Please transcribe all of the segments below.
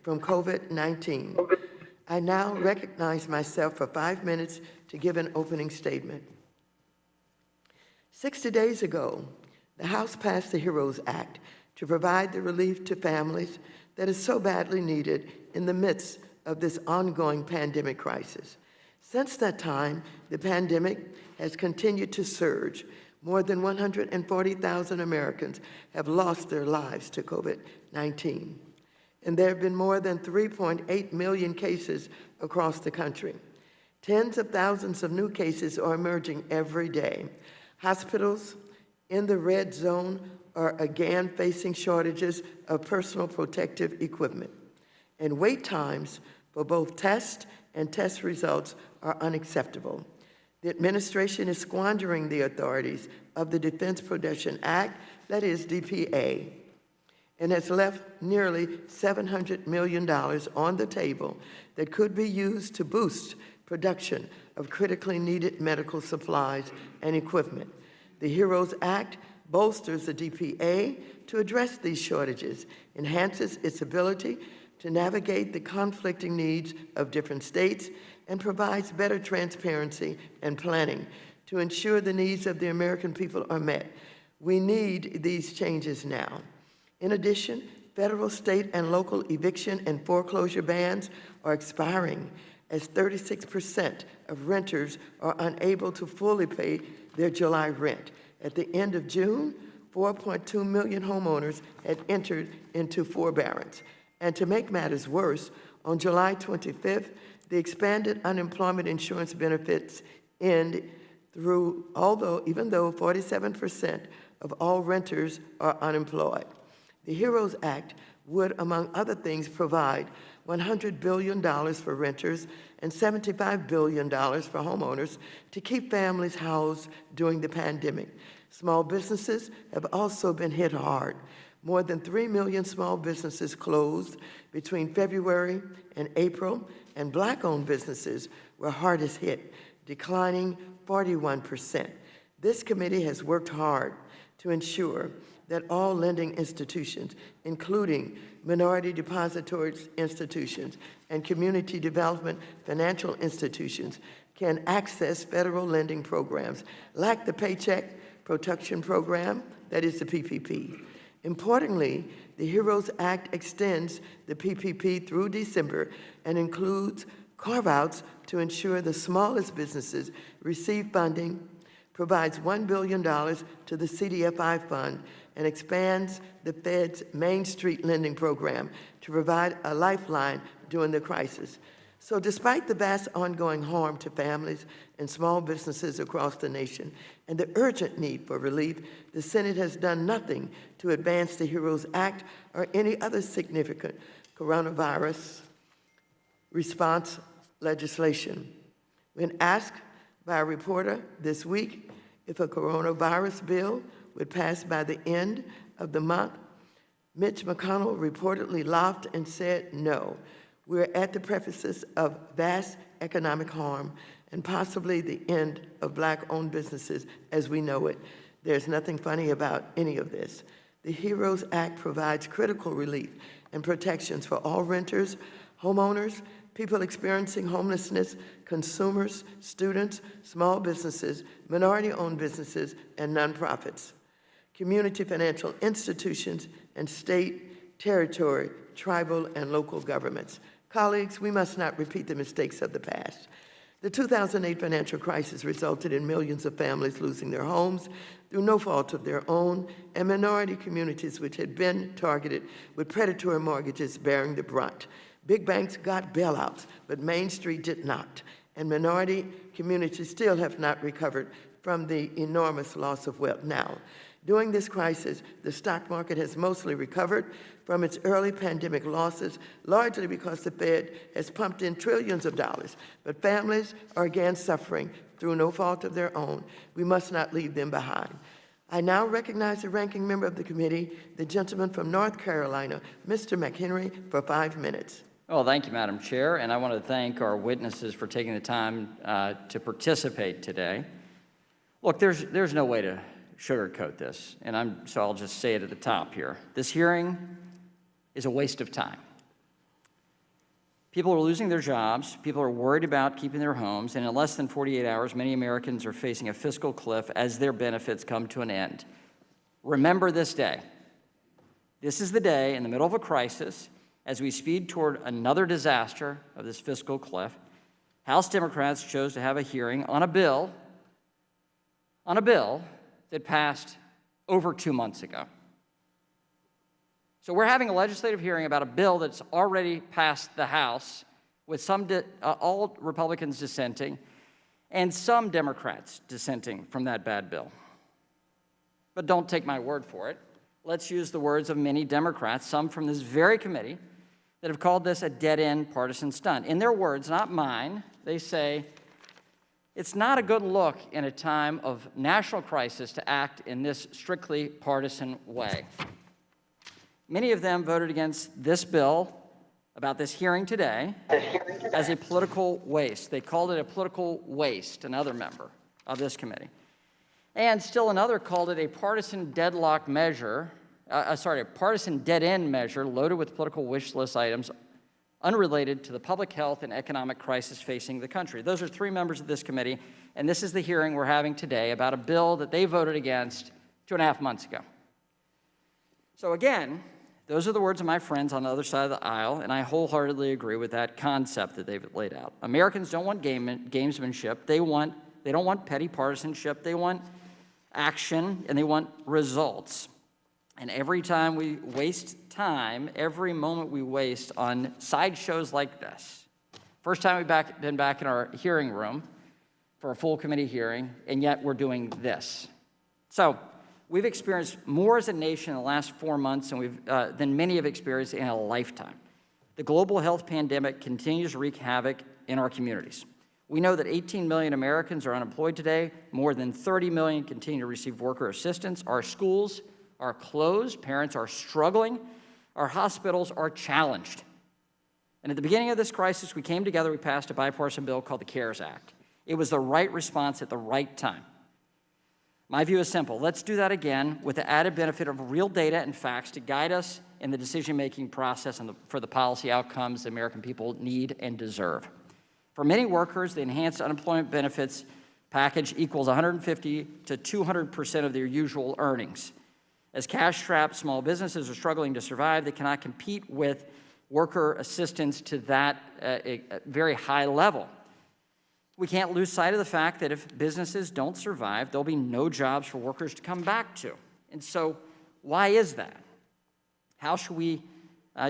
from COVID-19. I now recognize myself for 5 minutes to give an opening statement. 60 days ago, the House passed the HEROES Act to provide the relief to families that is so badly needed in the midst of this ongoing pandemic crisis. Since that time, the pandemic has continued to surge. More than 140,000 Americans have lost their lives to COVID-19. And there have been more than 3.8 million cases across the country. Tens of thousands of new cases are emerging every day. Hospitals in the red zone are again facing shortages of personal protective equipment. And wait times for both tests and test results are unacceptable. The administration is squandering the authorities of the Defense Production Act, that is DPA, and has left nearly $700 million on the table that could be used to boost production of critically needed medical supplies and equipment. The HEROES Act bolsters the DPA to address these shortages, enhances its ability to navigate the conflicting needs of different states, and provides better transparency and planning to ensure the needs of the American people are met. We need these changes now. In addition, federal, state, and local eviction and foreclosure bans are expiring as 36% of renters are unable to fully pay their July rent. At the end of June, 4.2 million homeowners had entered into forbearance. And to make matters worse, on July 25th, the expanded unemployment insurance benefits end even though 47% of all renters are unemployed. The HEROES Act would, among other things, provide $100 billion for renters and $75 billion for homeowners to keep families housed during the pandemic. Small businesses have also been hit hard. More than 3 million small businesses closed between February and April, and Black-owned businesses were hardest hit, declining 41%. This committee has worked hard to ensure that all lending institutions, including minority depository institutions and community development financial institutions, can access federal lending programs like the Paycheck Protection Program, that is the PPP. Importantly, the HEROES Act extends the PPP through December and includes carve-outs to ensure the smallest businesses receive funding, provides $1 billion to the CDFI fund, and expands the Fed's Main Street lending program to provide a lifeline during the crisis. So despite the vast ongoing harm to families and small businesses across the nation and the urgent need for relief, the Senate has done nothing to advance the HEROES Act or any other significant coronavirus response legislation. When asked by a reporter this week if a coronavirus bill would pass by the end of the month, Mitch McConnell reportedly laughed and said no. We're at the precipice of vast economic harm and possibly the end of Black-owned businesses as we know it. There's nothing funny about any of this. The HEROES Act provides critical relief and protections for all renters, homeowners, people experiencing homelessness, consumers, students, small businesses, minority-owned businesses, and nonprofits, community financial institutions, and state, territory, tribal, and local governments. Colleagues, we must not repeat the mistakes of the past. The 2008 financial crisis resulted in millions of families losing their homes through no fault of their own, and minority communities which had been targeted with predatory mortgages bearing the brunt. Big banks got bailouts, but Main Street did not, and minority communities still have not recovered from the enormous loss of wealth. Now, during this crisis, the stock market has mostly recovered from its early pandemic losses, largely because the Fed has pumped in trillions of dollars. But families are again suffering through no fault of their own. We must not leave them behind. I now recognize the ranking member of the committee, the gentleman from North Carolina, Mr. McHenry, for 5 minutes. Well, thank you, Madam Chair, and I want to thank our witnesses for taking the time to participate today. Look, there's no way to sugarcoat this, and so I'll just say it at the top here. This hearing is a waste of time. People are losing their jobs. People are worried about keeping their homes. And in less than 48 hours, many Americans are facing a fiscal cliff as their benefits come to an end. Remember this day. This is the day in the middle of a crisis, as we speed toward another disaster of this fiscal cliff. House Democrats chose to have a hearing on a bill that passed over 2 months ago. So we're having a legislative hearing about a bill that's already passed the House, with all Republicans dissenting and some Democrats dissenting from that bad bill. But don't take my word for it. Let's use the words of many Democrats, some from this very committee, that have called this a dead-end partisan stunt. In their words, not mine, they say, it's not a good look in a time of national crisis to act in this strictly partisan way. Many of them voted against this bill about this hearing today as a political waste. They called it a political waste, another member of this committee. And still another called it a partisan deadlock measure, a partisan dead-end measure loaded with political wish list items unrelated to the public health and economic crisis facing the country. Those are 3 members of this committee, and this is the hearing we're having today about a bill that they voted against 2.5 months ago. So again, those are the words of my friends on the other side of the aisle, and I wholeheartedly agree with that concept that they've laid out. Americans don't want gamesmanship. They don't want petty partisanship. They want action, and they want results. And every time we waste time, every moment we waste on sideshows like this. First time we've been back in our hearing room for a full committee hearing, and yet we're doing this. So we've experienced more as a nation in the last 4 months than many have experienced in a lifetime. The global health pandemic continues to wreak havoc in our communities. We know that 18 million Americans are unemployed today. More than 30 million continue to receive worker assistance. Our schools are closed. Parents are struggling. Our hospitals are challenged. And at the beginning of this crisis, we came together, we passed a bipartisan bill called the CARES Act. It was the right response at the right time. My view is simple. Let's do that again with the added benefit of real data and facts to guide us in the decision-making process and for the policy outcomes the American people need and deserve. For many workers, the enhanced unemployment benefits package equals 150 to 200% of their usual earnings. As cash-strapped small businesses are struggling to survive, they cannot compete with worker assistance to that very high level. We can't lose sight of the fact that if businesses don't survive, there'll be no jobs for workers to come back to. And so why is that? How should we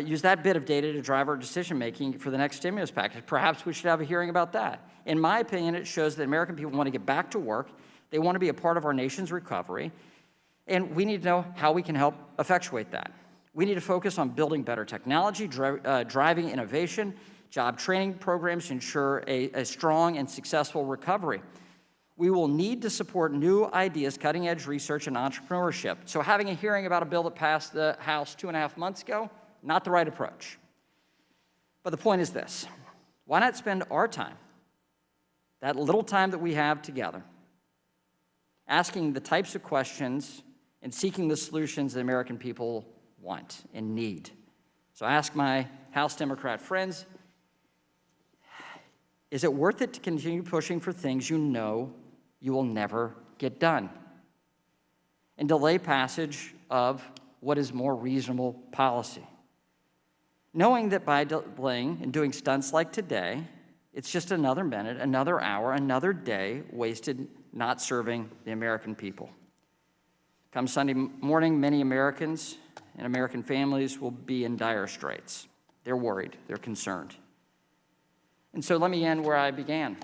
use that bit of data to drive our decision-making for the next stimulus package? Perhaps we should have a hearing about that. In my opinion, it shows that American people want to get back to work. They want to be a part of our nation's recovery. And we need to know how we can help effectuate that. We need to focus on building better technology, driving innovation, job training programs to ensure a strong and successful recovery. We will need to support new ideas, cutting-edge research, and entrepreneurship. So having a hearing about a bill that passed the House 2.5 months ago, not the right approach. But the point is this: why not spend our time, that little time that we have together, asking the types of questions and seeking the solutions that American people want and need? So I ask my House Democrat friends, is it worth it to continue pushing for things you know you will never get done and delay passage of what is more reasonable policy? Knowing that by delaying and doing stunts like today, it's just another minute, another hour, another day wasted not serving the American people. Come Sunday morning, many Americans and American families will be in dire straits. They're worried, they're concerned. And so let me end where I began.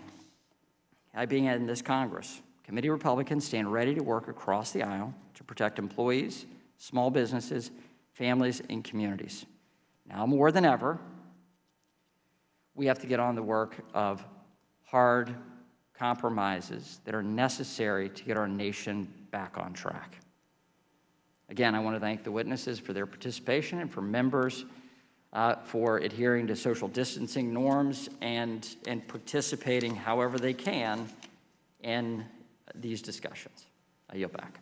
I began in this Congress. Committee Republicans stand ready to work across the aisle to protect employees, small businesses, families, and communities. Now more than ever, we have to get on the work of hard compromises that are necessary to get our nation back on track. Again, I want to thank the witnesses for their participation and for members for adhering to social distancing norms and participating however they can in these discussions. I yield back.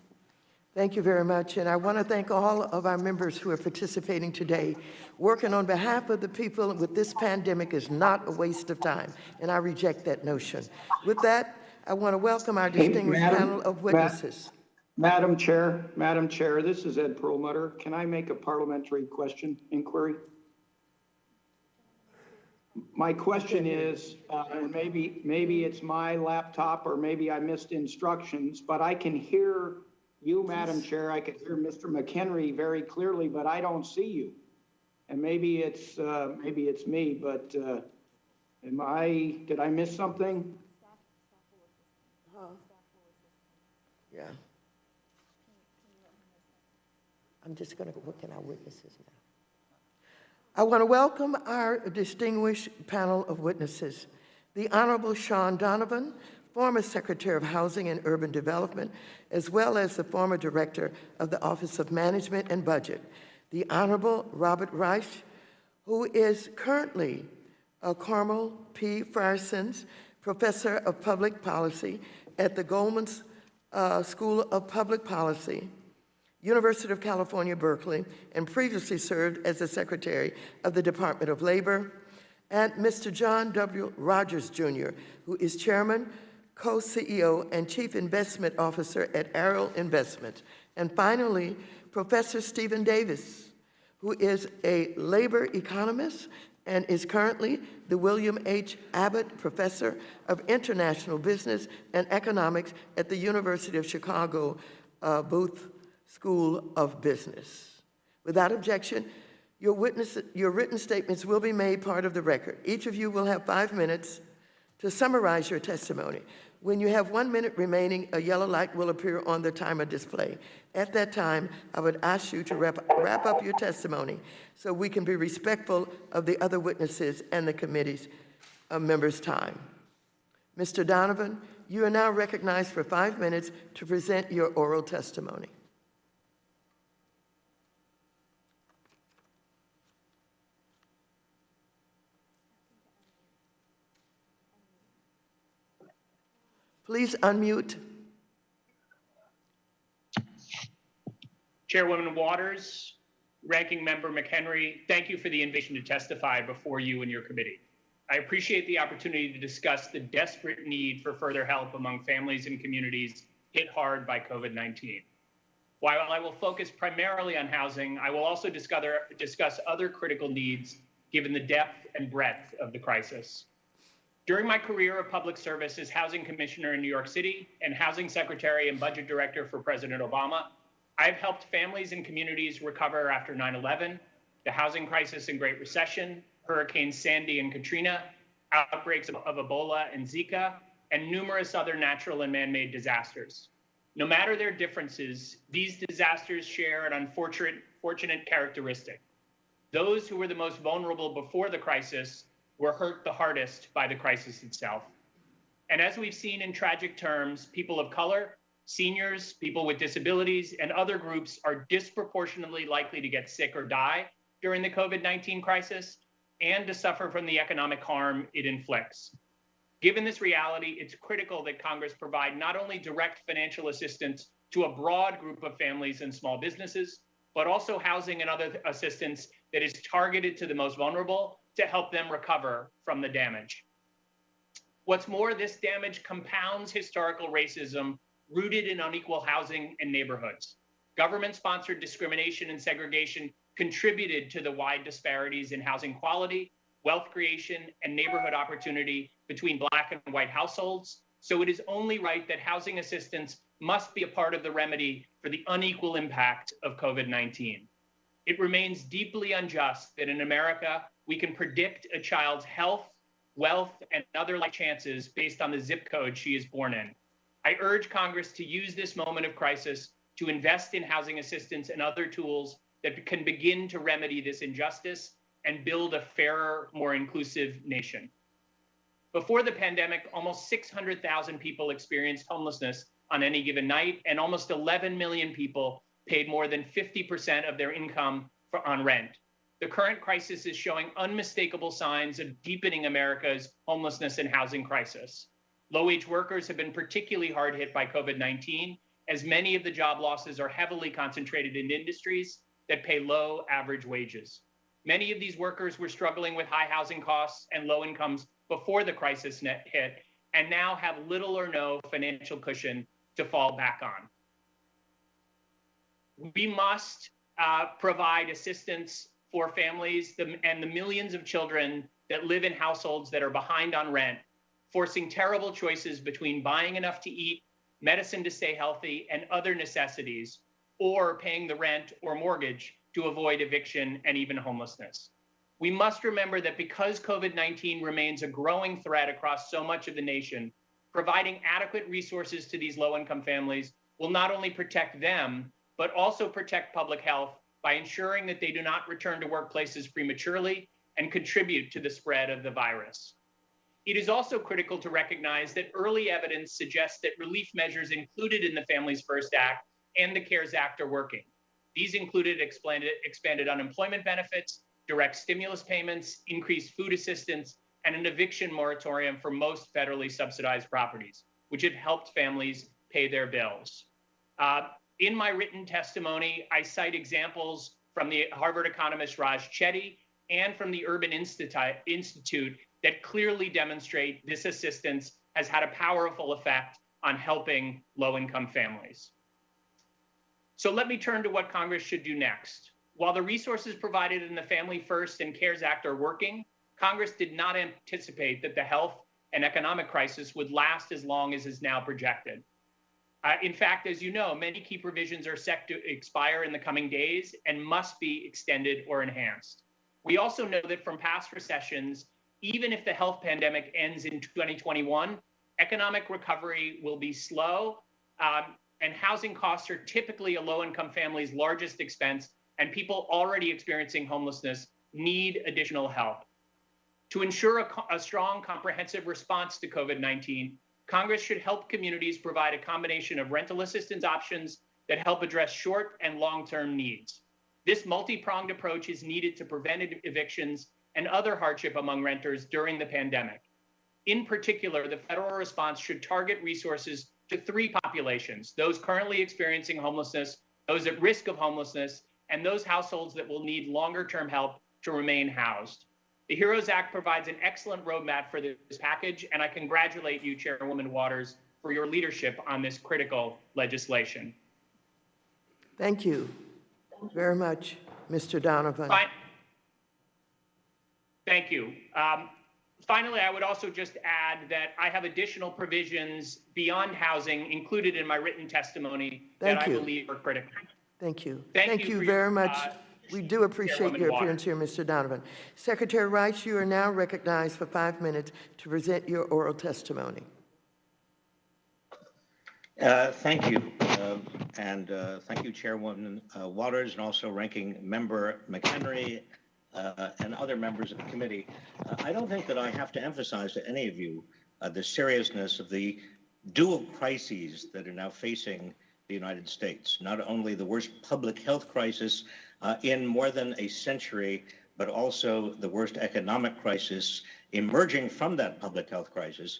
Thank you very much, and I want to thank all of our members who are participating today. Working on behalf of the people with this pandemic is not a waste of time, and I reject that notion. With that, I want to welcome our Hey, distinguished panel of witnesses. Madam Chair, this is Ed Perlmutter. Can I make a parliamentary question inquiry? My question is, and maybe it's my laptop or maybe I missed instructions, but I can hear you, Madam Chair. I can hear Mr. McHenry very clearly, but I don't see you. And maybe it's me, but did I miss something? Yeah. I'm just going to look at our witnesses now. I want to welcome our distinguished panel of witnesses. The Honorable Sean Donovan, former Secretary of Housing and Urban Development, as well as the former Director of the Office of Management and Budget. The Honorable Robert Reich, who is currently a Carmel P. Friersens Professor of Public Policy at the Goldman School of Public Policy, University of California, Berkeley, and previously served as the Secretary of the Department of Labor, and Mr. John W. Rogers, Jr., who is Chairman, Co-CEO, and Chief Investment Officer at Ariel Investments. And finally, Professor Stephen Davis, who is a labor economist and is currently the William H. Abbott Professor of International Business and Economics at the University of Chicago Booth School of Business. Without objection, your written statements will be made part of the record. Each of you will have 5 minutes to summarize your testimony. When you have 1 minute remaining, a yellow light will appear on the timer display. At that time, I would ask you to wrap up your testimony so we can be respectful of the other witnesses and the committee's members' time. Mr. Donovan, you are now recognized for 5 minutes to present your oral testimony. Please unmute. Chairwoman Waters, Ranking Member McHenry, thank you for the invitation to testify before you and your committee. I appreciate the opportunity to discuss the desperate need for further help among families and communities hit hard by COVID-19. While I will focus primarily on housing, I will also discuss other critical needs given the depth and breadth of the crisis. During my career of public service as Housing Commissioner in New York City and Housing Secretary and Budget Director for President Obama, I've helped families and communities recover after 9/11, the housing crisis and Great Recession, Hurricanes Sandy and Katrina, outbreaks of Ebola and Zika, and numerous other natural and man-made disasters. No matter their differences, these disasters share an unfortunate characteristic. Those who were the most vulnerable before the crisis were hurt the hardest by the crisis itself. And as we've seen in tragic terms, people of color, seniors, people with disabilities, and other groups are disproportionately likely to get sick or die during the COVID-19 crisis and to suffer from the economic harm it inflicts. Given this reality, it's critical that Congress provide not only direct financial assistance to a broad group of families and small businesses, but also housing and other assistance that is targeted to the most vulnerable to help them recover from the damage. What's more, this damage compounds historical racism rooted in unequal housing and neighborhoods. Government-sponsored discrimination and segregation contributed to the wide disparities in housing quality, wealth creation, and neighborhood opportunity between Black and white households. So it is only right that housing assistance must be a part of the remedy for the unequal impact of COVID-19. It remains deeply unjust that in America, we can predict a child's health, wealth, and other life chances based on the zip code she is born in. I urge Congress to use this moment of crisis to invest in housing assistance and other tools that can begin to remedy this injustice and build a fairer, more inclusive nation. Before the pandemic, almost 600,000 people experienced homelessness on any given night, and almost 11 million people paid more than 50% of their income on rent. The current crisis is showing unmistakable signs of deepening America's homelessness and housing crisis. Low-wage workers have been particularly hard hit by COVID-19, as many of the job losses are heavily concentrated in industries that pay low average wages. Many of these workers were struggling with high housing costs and low incomes before the crisis hit, and now have little or no financial cushion to fall back on. We must provide assistance for families and the millions of children that live in households that are behind on rent, forcing terrible choices between buying enough to eat, medicine to stay healthy, and other necessities, or paying the rent or mortgage to avoid eviction and even homelessness. We must remember that because COVID-19 remains a growing threat across so much of the nation, providing adequate resources to these low-income families will not only protect them, but also protect public health by ensuring that they do not return to workplaces prematurely and contribute to the spread of the virus. It is also critical to recognize that early evidence suggests that relief measures included in the Families First Act and the CARES Act are working. These included expanded unemployment benefits, direct stimulus payments, increased food assistance, and an eviction moratorium for most federally subsidized properties, which have helped families pay their bills. In my written testimony, I cite examples from the Harvard economist Raj Chetty and from the Urban Institute that clearly demonstrate this assistance has had a powerful effect on helping low-income families. So let me turn to what Congress should do next. While the resources provided in the Family First and CARES Act are working, Congress did not anticipate that the health and economic crisis would last as long as is now projected. In fact, as you know, many key provisions are set to expire in the coming days and must be extended or enhanced. We also know that from past recessions, even if the health pandemic ends in 2021, economic recovery will be slow, and housing costs are typically a low-income family's largest expense, and people already experiencing homelessness need additional help. To ensure a strong, comprehensive response to COVID-19, Congress should help communities provide a combination of rental assistance options that help address short and long-term needs. This multi-pronged approach is needed to prevent evictions and other hardship among renters during the pandemic. In particular, the federal response should target resources to three populations: those currently experiencing homelessness, those at risk of homelessness, and those households that will need longer-term help to remain housed. The HEROES Act provides an excellent roadmap for this package, and I congratulate you, Chairwoman Waters, for your leadership on this critical legislation. Thank you very much, Mr. Donovan. Thank you. Finally, I would also just add that I have additional provisions beyond housing included in my written testimony that I believe are critical. Thank you. Thank you very much. We do appreciate your appearance here, Mr. Donovan. Secretary Rice, you are now recognized for 5 minutes to present your oral testimony. Thank you. Thank you, Chairwoman Waters, and also Ranking Member McHenry and other members of the committee. I don't think that I have to emphasize to any of you the seriousness of the dual crises that are now facing the United States. Not only the worst public health crisis in more than a century, but also the worst economic crisis emerging from that public health crisis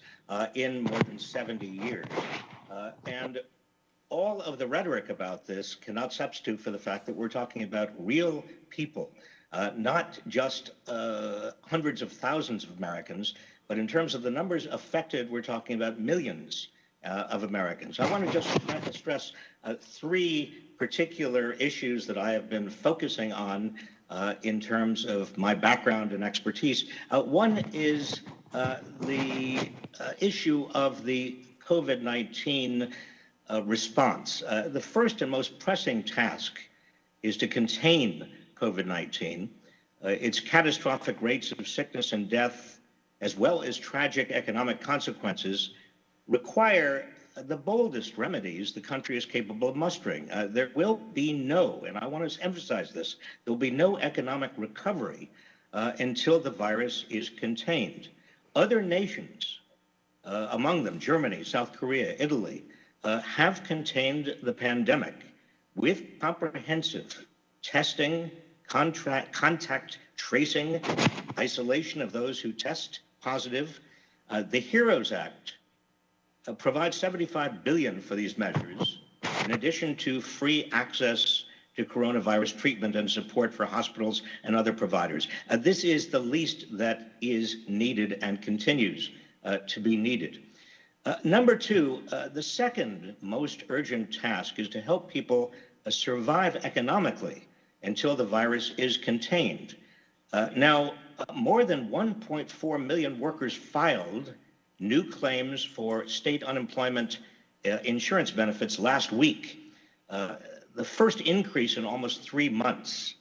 in more than 70 years. And all of the rhetoric about this cannot substitute for the fact that we're talking about real people, not just hundreds of thousands of Americans, but in terms of the numbers affected, we're talking about millions of Americans. I want to just stress three particular issues that I have been focusing on in terms of my background and expertise. One is the issue of the COVID-19 response. The first and most pressing task is to contain COVID-19. Its catastrophic rates of sickness and death, as well as tragic economic consequences, require the boldest remedies the country is capable of mustering. There will be no, and I want to emphasize this, there will be no economic recovery until the virus is contained. Other nations, among them Germany, South Korea, Italy, have contained the pandemic with comprehensive testing, contact tracing, isolation of those who test positive. The HEROES Act provides $75 billion for these measures, in addition to free access to coronavirus treatment and support for hospitals and other providers. This is the least that is needed and continues to be needed. Number two, the second most urgent task is to help people survive economically until the virus is contained. Now, more than 1.4 million workers filed new claims for state unemployment insurance benefits last week, the first increase in almost 3 months.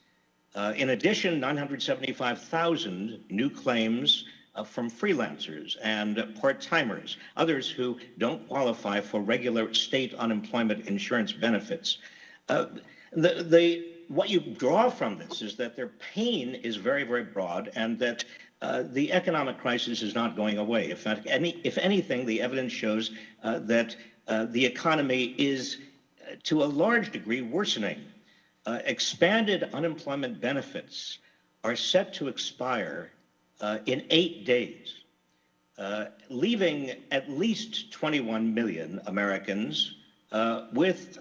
In addition, 975,000 new claims from freelancers and part-timers, others who don't qualify for regular state unemployment insurance benefits. What you draw from this is that their pain is very, very broad, and that the economic crisis is not going away. In fact, if anything, the evidence shows that the economy is, to a large degree, worsening. Expanded unemployment benefits are set to expire in 8 days, leaving at least 21 million Americans with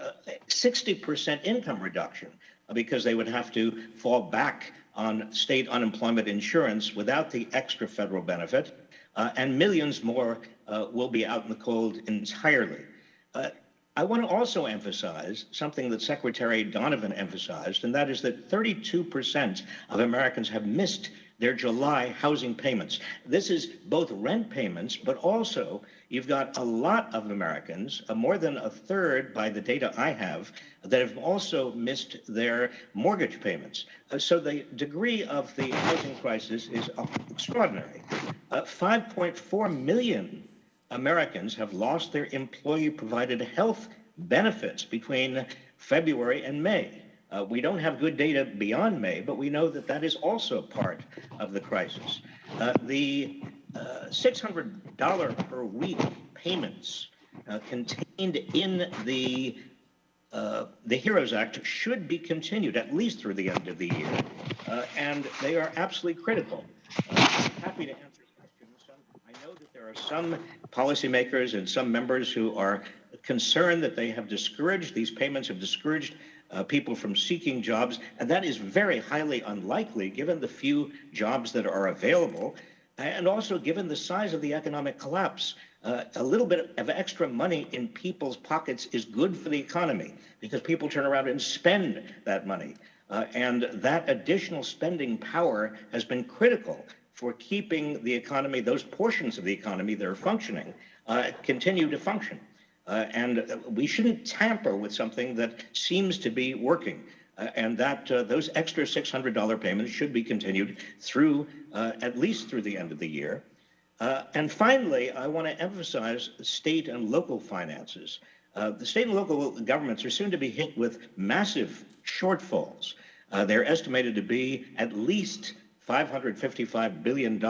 60% income reduction, because they would have to fall back on state unemployment insurance without the extra federal benefit, and millions more will be out in the cold entirely. I want to also emphasize something that Secretary Donovan emphasized, and that is that 32% of Americans have missed their July housing payments. This is both rent payments, but also you've got a lot of Americans, more than a third by the data I have, that have also missed their mortgage payments. So the degree of the housing crisis is extraordinary. 5.4 million Americans have lost their employee-provided health benefits between February and May. We don't have good data beyond May, but we know that that is also part of the crisis. The $600 per week payments contained in the HEROES Act should be continued at least through the end of the year, and they are absolutely critical. I'm happy to answer questions. I know that there are some policymakers and some members who are concerned that they have discouraged, these payments have discouraged people from seeking jobs, and that is very highly unlikely given the few jobs that are available, and also given the size of the economic collapse. A little bit of extra money in people's pockets is good for the economy because people turn around and spend that money. And that additional spending power has been critical for keeping the economy, those portions of the economy that are functioning, continue to function. And we shouldn't tamper with something that seems to be working. And that those extra $600 payments should be continued through at least through the end of the year. And finally, I want to emphasize state and local finances. The state and local governments are soon to be hit with massive shortfalls. They're estimated to be at least $555 billion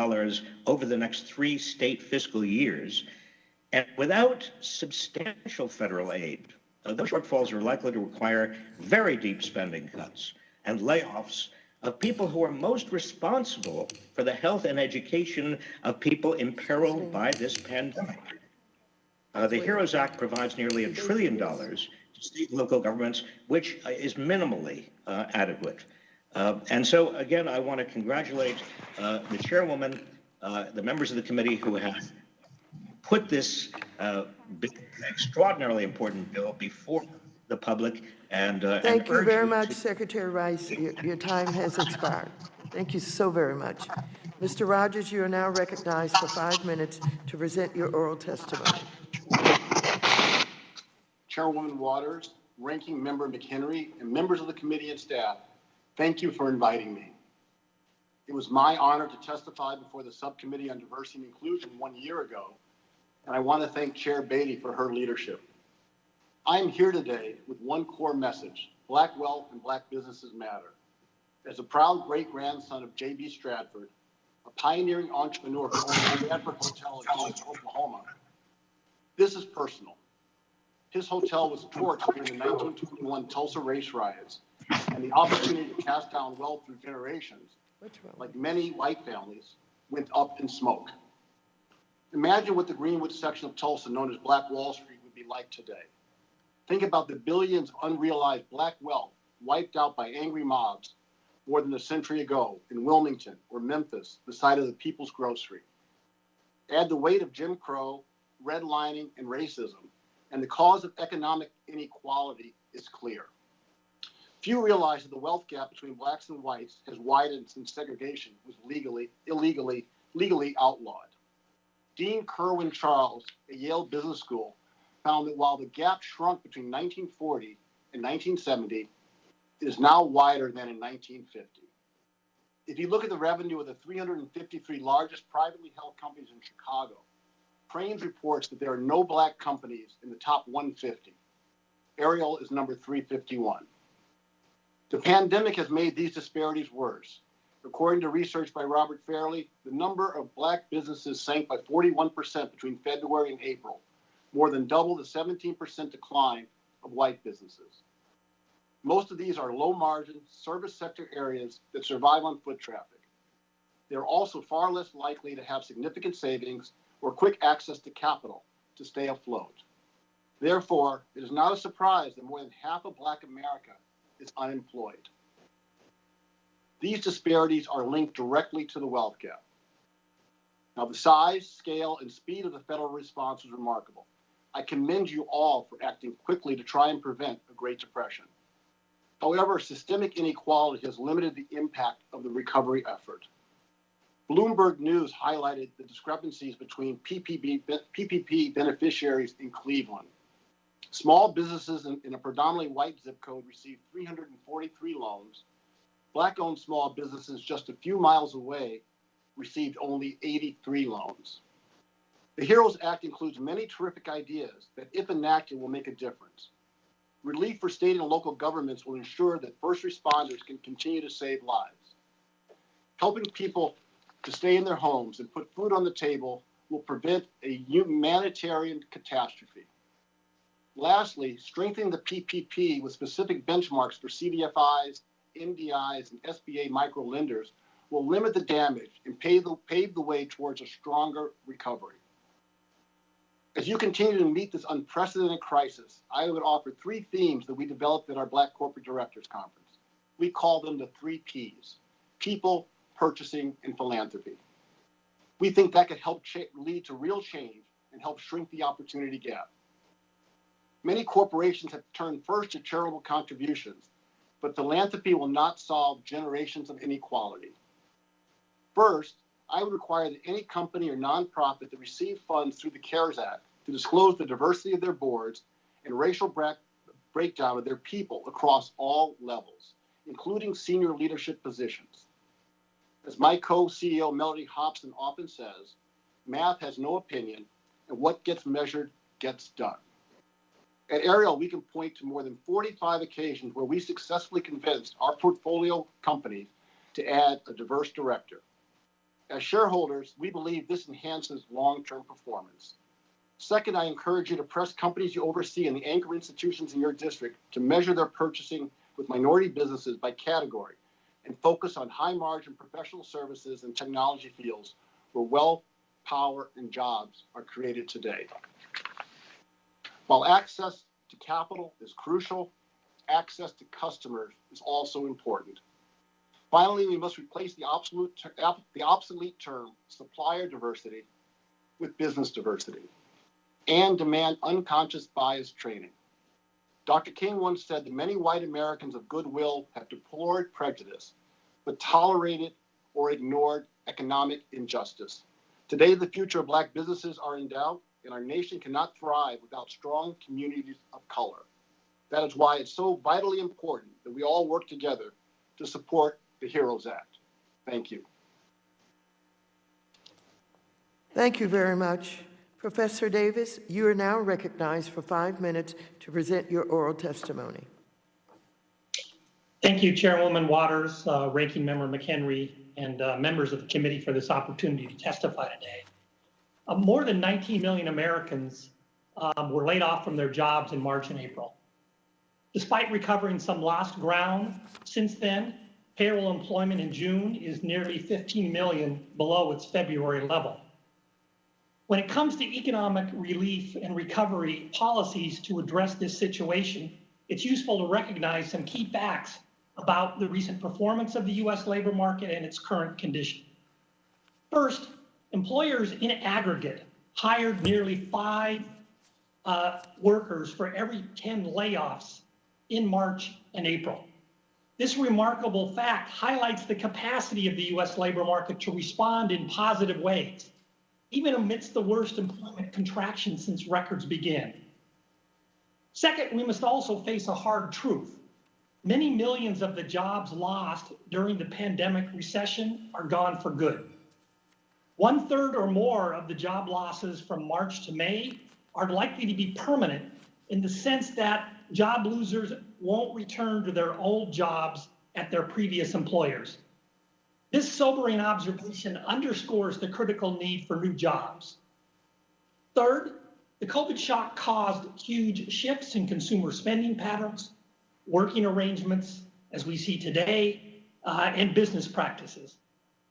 over the next 3 state fiscal years. And without substantial federal aid, those shortfalls are likely to require very deep spending cuts and layoffs of people who are most responsible for the health and education of people imperiled by this pandemic. The HEROES Act provides nearly $1 trillion to state and local governments, which is minimally adequate. And so, again, I want to congratulate the chairwoman, the members of the committee who have put this extraordinarily important bill before the public. And thank you very much, Secretary Rice. Your time has expired. Thank you so very much. Mr. Rogers, you are now recognized for 5 minutes to present your oral testimony. Chairwoman Waters, Ranking Member McHenry, and members of the committee and staff, thank you for inviting me. It was my honor to testify before the Subcommittee on Diversity and Inclusion 1 year ago, and I want to thank Chair Beatty for her leadership. I am here today with one core message: Black wealth and Black businesses matter. As a proud great-grandson of J.B. Stratford, a pioneering entrepreneur who owned the Stratford Hotel in Tulsa, Oklahoma, this is personal. His hotel was torched during the 1921 Tulsa race riots, and the opportunity to pass down wealth through generations, like many white families, went up in smoke. Imagine what the Greenwood section of Tulsa, known as Black Wall Street, would be like today. Think about the billions of unrealized black wealth wiped out by angry mobs more than a century ago in Wilmington or Memphis, the site of the People's Grocery. Add the weight of Jim Crow, redlining, and racism, and the cause of economic inequality is clear. Few realize that the wealth gap between blacks and whites has widened since segregation was legally outlawed. Dean Kerwin Charles at Yale Business School found that while the gap shrunk between 1940 and 1970, it is now wider than in 1950. If you look at the revenue of the 353 largest privately held companies in Chicago, Crain's reports that there are no black companies in the top 150. Ariel is number 351. The pandemic has made these disparities worse. According to research by Robert Fairley, the number of black businesses sank by 41% between February and April, more than double the 17% decline of white businesses. Most of these are low-margin, service sector areas that survive on foot traffic. They're also far less likely to have significant savings or quick access to capital to stay afloat. Therefore, it is not a surprise that more than half of Black America is unemployed. These disparities are linked directly to the wealth gap. Now, the size, scale, and speed of the federal response was remarkable. I commend you all for acting quickly to try and prevent a Great Depression. However, systemic inequality has limited the impact of the recovery effort. Bloomberg News highlighted the discrepancies between PPP beneficiaries in Cleveland. Small businesses in a predominantly white zip code received 343 loans. Black-owned small businesses just a few miles away received only 83 loans. The HEROES Act includes many terrific ideas that, if enacted, will make a difference. Relief for state and local governments will ensure that first responders can continue to save lives. Helping people to stay in their homes and put food on the table will prevent a humanitarian catastrophe. Lastly, strengthening the PPP with specific benchmarks for CDFIs, MDIs, and SBA microlenders will limit the damage and pave the way towards a stronger recovery. As you continue to meet this unprecedented crisis, I would offer three themes that we developed at our Black Corporate Directors Conference. We call them the 3 Ps: people, purchasing, and philanthropy. We think that could help lead to real change and help shrink the opportunity gap. Many corporations have turned first to charitable contributions, but philanthropy will not solve generations of inequality. First, I would require that any company or nonprofit that receive funds through the CARES Act to disclose the diversity of their boards and racial breakdown of their people across all levels, including senior leadership positions. As my co-CEO Melody Hobson often says, math has no opinion, and what gets measured gets done. At Ariel, we can point to more than 45 occasions where we successfully convinced our portfolio companies to add a diverse director. As shareholders, we believe this enhances long-term performance. Second, I encourage you to press companies you oversee and the anchor institutions in your district to measure their purchasing with minority businesses by category and focus on high-margin professional services and technology fields where wealth, power, and jobs are created today. While access to capital is crucial, access to customers is also important. Finally, we must replace the obsolete term supplier diversity with business diversity and demand unconscious bias training. Dr. King once said that many white Americans of goodwill have deplored prejudice, but tolerated or ignored economic injustice. Today, the future of Black businesses are in doubt, and our nation cannot thrive without strong communities of color. That is why it's so vitally important that we all work together to support the HEROES Act. Thank you. Thank you very much. Professor Davis, you are now recognized for 5 minutes to present your oral testimony. Thank you, Chairwoman Waters, Ranking Member McHenry, and members of the committee for this opportunity to testify today. More than 19 million Americans were laid off from their jobs in March and April. Despite recovering some lost ground since then, payroll employment in June is nearly 15 million below its February level. When it comes to economic relief and recovery policies to address this situation, it's useful to recognize some key facts about the recent performance of the U.S. labor market and its current condition. First, employers in aggregate hired nearly 5 workers for every 10 layoffs in March and April. This remarkable fact highlights the capacity of the U.S. labor market to respond in positive ways, even amidst the worst employment contraction since records began. Second, we must also face a hard truth. Many millions of the jobs lost during the pandemic recession are gone for good. 1/3 or more of the job losses from March to May are likely to be permanent in the sense that job losers won't return to their old jobs at their previous employers. This sobering observation underscores the critical need for new jobs. Third, the COVID shock caused huge shifts in consumer spending patterns, working arrangements, as we see today, and business practices.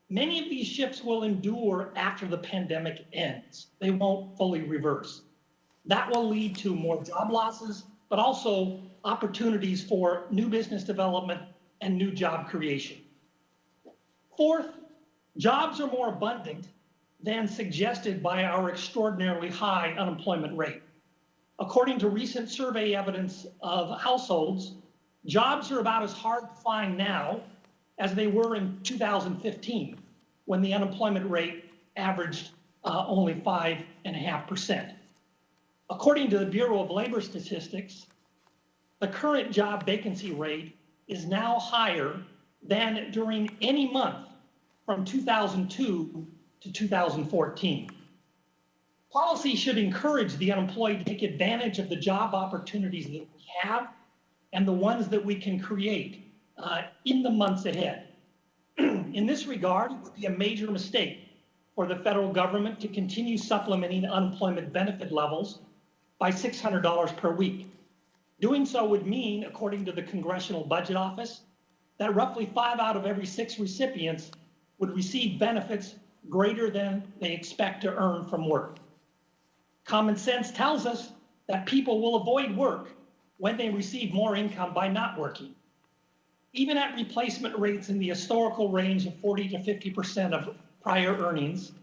Many of these shifts will endure after the pandemic ends. They won't fully reverse. That will lead to more job losses, but also opportunities for new business development and new job creation. Fourth, jobs are more abundant than suggested by our extraordinarily high unemployment rate. According to recent survey evidence of households, jobs are about as hard to find now as they were in 2015, when the unemployment rate averaged only 5.5%. According to the Bureau of Labor Statistics, the current job vacancy rate is now higher than during any month from 2002 to 2014. Policy should encourage the unemployed to take advantage of the job opportunities that we have and the ones that we can create in the months ahead. In this regard, it would be a major mistake for the federal government to continue supplementing unemployment benefit levels by $600 per week. Doing so would mean, according to the Congressional Budget Office, that roughly 5 out of every 6 recipients would receive benefits greater than they expect to earn from work. Common sense tells us that people will avoid work when they receive more income by not working. Even at replacement rates in the historical range of 40 to 50% of prior earnings,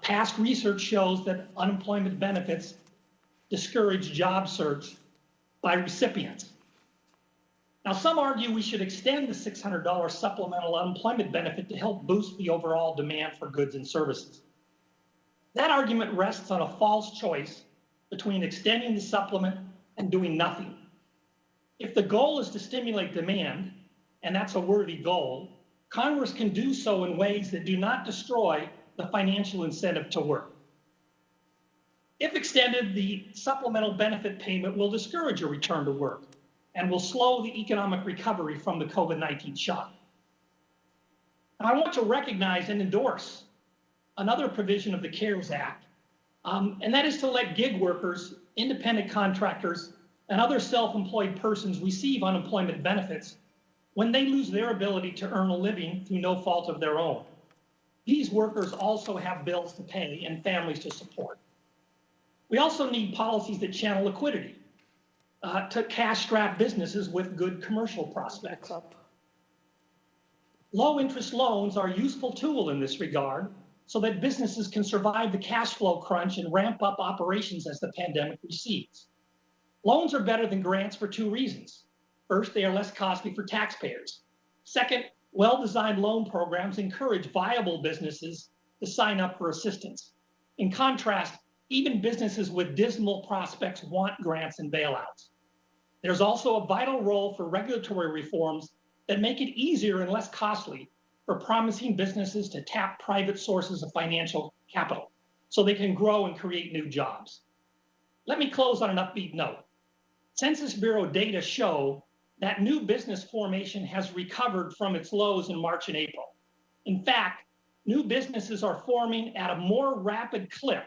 past research shows that unemployment benefits discourage job search by recipients. Now, some argue we should extend the $600 supplemental unemployment benefit to help boost the overall demand for goods and services. That argument rests on a false choice between extending the supplement and doing nothing. If the goal is to stimulate demand, and that's a worthy goal, Congress can do so in ways that do not destroy the financial incentive to work. If extended, the supplemental benefit payment will discourage a return to work and will slow the economic recovery from the COVID-19 shock. Now, I want to recognize and endorse another provision of the CARES Act, and that is to let gig workers, independent contractors, and other self-employed persons receive unemployment benefits when they lose their ability to earn a living through no fault of their own. These workers also have bills to pay and families to support. We also need policies that channel liquidity to cash-strapped businesses with good commercial prospects. Low-interest loans are a useful tool in this regard so that businesses can survive the cash flow crunch and ramp up operations as the pandemic recedes. Loans are better than grants for 2 reasons. First, they are less costly for taxpayers. Second, well-designed loan programs encourage viable businesses to sign up for assistance. In contrast, even businesses with dismal prospects want grants and bailouts. There's also a vital role for regulatory reforms that make it easier and less costly for promising businesses to tap private sources of financial capital so they can grow and create new jobs. Let me close on an upbeat note. Census Bureau data show that new business formation has recovered from its lows in March and April. In fact, new businesses are forming at a more rapid clip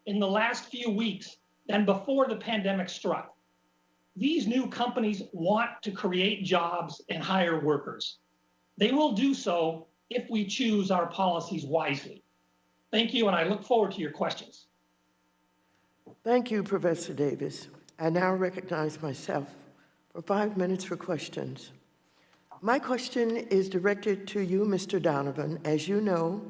in the last few weeks than before the pandemic struck. These new companies want to create jobs and hire workers. They will do so if we choose our policies wisely. Thank you, and I look forward to your questions. Thank you, Professor Davis. I now recognize myself for 5 minutes for questions. My question is directed to you, Mr. Donovan. As you know,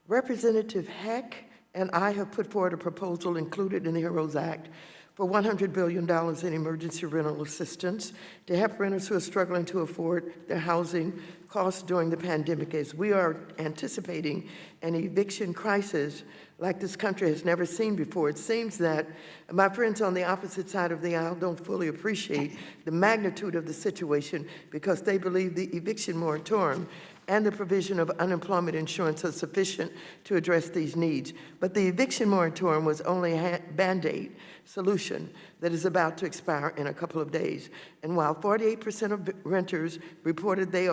Representative Heck and I have put forward a proposal included in the HEROES Act for $100 billion in emergency rental assistance to help renters who are struggling to afford their housing costs during the pandemic. As we are anticipating an eviction crisis like this country has never seen before, it seems that my friends on the opposite side of the aisle don't fully appreciate the magnitude of the situation because they believe the eviction moratorium and the provision of unemployment insurance are sufficient to address these needs. But the eviction moratorium was only a Band-Aid solution that is about to expire in a couple of days. And while 48% of renters reported they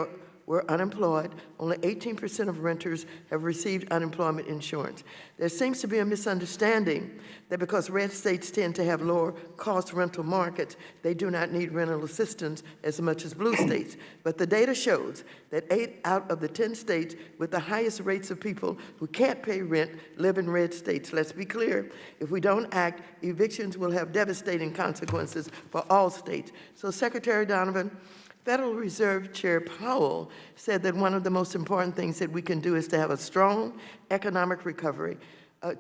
were unemployed, only 18% of renters have received unemployment insurance. There seems to be a misunderstanding that because red states tend to have lower cost rental markets, they do not need rental assistance as much as blue states. But the data shows that 8 out of the 10 states with the highest rates of people who can't pay rent live in red states. Let's be clear, if we don't act, evictions will have devastating consequences for all states. So Secretary Donovan, Federal Reserve Chair Powell said that one of the most important things that we can do is to have a strong economic recovery.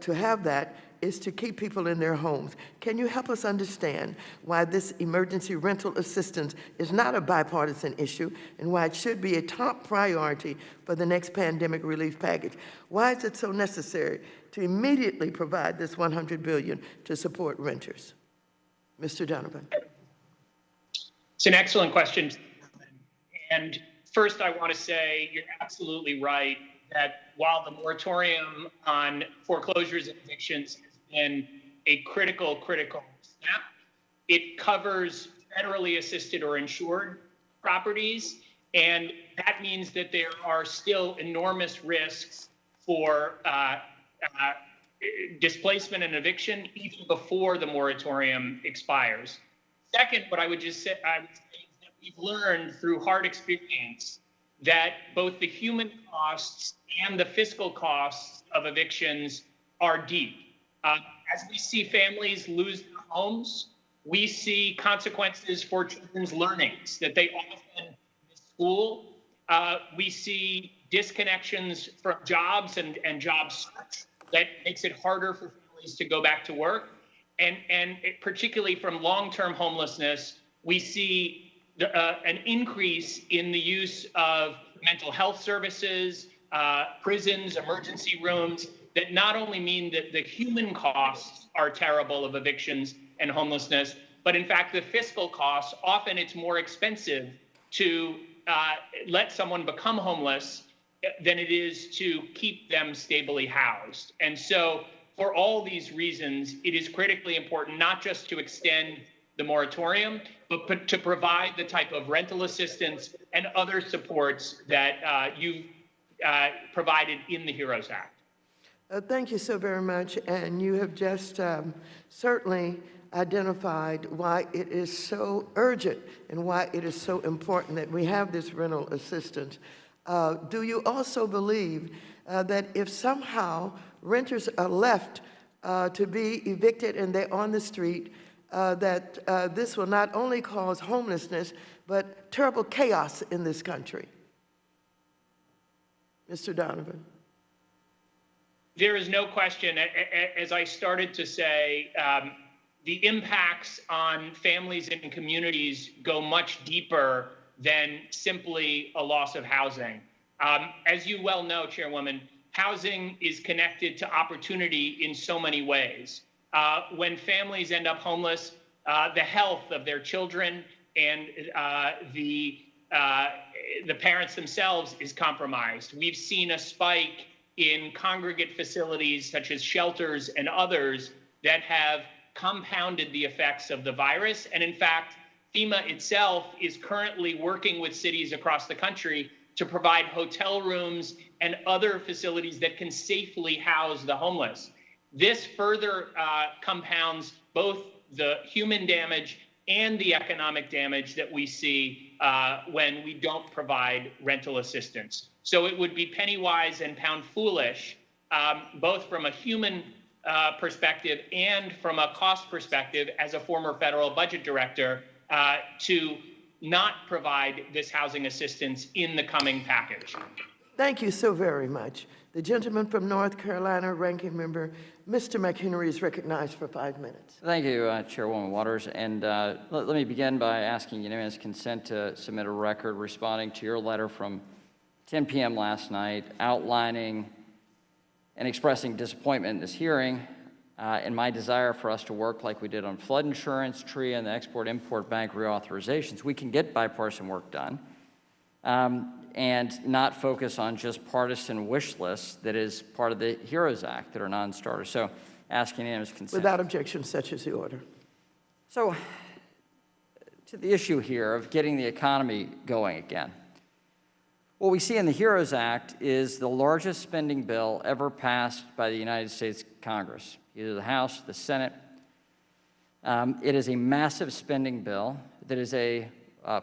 To have that is to keep people in their homes. Can you help us understand why this emergency rental assistance is not a bipartisan issue and why it should be a top priority for the next pandemic relief package? Why is it so necessary to immediately provide this $100 billion to support renters? Mr. Donovan. It's an excellent question. And first, I want to say you're absolutely right that while the moratorium on foreclosures and evictions has been a critical step, it covers federally assisted or insured properties. And that means that there are still enormous risks for displacement and eviction even before the moratorium expires. Second, what I would say is that we've learned through hard experience that both the human costs and the fiscal costs of evictions are deep. As we see families lose their homes, we see consequences for children's learnings, that they often miss school. We see disconnections from jobs and job search that makes it harder for families to go back to work. And particularly from long-term homelessness, we see an increase in the use of mental health services, prisons, emergency rooms, that not only mean that the human costs are terrible of evictions and homelessness, but in fact, the fiscal costs, often it's more expensive to let someone become homeless than it is to keep them stably housed. And so for all these reasons, it is critically important not just to extend the moratorium, but to provide the type of rental assistance and other supports that you've provided in the HEROES Act. Thank you so very much. And you have just certainly identified why it is so urgent and why it is so important that we have this rental assistance. Do you also believe that if somehow renters are left to be evicted and they're on the street, that this will not only cause homelessness, but terrible chaos in this country? Mr. Donovan. There is no question, as I started to say, the impacts on families and communities go much deeper than simply a loss of housing. As you well know, Chairwoman, housing is connected to opportunity in so many ways. When families end up homeless, the health of their children and the parents themselves is compromised. We've seen a spike in congregate facilities such as shelters and others that have compounded the effects of the virus. And in fact, FEMA itself is currently working with cities across the country to provide hotel rooms and other facilities that can safely house the homeless. This further compounds both the human damage and the economic damage that we see when we don't provide rental assistance. So it would be penny wise and pound foolish both from a human perspective and from a cost perspective as a former federal budget director to not provide this housing assistance in the coming package. Thank you so very much. The gentleman from North Carolina, Ranking Member, Mr. McHenry, is recognized for 5 minutes. Thank you, Chairwoman Waters. And let me begin by asking unanimous consent to submit a record responding to your letter from 10 p.m. last night outlining and expressing disappointment in this hearing and my desire for us to work like we did on flood insurance, TRIA, and the Export-Import Bank reauthorizations. We can get bipartisan work done and not focus on just partisan wish lists that is part of the HEROES Act that are non-starters. So asking unanimous consent. Without objection, such is the order. So to the issue here of getting the economy going again. What we see in the HEROES Act is the largest spending bill ever passed by the United States Congress, either the House, the Senate. It is a massive spending bill that is a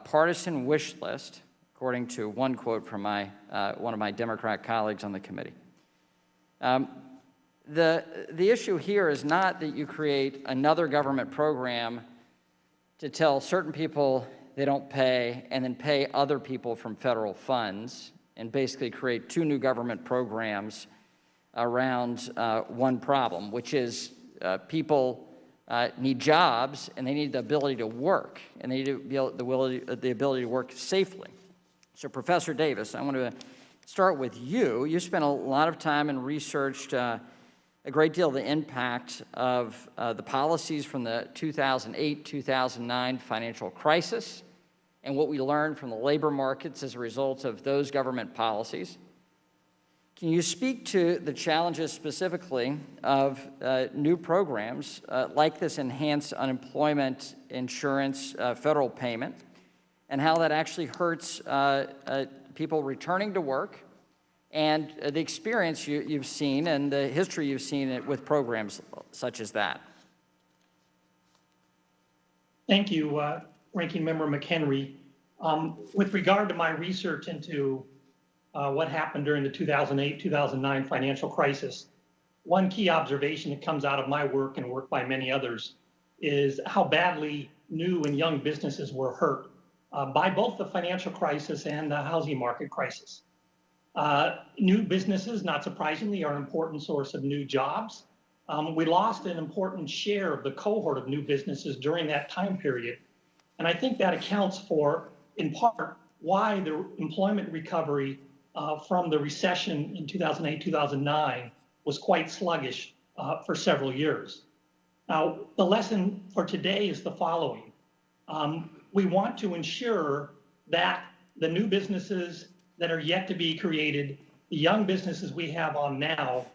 partisan wish list, according to one quote from one of my Democrat colleagues on the committee. The issue here is not that you create another government program to tell certain people they don't pay and then pay other people from federal funds and basically create two new government programs around one problem, which is people need jobs and they need the ability to work and they need to be the ability to work safely. So Professor Davis, I want to start with you. You spent a lot of time and researched a great deal of the impact of the policies from the 2008-2009 financial crisis and what we learned from the labor markets as a result of those government policies. Can you speak to the challenges specifically of new programs like this enhanced unemployment insurance federal payment and how that actually hurts people returning to work and the experience you've seen and the history you've seen with programs such as that? Thank you, Ranking Member McHenry. With regard to my research into what happened during the 2008-2009 financial crisis, one key observation that comes out of my work and work by many others is how badly new and young businesses were hurt by both the financial crisis and the housing market crisis. New businesses, not surprisingly, are an important source of new jobs. We lost an important share of the cohort of new businesses during that time period. And I think that accounts for, in part, why the employment recovery from the recession in 2008-2009 was quite sluggish for several years. Now, the lesson for today is the following. We want to ensure that the new businesses that are yet to be created, the young businesses we have on now,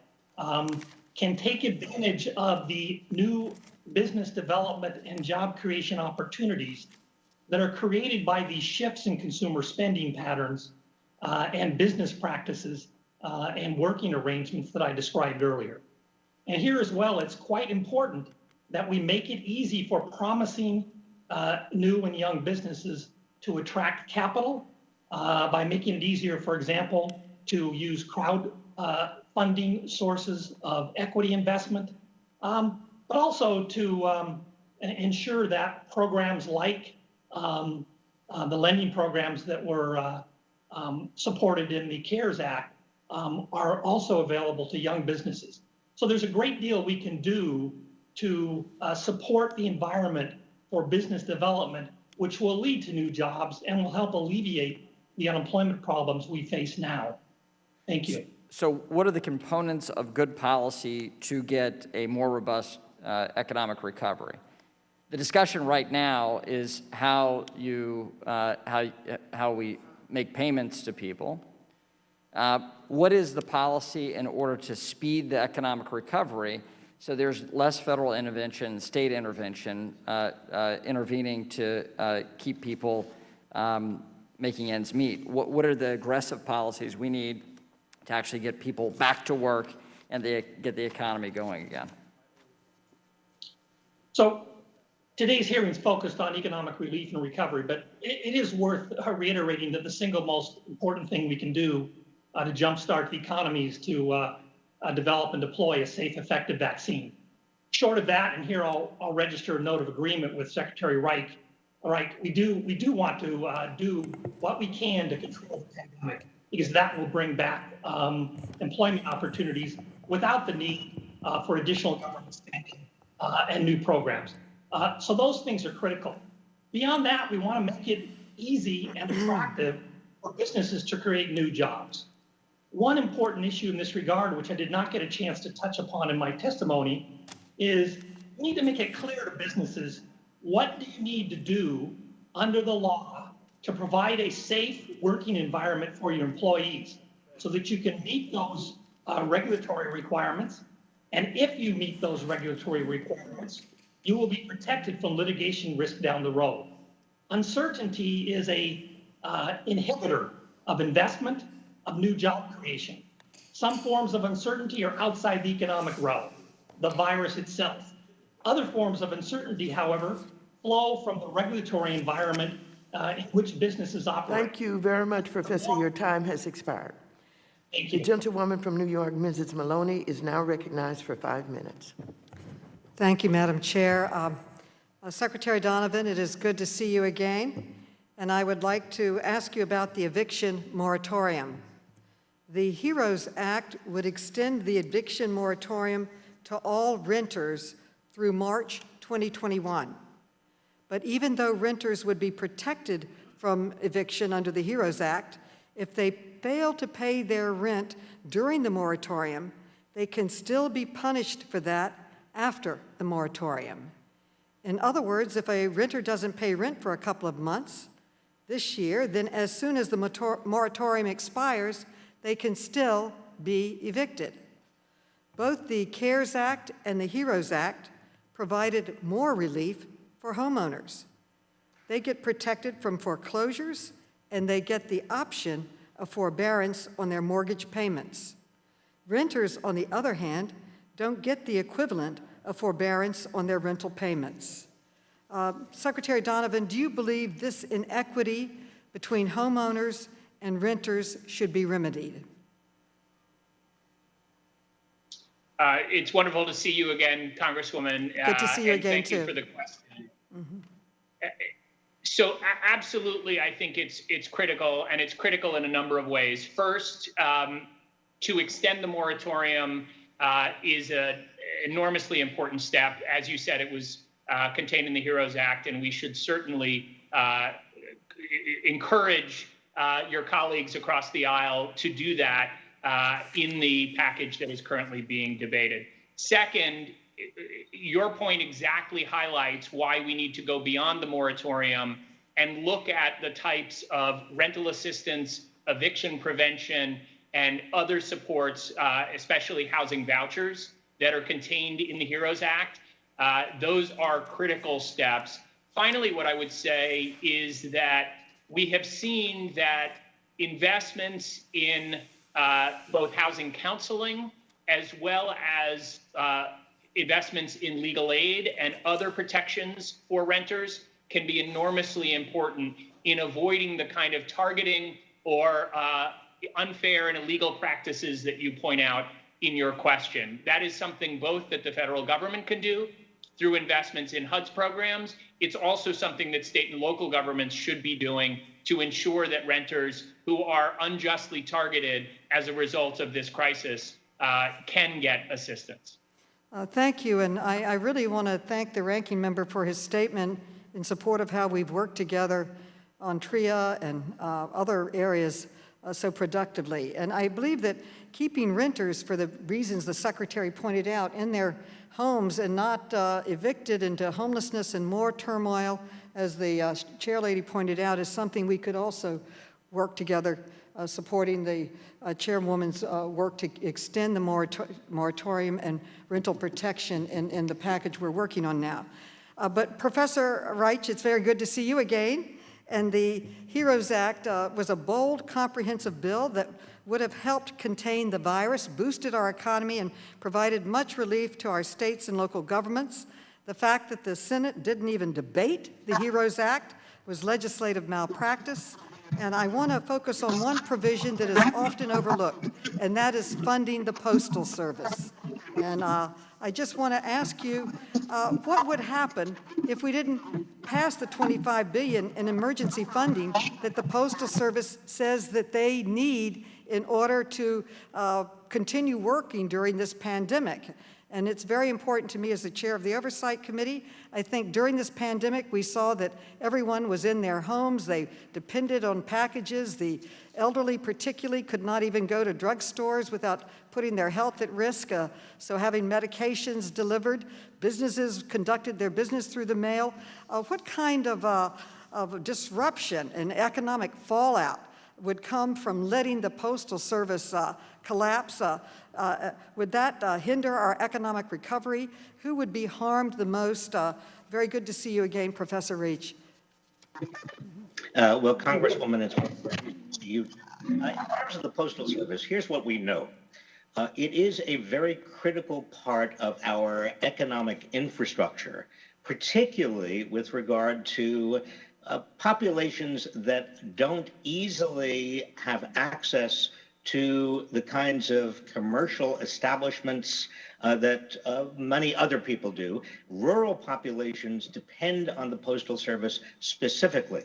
can take advantage of the new business development and job creation opportunities that are created by these shifts in consumer spending patterns and business practices and working arrangements that I described earlier. And here as well, it's quite important that we make it easy for promising new and young businesses to attract capital by making it easier, for example, to use crowdfunding sources of equity investment, but also to ensure that programs like the lending programs that were supported in the CARES Act are also available to young businesses. So there's a great deal we can do to support the environment for business development, which will lead to new jobs and will help alleviate the unemployment problems we face now. Thank you. So what are the components of good policy to get a more robust economic recovery? The discussion right now is how we make payments to people. What is the policy in order to speed the economic recovery so there's less federal intervention, state intervention, intervening to keep people making ends meet? What are the aggressive policies we need to actually get people back to work and get the economy going again? So today's hearing is focused on economic relief and recovery, but it is worth reiterating that the single most important thing we can do to jumpstart the economy is to develop and deploy a safe, effective vaccine. Short of that, and here I'll register a note of agreement with Secretary Reich. All right, we do want to do what we can to control the pandemic, because that will bring back employment opportunities without the need for additional government spending and new programs. So those things are critical. Beyond that, we want to make it easy and attractive for businesses to create new jobs. One important issue in this regard, which I did not get a chance to touch upon in my testimony, is we need to make it clear to businesses, what do you need to do under the law to provide a safe working environment for your employees so that you can meet those regulatory requirements. And if you meet those regulatory requirements, you will be protected from litigation risk down the road. Uncertainty is a inhibitor of investment, of new job creation. Some forms of uncertainty are outside the economic realm, the virus itself. Other forms of uncertainty, however, flow from the regulatory environment in which businesses operate. Thank you very much, Professor. Your time has expired. Thank The you. gentlewoman from New York, Mrs. Maloney, is now recognized for 5 minutes. Thank you, Madam Chair. Secretary Donovan, it is good to see you again, and I would like to ask you about the eviction moratorium. The HEROES Act would extend the eviction moratorium to all renters through March 2021. But even though renters would be protected from eviction under the HEROES Act, if they fail to pay their rent during the moratorium, they can still be punished for that after the moratorium. In other words, if a renter doesn't pay rent for a couple of months this year, then as soon as the moratorium expires, they can still be evicted. Both the CARES Act and the HEROES Act provided more relief for homeowners. They get protected from foreclosures, and they get the option of forbearance on their mortgage payments. Renters, on the other hand, don't get the equivalent of forbearance on their rental payments. Secretary Donovan, do you believe this inequity between homeowners and renters should be remedied? It's wonderful to see you again, Congresswoman. Good to see you again, thank too. you for the question. So absolutely, I think it's critical, and it's critical in a number of ways. First, to extend the moratorium is an enormously important step. As you said, it was contained in the HEROES Act, and we should certainly encourage your colleagues across the aisle to do that in the package that is currently being debated. Second, your point exactly highlights why we need to go beyond the moratorium and look at the types of rental assistance, eviction prevention, and other supports, especially housing vouchers that are contained in the HEROES Act. Those are critical steps. Finally, what I would say is that we have seen that investments in both housing counseling as well as investments in legal aid and other protections for renters can be enormously important in avoiding the kind of targeting or unfair and illegal practices that you point out in your question. That is something both that the federal government can do through investments in HUD's programs. It's also something that state and local governments should be doing to ensure that renters who are unjustly targeted as a result of this crisis can get assistance. Thank you, and I really want to thank the ranking member for his statement in support of how we've worked together on TRIA and other areas so productively. And I believe that keeping renters, for the reasons the Secretary pointed out, in their homes and not evicted into homelessness and more turmoil, as the chairlady pointed out, is something we could also work together, supporting the chairwoman's work to extend the moratorium and rental protection in the package we're working on now. But Professor Reich, it's very good to see you again. And the HEROES Act was a bold, comprehensive bill that would have helped contain the virus, boosted our economy, and provided much relief to our states and local governments. The fact that the Senate didn't even debate the HEROES Act was legislative malpractice. And I want to focus on one provision that is often overlooked, and that is funding the Postal Service. And I just want to ask you, what would happen if we didn't pass the $25 billion in emergency funding that the Postal Service says that they need in order to continue working during this pandemic? And it's very important to me as the chair of the Oversight Committee. I think during this pandemic, we saw that everyone was in their homes. They depended on packages. The elderly particularly could not even go to drugstores without putting their health at risk. So having medications delivered, businesses conducted their business through the mail. What kind of disruption and economic fallout would come from letting the Postal Service collapse? Would that hinder our economic recovery? Who would be harmed the most? Very good to see you again, Professor Reach. Well, Congresswoman, it's to you. In terms of the Postal Service, here's what we know. It is a very critical part of our economic infrastructure, particularly with regard to populations that don't easily have access to the kinds of commercial establishments that many other people do. Rural populations depend on the Postal Service specifically.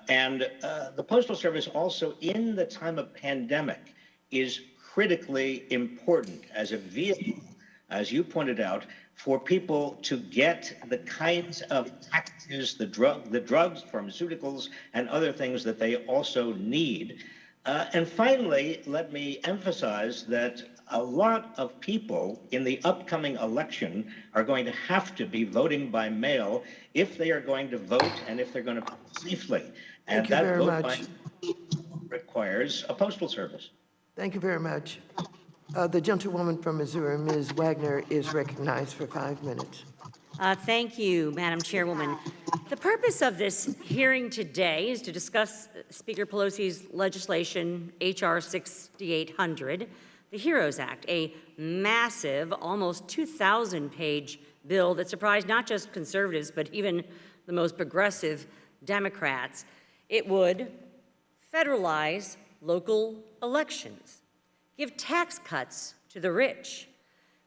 And the Postal Service also, in the time of pandemic, is critically important as a vehicle, as you pointed out, for people to get the kinds of packages, the drugs, pharmaceuticals, and other things that they also need. And finally, let me emphasize that a lot of people in the upcoming election are going to have to be voting by mail if they are going to vote and if they're going to vote safely. And that vote by mail requires a postal service. Thank you very much. The gentlewoman from Missouri, Ms. Wagner, is recognized for 5 minutes. Thank you, Madam Chairwoman. The purpose of this hearing today is to discuss Speaker Pelosi's legislation, H.R. 6800, the HEROES Act, a massive, almost 2,000-page bill that surprised not just conservatives, but even the most progressive Democrats. It would federalize local elections, give tax cuts to the rich,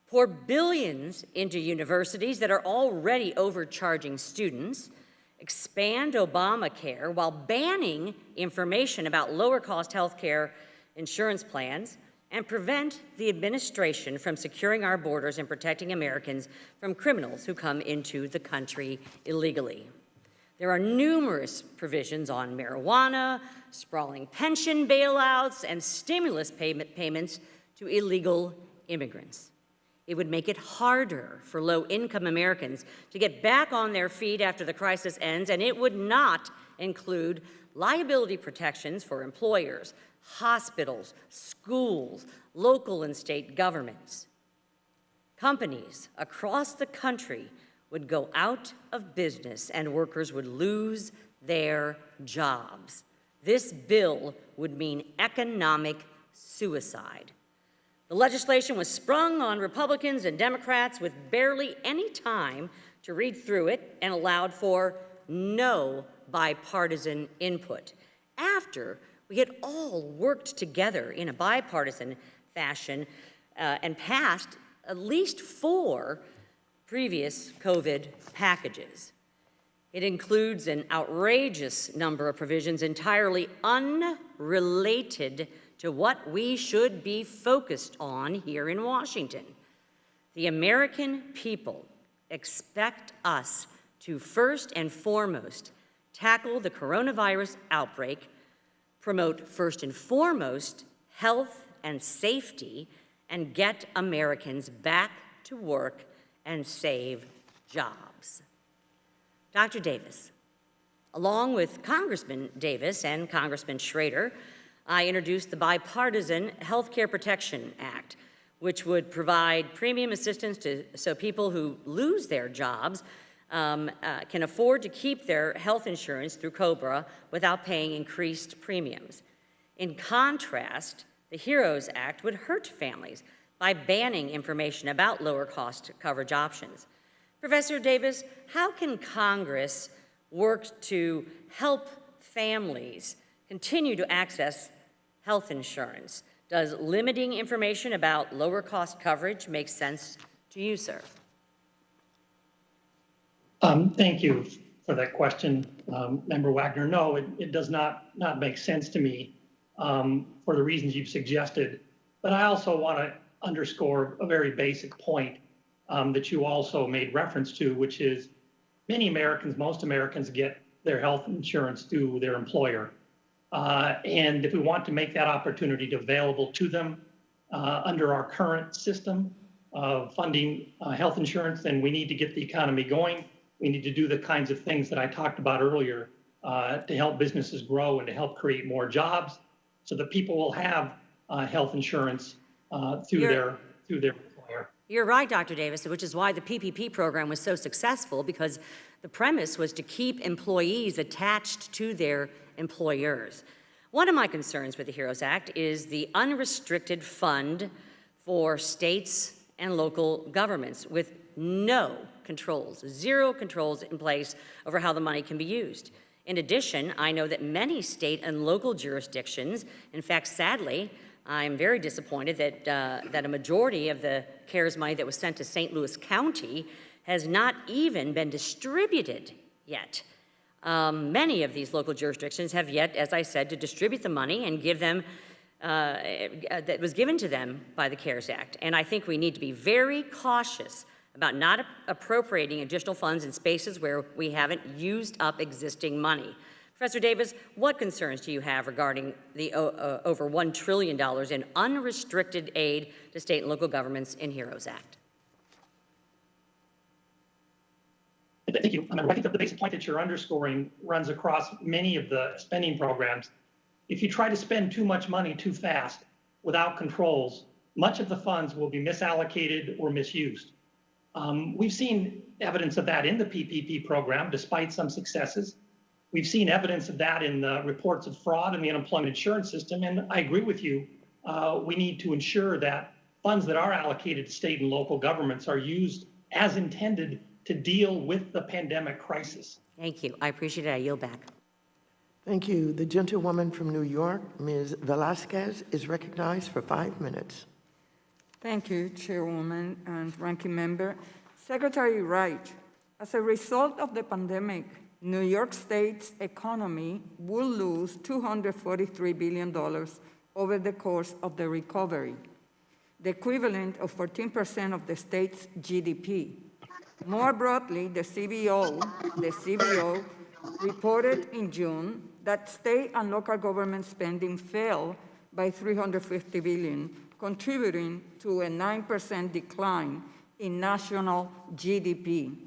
pour billions into universities that are already overcharging students, expand Obamacare while banning information about lower-cost health care insurance plans, and prevent the administration from securing our borders and protecting Americans from criminals who come into the country illegally. There are numerous provisions on marijuana, sprawling pension bailouts, and stimulus payments to illegal immigrants. It would make it harder for low-income Americans to get back on their feet after the crisis ends, and it would not include liability protections for employers, hospitals, schools, local and state governments. Companies across the country would go out of business and workers would lose their jobs. This bill would mean economic suicide. The legislation was sprung on Republicans and Democrats with barely any time to read through it and allowed for no bipartisan input. After we had all worked together in a bipartisan fashion and passed at least 4 previous COVID packages. It includes an outrageous number of provisions entirely unrelated to what we should be focused on here in Washington. The American people expect us to first and foremost tackle the coronavirus outbreak, promote first and foremost health and safety, and get Americans back to work and save jobs. Dr. Davis, along with Congressman Davis and Congressman Schrader, I introduced the Bipartisan Health Care Protection Act, which would provide premium assistance so people who lose their jobs can afford to keep their health insurance through COBRA without paying increased premiums. In contrast, the HEROES Act would hurt families by banning information about lower cost coverage options. Professor Davis, how can Congress work to help families continue to access health insurance. Does limiting information about lower cost coverage make sense to you, sir? Thank you for that question, Member Wagner. No, it does not make sense to me for the reasons you've suggested. But I also want to underscore a very basic point that you also made reference to, which is many Americans, most Americans get their health insurance through their employer. And if we want to make that opportunity available to them under our current system of funding health insurance, then we need to get the economy going. We need to do the kinds of things that I talked about earlier to help businesses grow and to help create more jobs so that people will have health insurance through their employer. You're right, Dr. Davis, which is why the PPP program was so successful, because the premise was to keep employees attached to their employers. One of my concerns with the HEROES Act is the unrestricted fund for states and local governments with no controls, zero controls in place over how the money can be used. In addition, I know that many state and local jurisdictions, in fact, sadly, I'm very disappointed that a majority of the CARES money that was sent to St. Louis County has not even been distributed yet. Many of these local jurisdictions have yet, as I said, to distribute the money and give them that was given to them by the CARES Act. And I think we need to be very cautious about not appropriating additional funds in spaces where we haven't used up existing money. Professor Davis, what concerns do you have regarding the over $1 trillion in unrestricted aid to state and local governments in HEROES Act? Thank you. I think that the basic point that you're underscoring runs across many of the spending programs. If you try to spend too much money too fast without controls, much of the funds will be misallocated or misused. We've seen evidence of that in the PPP program, despite some successes. We've seen evidence of that in the reports of fraud in the unemployment insurance system, and I agree with you. We need to ensure that funds that are allocated to state and local governments are used as intended to deal with the pandemic crisis. Thank you. I appreciate it. I yield back. Thank you. The gentlewoman from New York, Ms. Velasquez, is recognized for 5 minutes. Thank you, Chairwoman and Ranking Member. Secretary Wright, as a result of the pandemic, New York State's economy will lose $243 billion over the course of the recovery, the equivalent of 14% of the state's GDP. More broadly, the CBO reported in June that state and local government spending fell by $350 billion, contributing to a 9% decline in national GDP.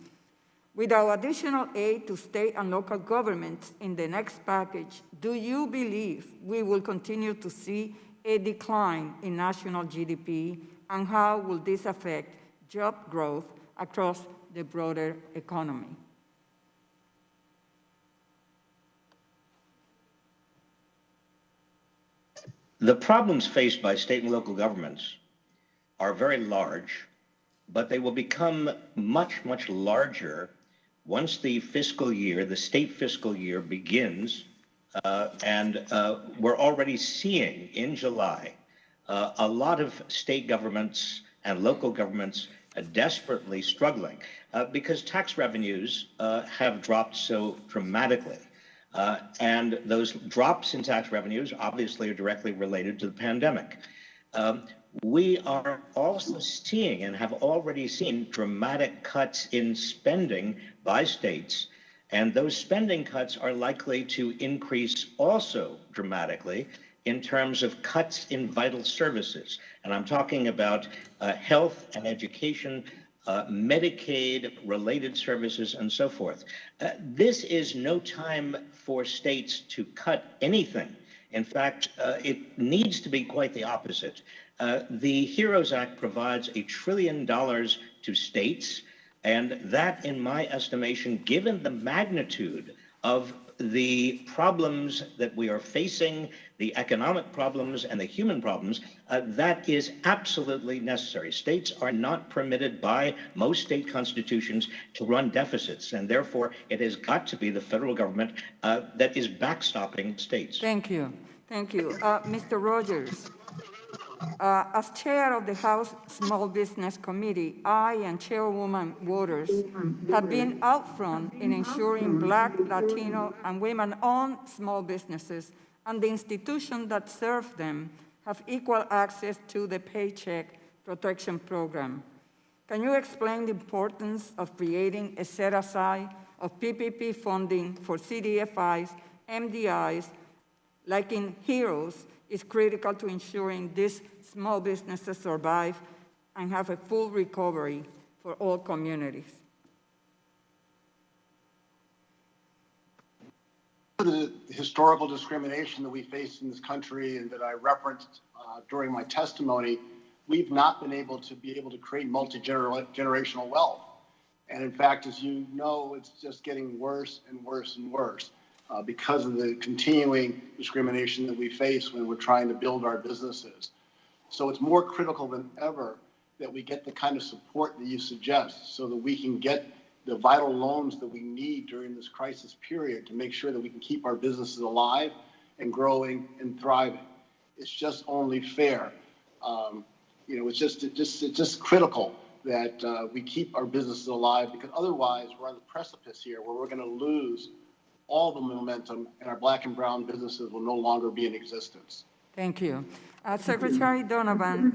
Without additional aid to state and local governments in the next package, do you believe we will continue to see a decline in national GDP, and how will this affect job growth across the broader economy? The problems faced by state and local governments are very large, but they will become much, much larger once the fiscal year, the state fiscal year begins, and we're already seeing in July a lot of state governments and local governments desperately struggling because tax revenues have dropped so dramatically. And those drops in tax revenues obviously are directly related to the pandemic. We are also seeing and have already seen dramatic cuts in spending by states, and those spending cuts are likely to increase also dramatically in terms of cuts in vital services. And I'm talking about health and education, Medicaid-related services, and so forth. This is no time for states to cut anything. In fact, it needs to be quite the opposite. The HEROES Act provides $1 trillion to states, and that, in my estimation, given the magnitude of the problems that we are facing, the economic problems and the human problems, that is absolutely necessary. States are not permitted by most state constitutions to run deficits, and therefore it has got to be the federal government that is backstopping states. Thank you. Thank you. Mr. Rogers, as chair of the House Small Business Committee, I and Chairwoman Waters have been out front in ensuring Black, Latino, and women-owned small businesses and the institutions that serve them have equal access to the Paycheck Protection Program. Can you explain the importance of creating a set-aside of PPP funding for CDFIs, MDIs, like in HEROES, is critical to ensuring these small businesses survive and have a full recovery for all communities? The historical discrimination that we face in this country and that I referenced during my testimony, we've not been able to create multi-generational wealth. And in fact, as you know, it's just getting worse and worse and worse because of the continuing discrimination that we face when we're trying to build our businesses. So it's more critical than ever that we get the kind of support that you suggest so that we can get the vital loans that we need during this crisis period to make sure that we can keep our businesses alive and growing and thriving. It's just only fair. It's just critical that we keep our businesses alive, because otherwise we're on the precipice here where we're going to lose all the momentum and our Black and brown businesses will no longer be in existence. Thank you. Secretary Donovan,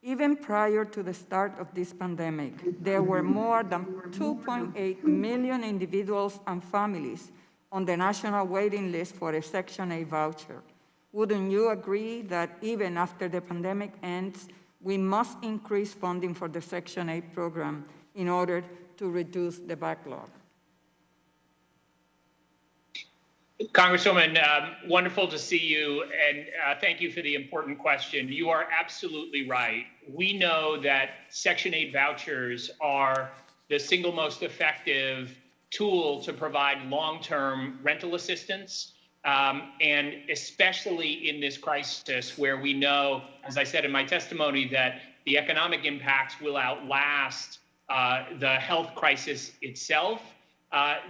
even prior to the start of this pandemic, there were more than 2.8 million individuals and families on the national waiting list for a Section 8 voucher. Wouldn't you agree that even after the pandemic ends, we must increase funding for the Section 8 program in order to reduce the backlog? Congresswoman, wonderful to see you, and thank you for the important question. You are absolutely right. We know that Section 8 vouchers are the single most effective tool to provide long-term rental assistance, and especially in this crisis where we know, as I said in my testimony, that the economic impacts will outlast the health crisis itself.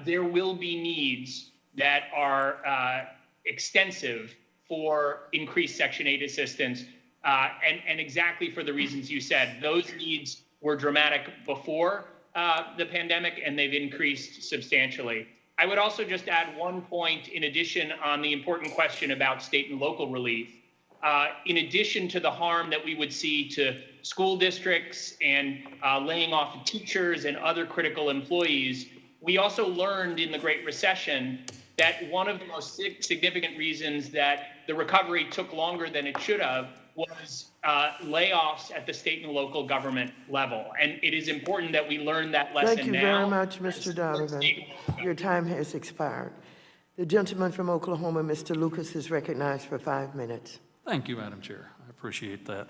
There will be needs that are extensive for increased Section 8 assistance, and exactly for the reasons you said. Those needs were dramatic before the pandemic, and they've increased substantially. I would also just add one point in addition on the important question about state and local relief. In addition to the harm that we would see to school districts and laying off teachers and other critical employees, we also learned in the Great Recession that one of the most significant reasons that the recovery took longer than it should have was layoffs at the state and local government level. And it is important that we learn that lesson now. Thank you very much, Mr. Donovan. Your time has expired. The gentleman from Oklahoma, Mr. Lucas, is recognized for 5 minutes. Thank you, Madam Chair. I appreciate that.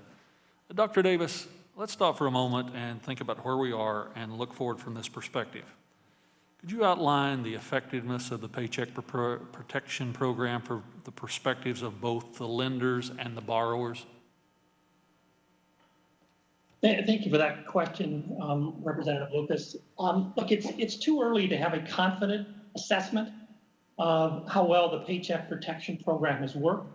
Dr. Davis, let's stop for a moment and think about where we are and look forward from this perspective. Could you outline the effectiveness of the Paycheck Protection Program for the perspectives of both the lenders and the borrowers? Thank you for that question, Representative Lucas. Look, it's too early to have a confident assessment of how well the Paycheck Protection Program has worked.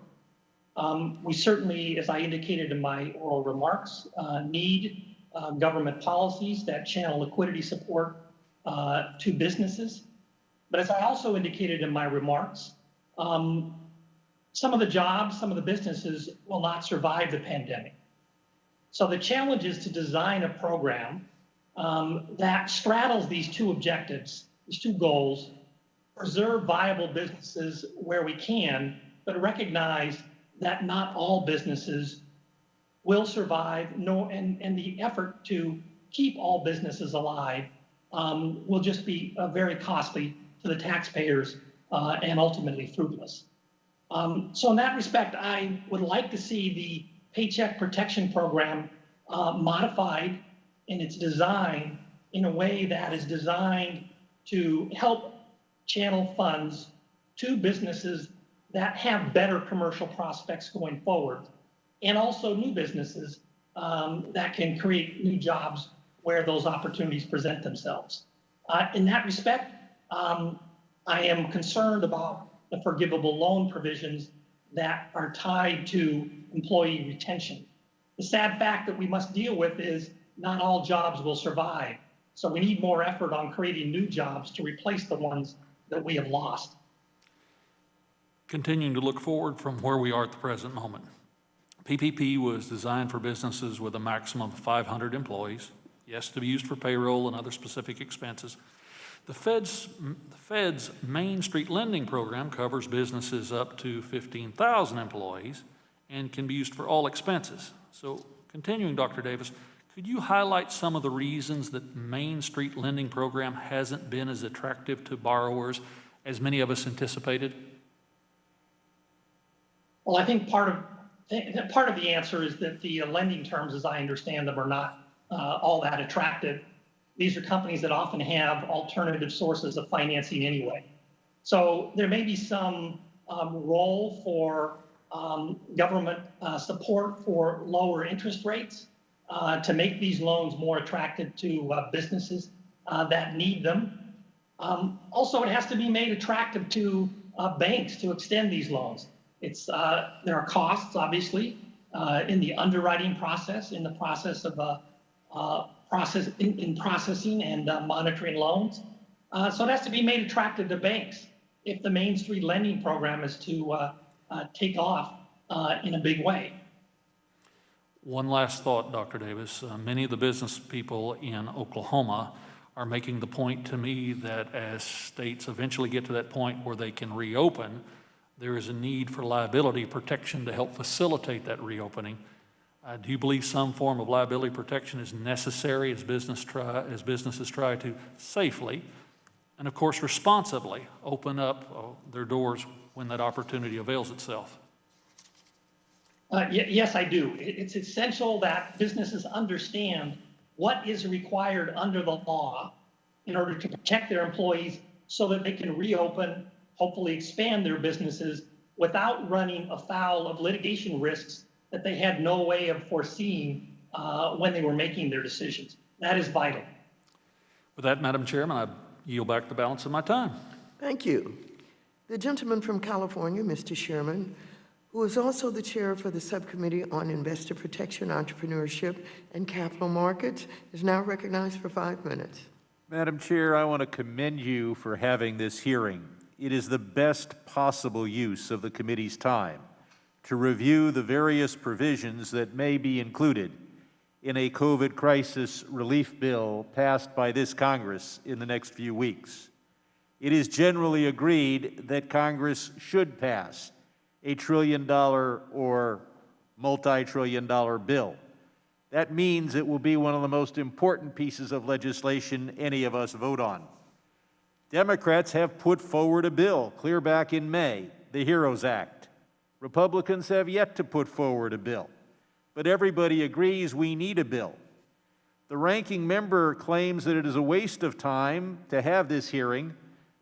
We certainly, as I indicated in my oral remarks, need government policies that channel liquidity support to businesses. But as I also indicated in my remarks, some of the jobs, some of the businesses will not survive the pandemic. So the challenge is to design a program that straddles these two objectives, these two goals, preserve viable businesses where we can, but recognize that not all businesses will survive, and the effort to keep all businesses alive will just be very costly to the taxpayers and ultimately fruitless. So in that respect, I would like to see the Paycheck Protection Program modified in its design in a way that is designed to help channel funds to businesses that have better commercial prospects going forward, and also new businesses that can create new jobs where those opportunities present themselves. In that respect, I am concerned about the forgivable loan provisions that are tied to employee retention. The sad fact that we must deal with is not all jobs will survive. So we need more effort on creating new jobs to replace the ones that we have lost. Continuing to look forward from where we are at the present moment. PPP was designed for businesses with a maximum of 500 employees, yes, to be used for payroll and other specific expenses. The Fed's Main Street Lending Program covers businesses up to 15,000 employees and can be used for all expenses. So continuing, Dr. Davis, could you highlight some of the reasons that Main Street Lending Program hasn't been as attractive to borrowers as many of us anticipated? Well, I think part of the answer is that the lending terms, as I understand them, are not all that attractive. These are companies that often have alternative sources of financing anyway. So there may be some role for government support for lower interest rates to make these loans more attractive to businesses that need them. Also, it has to be made attractive to banks to extend these loans. There are costs, obviously, in the underwriting process, in the process of processing and monitoring loans. So it has to be made attractive to banks if the Main Street Lending Program is to take off in a big way. One last thought, Dr. Davis. Many of the business people in Oklahoma are making the point to me that as states eventually get to that point where they can reopen, there is a need for liability protection to help facilitate that reopening. Do you believe some form of liability protection is necessary as businesses try to safely and, of course, responsibly open up their doors when that opportunity avails itself? Yes, I do. It's essential that businesses understand what is required under the law in order to protect their employees so that they can reopen, hopefully expand their businesses without running afoul of litigation risks that they had no way of foreseeing when they were making their decisions. That is vital. With that, Madam Chairman, I yield back the balance of my time. Thank you. The gentleman from California, Mr. Sherman, who is also the chair for the Subcommittee on Investor Protection, Entrepreneurship, and Capital Markets, is now recognized for 5 minutes. Madam Chair, I want to commend you for having this hearing. It is the best possible use of the committee's time to review the various provisions that may be included in a COVID crisis relief bill passed by this Congress in the next few weeks. It is generally agreed that Congress should pass a $1 trillion or multi-trillion-dollar bill. That means it will be one of the most important pieces of legislation any of us vote on. Democrats have put forward a bill clear back in May, the HEROES Act. Republicans have yet to put forward a bill, but everybody agrees we need a bill. The ranking member claims that it is a waste of time to have this hearing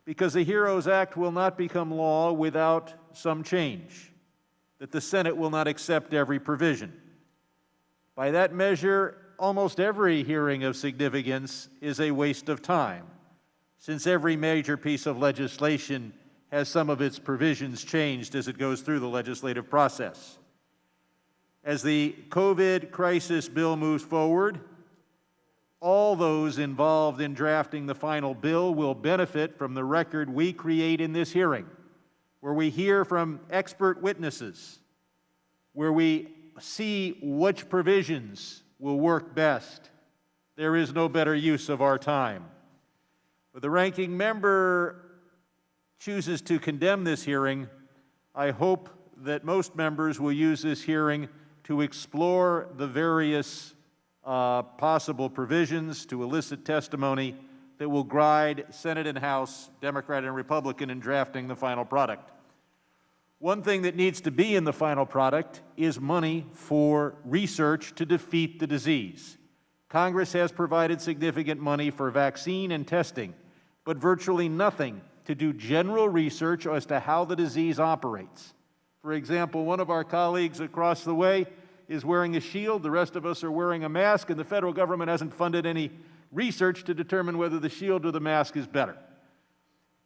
because the HEROES Act will not become law without some change, that the Senate will not accept every provision. By that measure, almost every hearing of significance is a waste of time, since every major piece of legislation has some of its provisions changed as it goes through the legislative process. As the COVID crisis bill moves forward, all those involved in drafting the final bill will benefit from the record we create in this hearing, where we hear from expert witnesses, where we see which provisions will work best. There is no better use of our time. But the ranking member chooses to condemn this hearing. I hope that most members will use this hearing to explore the various possible provisions, to elicit testimony that will guide Senate and House, Democrat and Republican, in drafting the final product. One thing that needs to be in the final product is money for research to defeat the disease. Congress has provided significant money for vaccine and testing, but virtually nothing to do general research as to how the disease operates. For example, one of our colleagues across the way is wearing a shield, the rest of us are wearing a mask, and the federal government hasn't funded any research to determine whether the shield or the mask is better.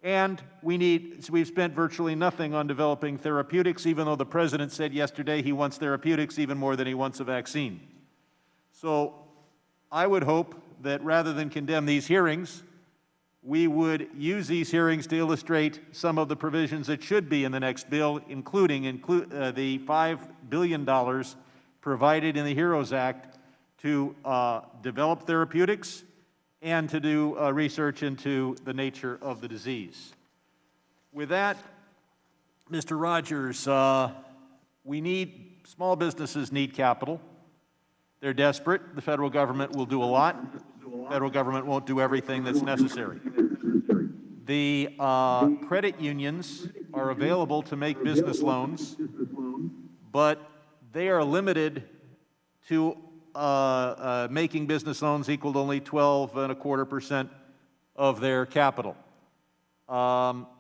And we've spent virtually nothing on developing therapeutics, even though the president said yesterday he wants therapeutics even more than he wants a vaccine. So I would hope that rather than condemn these hearings, we would use these hearings to illustrate some of the provisions that should be in the next bill, including the $5 billion provided in the HEROES Act to develop therapeutics and to do research into the nature of the disease. With that, Mr. Rogers, small businesses need capital. They're desperate. The federal government will do a lot. The federal government won't do everything that's necessary. The credit unions are available to make business loans, but they are limited to making business loans equal to only 12.25% of their capital.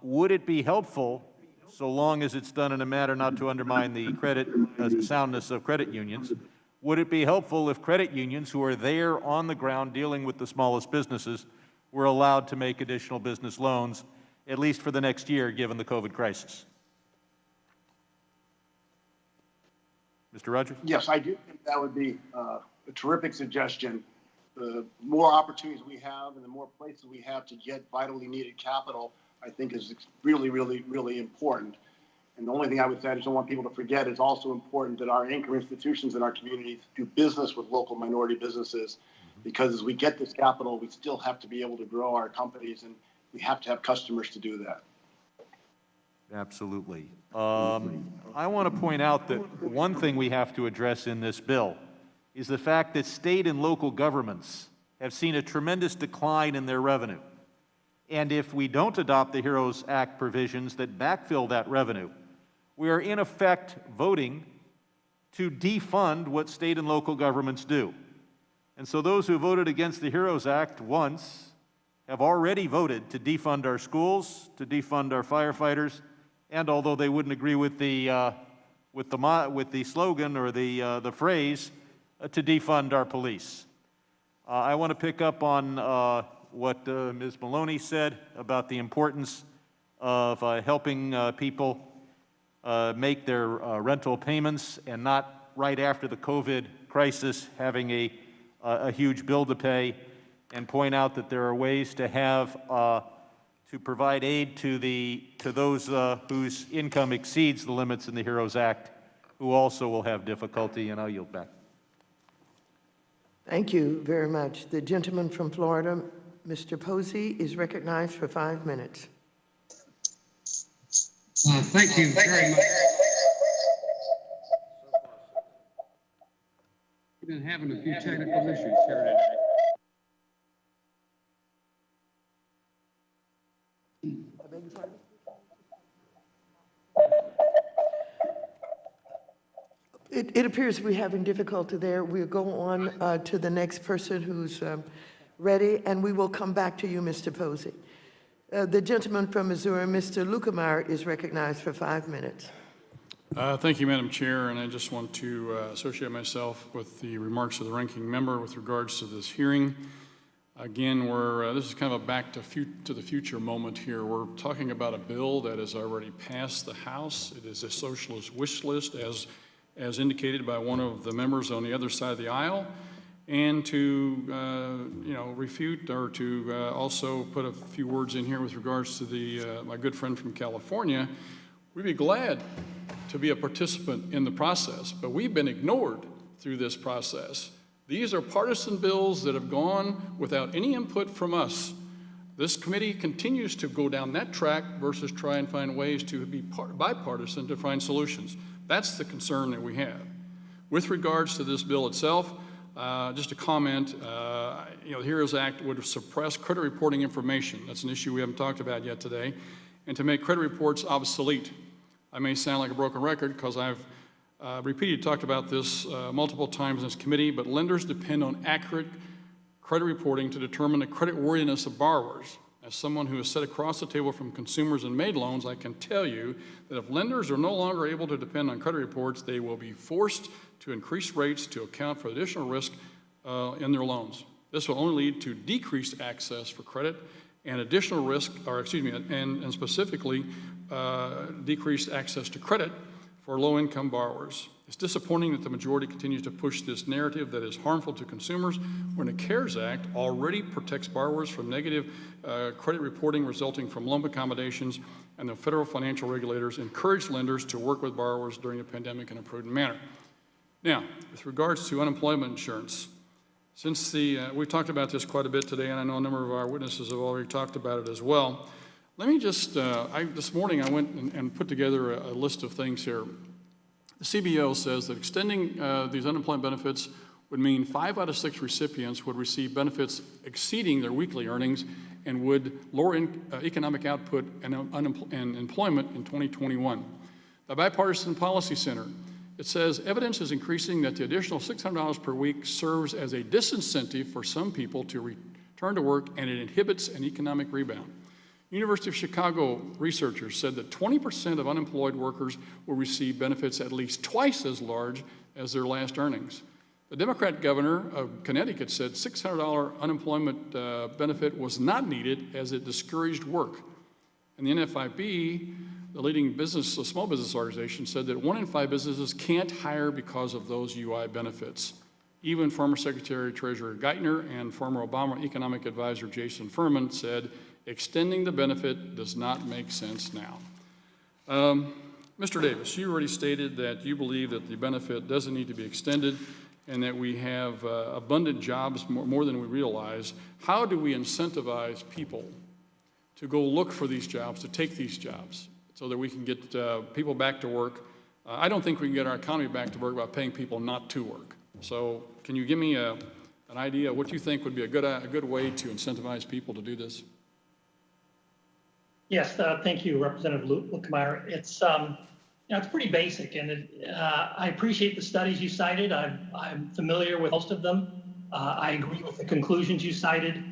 Would it be helpful, so long as it's done in a manner not to undermine the credit soundness of credit unions, would it be helpful if credit unions who are there on the ground dealing with the smallest businesses were allowed to make additional business loans, at least for the next year, given the COVID crisis? Mr. Rogers? Yes, I do think that would be a terrific suggestion. The more opportunities we have and the more places we have to get vitally needed capital, I think is really, really, really important. And the only thing I would say, I just don't want people to forget, it's also important that our anchor institutions in our communities do business with local minority businesses, because as we get this capital, we still have to be able to grow our companies, and we have to have customers to do that. Absolutely. I want to point out that one thing we have to address in this bill is the fact that state and local governments have seen a tremendous decline in their revenue. And if we don't adopt the HEROES Act provisions that backfill that revenue, we are in effect voting to defund what state and local governments do. And so those who voted against the HEROES Act once have already voted to defund our schools, to defund our firefighters, and although they wouldn't agree with the slogan or the phrase, to defund our police. I want to pick up on what Ms. Maloney said about the importance of helping people make their rental payments and not right after the COVID crisis having a huge bill to pay, and point out that there are ways to have to provide aid to those whose income exceeds the limits in the HEROES Act, who also will have difficulty, and I'll yield back. Thank you very much. The gentleman from Florida, Mr. Posey, is recognized for 5 minutes. Thank you very much. We've been having a few technical issues here today. It appears we're having difficulty there. We'll go on to the next person who's ready, and we will come back to you, Mr. Posey. The gentleman from Missouri, Mr. Lukemeyer, is recognized for 5 minutes. Thank you, Madam Chair, and I just want to associate myself with the remarks of the ranking member with regards to this hearing. Again, this is kind of a back to the future moment here. We're talking about a bill that has already passed the House. It is a socialist wish list, as indicated by one of the members on the other side of the aisle, and to refute or to also put a few words in here with regards to my good friend from California. We'd be glad to be a participant in the process, but we've been ignored through this process. These are partisan bills that have gone without any input from us. This committee continues to go down that track versus try and find ways to be bipartisan to find solutions. That's the concern that we have. With regards to this bill itself, just a comment, the HEROES Act would suppress credit reporting information. That's an issue we haven't talked about yet today, and to make credit reports obsolete. I may sound like a broken record because I've repeatedly talked about this multiple times in this committee, but lenders depend on accurate credit reporting to determine the creditworthiness of borrowers. As someone who has sat across the table from consumers and made loans, I can tell you that if lenders are no longer able to depend on credit reports, they will be forced to increase rates to account for additional risk in their loans. This will only lead to decreased access for credit and additional risk, and specifically decreased access to credit for low-income borrowers. It's disappointing that the majority continues to push this narrative that is harmful to consumers when the CARES Act already protects borrowers from negative credit reporting resulting from loan accommodations, and the federal financial regulators encourage lenders to work with borrowers during the pandemic in a prudent manner. Now, with regards to unemployment insurance, since we've talked about this quite a bit today, and I know a number of our witnesses have already talked about it as well. Let me just, this morning I went and put together a list of things here. The CBO says that extending these unemployment benefits would mean 5 out of 6 recipients would receive benefits exceeding their weekly earnings and would lower economic output and employment in 2021. The Bipartisan Policy Center, it says evidence is increasing that the additional $600 per week serves as a disincentive for some people to return to work, and it inhibits an economic rebound. University of Chicago researchers said that 20% of unemployed workers will receive benefits at least twice as large as their last earnings. The Democrat governor of Connecticut said $600 unemployment benefit was not needed as it discouraged work. And the NFIB, the leading small business organization, said that 1 in 5 businesses can't hire because of those UI benefits. Even former Secretary Treasurer Geithner and former Obama economic advisor Jason Furman said, extending the benefit does not make sense now. Mr. Davis, you already stated that you believe that the benefit doesn't need to be extended and that we have abundant jobs, more than we realize. How do we incentivize people to go look for these jobs, to take these jobs, so that we can get people back to work? I don't think we can get our economy back to work by paying people not to work. So can you give me an idea of what you think would be a good way to incentivize people to do this? Yes, thank you, Representative Luetkemeyer. It's it's pretty basic, and I appreciate the studies you cited. I'm familiar with most of them. I agree with the conclusions you cited,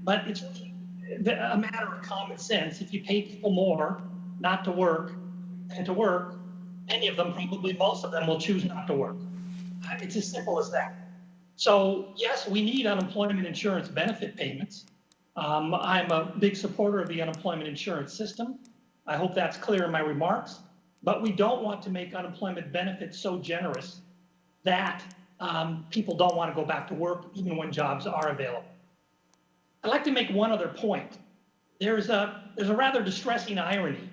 but it's a matter of common sense. If you pay people more not to work than to work, any of them, probably most of them, will choose not to work. It's as simple as that. So yes, we need unemployment insurance benefit payments. I'm a big supporter of the unemployment insurance system. I hope that's clear in my remarks, but we don't want to make unemployment benefits so generous that people don't want to go back to work even when jobs are available. I'd like to make one other point. There's a rather distressing irony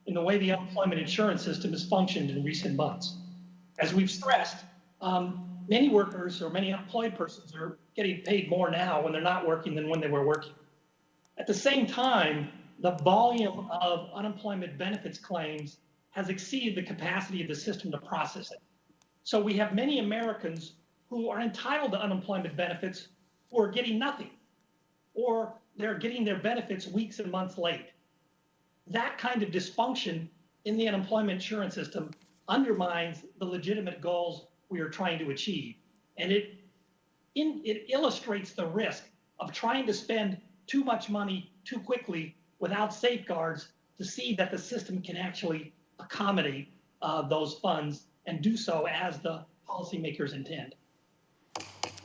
in the way the unemployment insurance system has functioned in recent months. As we've stressed, many workers or many unemployed persons are getting paid more now when they're not working than when they were working. At the same time, the volume of unemployment benefits claims has exceeded the capacity of the system to process it. So we have many Americans who are entitled to unemployment benefits who are getting nothing, or they're getting their benefits weeks and months late. That kind of dysfunction in the unemployment insurance system undermines the legitimate goals we are trying to achieve. And it illustrates the risk of trying to spend too much money too quickly without safeguards to see that the system can actually accommodate those funds and do so as the policymakers intend.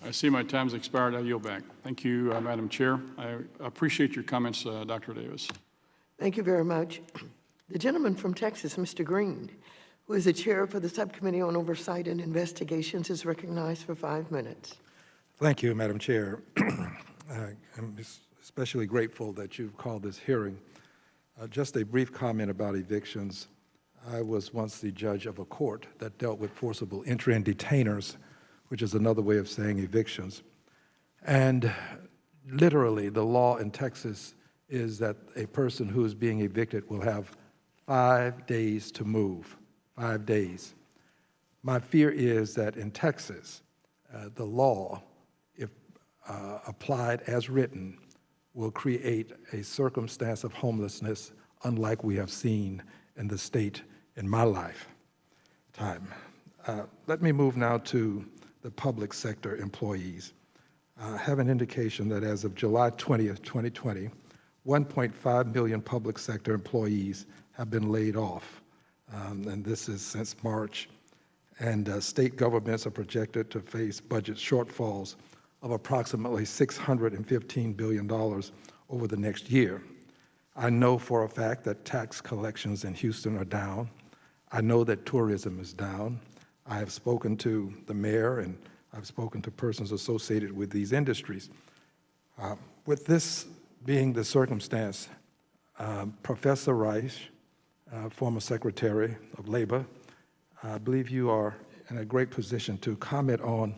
I see my time's expired. I yield back. Thank you, Madam Chair. I appreciate your comments, Dr. Davis. Thank you very much. The gentleman from Texas, Mr. Green, who is the chair for the Subcommittee on Oversight and Investigations, is recognized for 5 minutes. Thank you, Madam Chair. I'm especially grateful that you've called this hearing. Just a brief comment about evictions. I was once the judge of a court that dealt with forcible entry and detainers, which is another way of saying evictions. And literally, the law in Texas is that a person who is being evicted will have 5 days to move, 5 days. My fear is that in Texas, the law, if applied as written, will create a circumstance of homelessness unlike we have seen in the state in my lifetime. Let me move now to the public sector employees. I have an indication that as of July 20th, 2020, 1.5 million public sector employees have been laid off, and this is since March. And state governments are projected to face budget shortfalls of approximately $615 billion over the next year. I know for a fact that tax collections in Houston are down. I know that tourism is down. I have spoken to the mayor and I've spoken to persons associated with these industries. With this being the circumstance, Professor Reich, former Secretary of Labor, I believe you are in a great position to comment on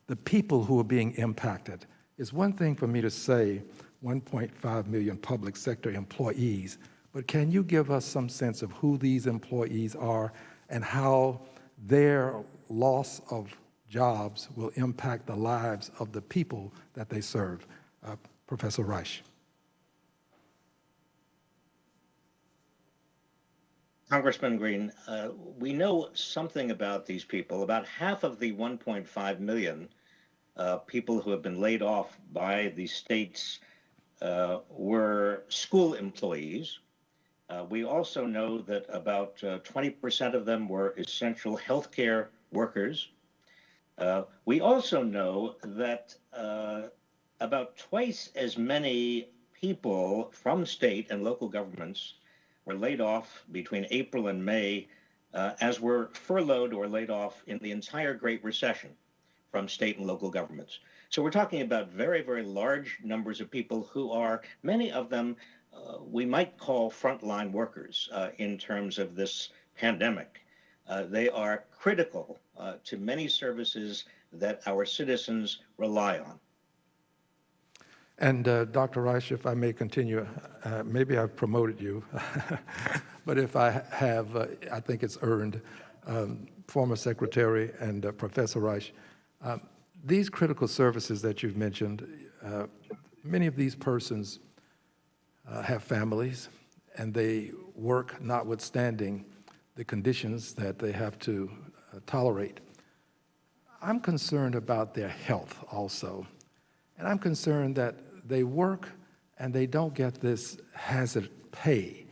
the people who are being impacted. It's one thing for me to say 1.5 million public sector employees, but can you give us some sense of who these employees are and how their loss of jobs will impact the lives of the people that they serve? Professor Reich. Congressman Green, we know something about these people. About half of the 1.5 million people who have been laid off by the states were school employees. We also know that about 20% of them were essential healthcare workers. We also know that about twice as many people from state and local governments were laid off between April and May as were furloughed or laid off in the entire Great Recession from state and local governments. So we're talking about very, very large numbers of people who are, many of them, we might call frontline workers in terms of this pandemic. They are critical to many services that our citizens rely on. And Dr. Reich, if I may continue, maybe I've promoted you, but if I have, I think it's earned. Former Secretary and Professor Reich, these critical services that you've mentioned, many of these persons have families and they work notwithstanding the conditions that they have to tolerate. I'm concerned about their health also, and I'm concerned that they work and they don't get this hazard pay.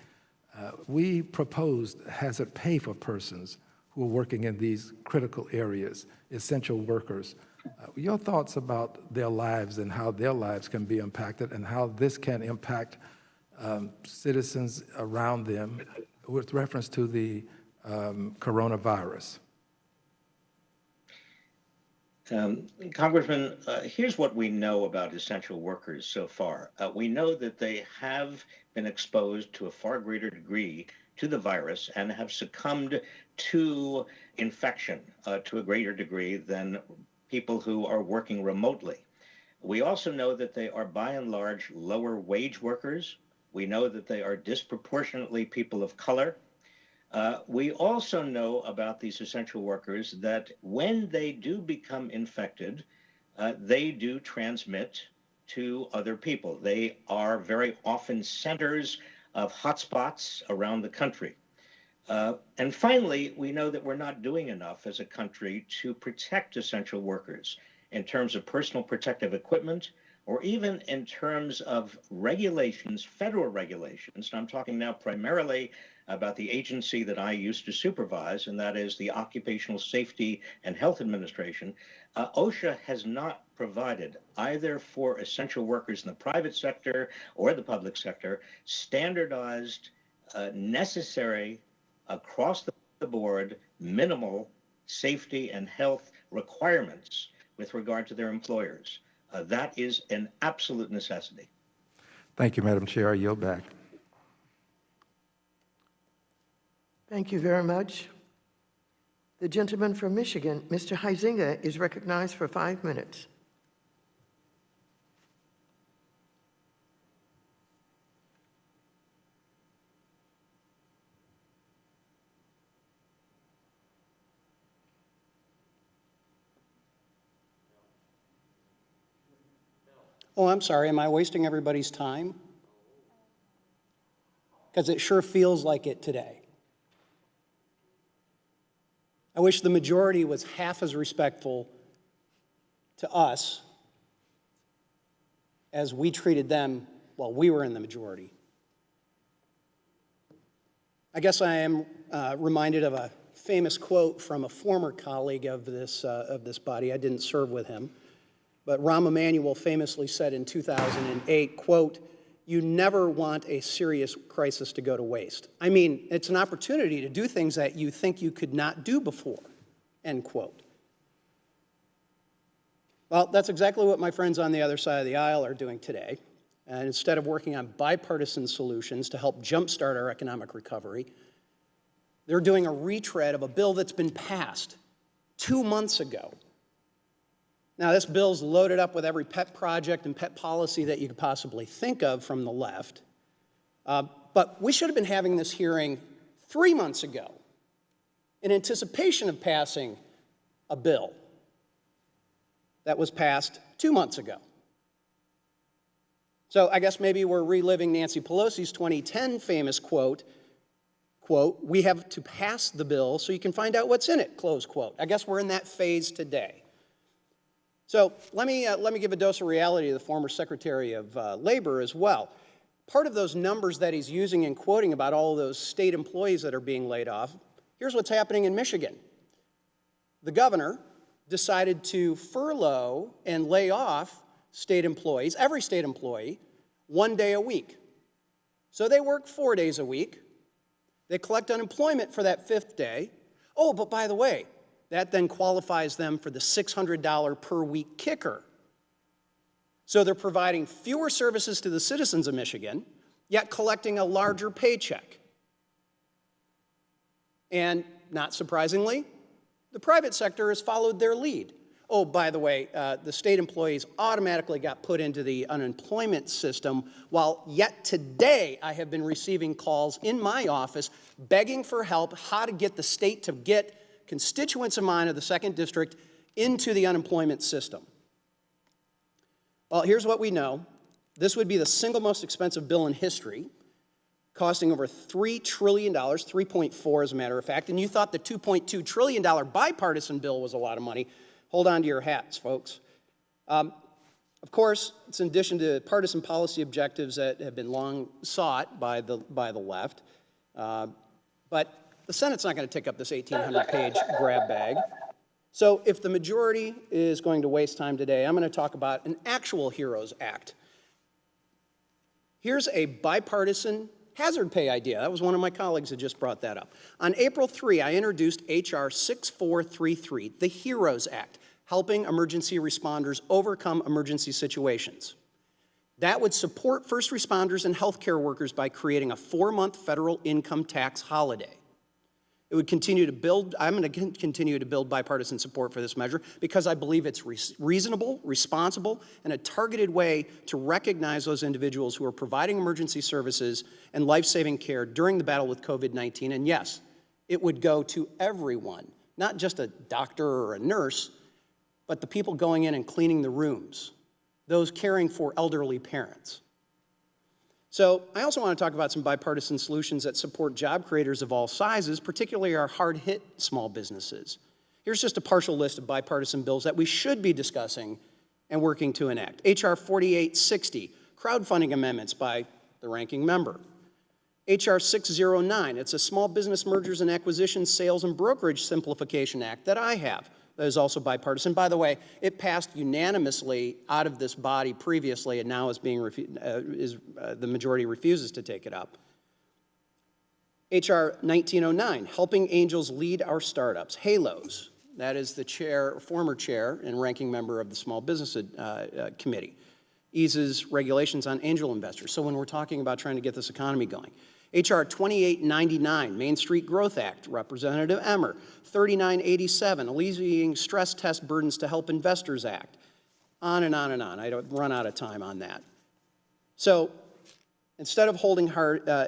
We proposed hazard pay for persons who are working in these critical areas, essential workers. Your thoughts about their lives and how their lives can be impacted and how this can impact citizens around them with reference to the coronavirus. Congressman, here's what we know about essential workers so far. We know that they have been exposed to a far greater degree to the virus and have succumbed to infection to a greater degree than people who are working remotely. We also know that they are by and large lower wage workers. We know that they are disproportionately people of color. We also know about these essential workers that when they do become infected, they do transmit to other people. They are very often centers of hotspots around the country. And finally, we know that we're not doing enough as a country to protect essential workers in terms of personal protective equipment, or even in terms of regulations, federal regulations. And I'm talking now primarily about the agency that I used to supervise, and that is the Occupational Safety and Health Administration. OSHA has not provided, either for essential workers in the private sector or the public sector, standardized, necessary, across the board, minimal safety and health requirements with regard to their employers. That is an absolute necessity. Thank you, Madam Chair. I yield back. Thank you very much. The gentleman from Michigan, Mr. Huizinga, is recognized for 5 minutes. Oh, I'm sorry, am I wasting everybody's time? Because it sure feels like it today. I wish the majority was half as respectful to us as we treated them while we were in the majority. I guess I am reminded of a famous quote from a former colleague of this body. I didn't serve with him, but Rahm Emanuel famously said in 2008, quote, "You never want a serious crisis to go to waste." I mean, it's an opportunity to do things that you think you could not do before, end quote. Well, that's exactly what my friends on the other side of the aisle are doing today. And instead of working on bipartisan solutions to help jumpstart our economic recovery, they're doing a retread of a bill that's been passed 2 months ago. Now, this bill's loaded up with every pet project and pet policy that you could possibly think of from the left. But we should have been having this hearing 3 months ago in anticipation of passing a bill that was passed 2 months ago. So I guess maybe we're reliving Nancy Pelosi's 2010 famous quote, "We have to pass the bill so you can find out what's in it," close quote. I guess we're in that phase today. So let me give a dose of reality to the former Secretary of Labor as well. Part of those numbers that he's using and quoting about all of those state employees that are being laid off, here's what's happening in Michigan. The governor decided to furlough and lay off state employees, every state employee, 1 day a week. So they work 4 days a week. They collect unemployment for that 5th day. Oh, but by the way, that then qualifies them for the $600 per week kicker. So they're providing fewer services to the citizens of Michigan, yet collecting a larger paycheck. And not surprisingly, the private sector has followed their lead. Oh, by the way, the state employees automatically got put into the unemployment system, while yet today I have been receiving calls in my office begging for help how to get the state to get constituents of mine of the 2nd District into the unemployment system. Well, here's what we know. This would be the single most expensive bill in history, costing over $3 trillion, 3.4 as a matter of fact, and you thought the $2.2 trillion bipartisan bill was a lot of money. Hold on to your hats, folks. Of course, it's in addition to partisan policy objectives that have been long sought by the left, but the Senate's not going to take up this 1,800-page grab bag. So if the majority is going to waste time today, I'm going to talk about an actual HEROES Act. Here's a bipartisan hazard pay idea. That was one of my colleagues that just brought that up. On April 3, I introduced H.R. 6433, the HEROES Act, helping emergency responders overcome emergency situations. That would support first responders and healthcare workers by creating a 4-month federal income tax holiday. It would continue to build, I'm going to continue to build bipartisan support for this measure because I believe it's reasonable, responsible, and a targeted way to recognize those individuals who are providing emergency services and life-saving care during the battle with COVID-19. And yes, it would go to everyone, not just a doctor or a nurse, but the people going in and cleaning the rooms, those caring for elderly parents. So I also want to talk about some bipartisan solutions that support job creators of all sizes, particularly our hard-hit small businesses. Here's just a partial list of bipartisan bills that we should be discussing and working to enact. H.R. 4860, crowdfunding amendments by the ranking member. H.R. 609, it's a Small Business Mergers and Acquisitions, Sales and Brokerage Simplification Act that I have. That is also bipartisan. By the way, it passed unanimously out of this body previously, and now is being the majority refuses to take it up. H.R. 1909, Helping Angels Lead Our Startups, HALOS. That is the chair, former chair and ranking member of the Small Business Committee. Eases regulations on angel investors. So when we're talking about trying to get this economy going. H.R. 2899, Main Street Growth Act, Representative Emmer. 3987, Alleviating Stress Test Burdens to Help Investors Act. On and on and on. I don't run out of time on that. So instead of holding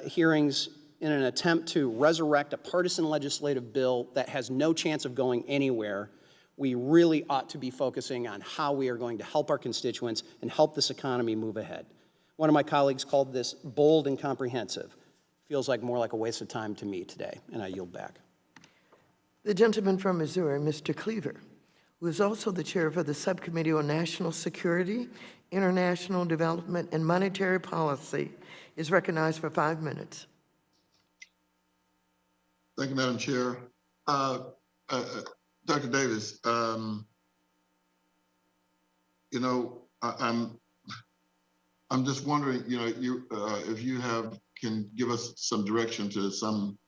hearings in an attempt to resurrect a partisan legislative bill that has no chance of going anywhere, we really ought to be focusing on how we are going to help our constituents and help this economy move ahead. One of my colleagues called this bold and comprehensive. Feels like more like a waste of time to me today, and I yield back. The gentleman from Missouri, Mr. Cleaver. who is also the chair for the Subcommittee on National Security, International Development, and Monetary Policy, is recognized for 5 minutes. Thank you, Madam Chair. Dr. Davis, you know, I'm just wondering, you know, if you can give us some direction to some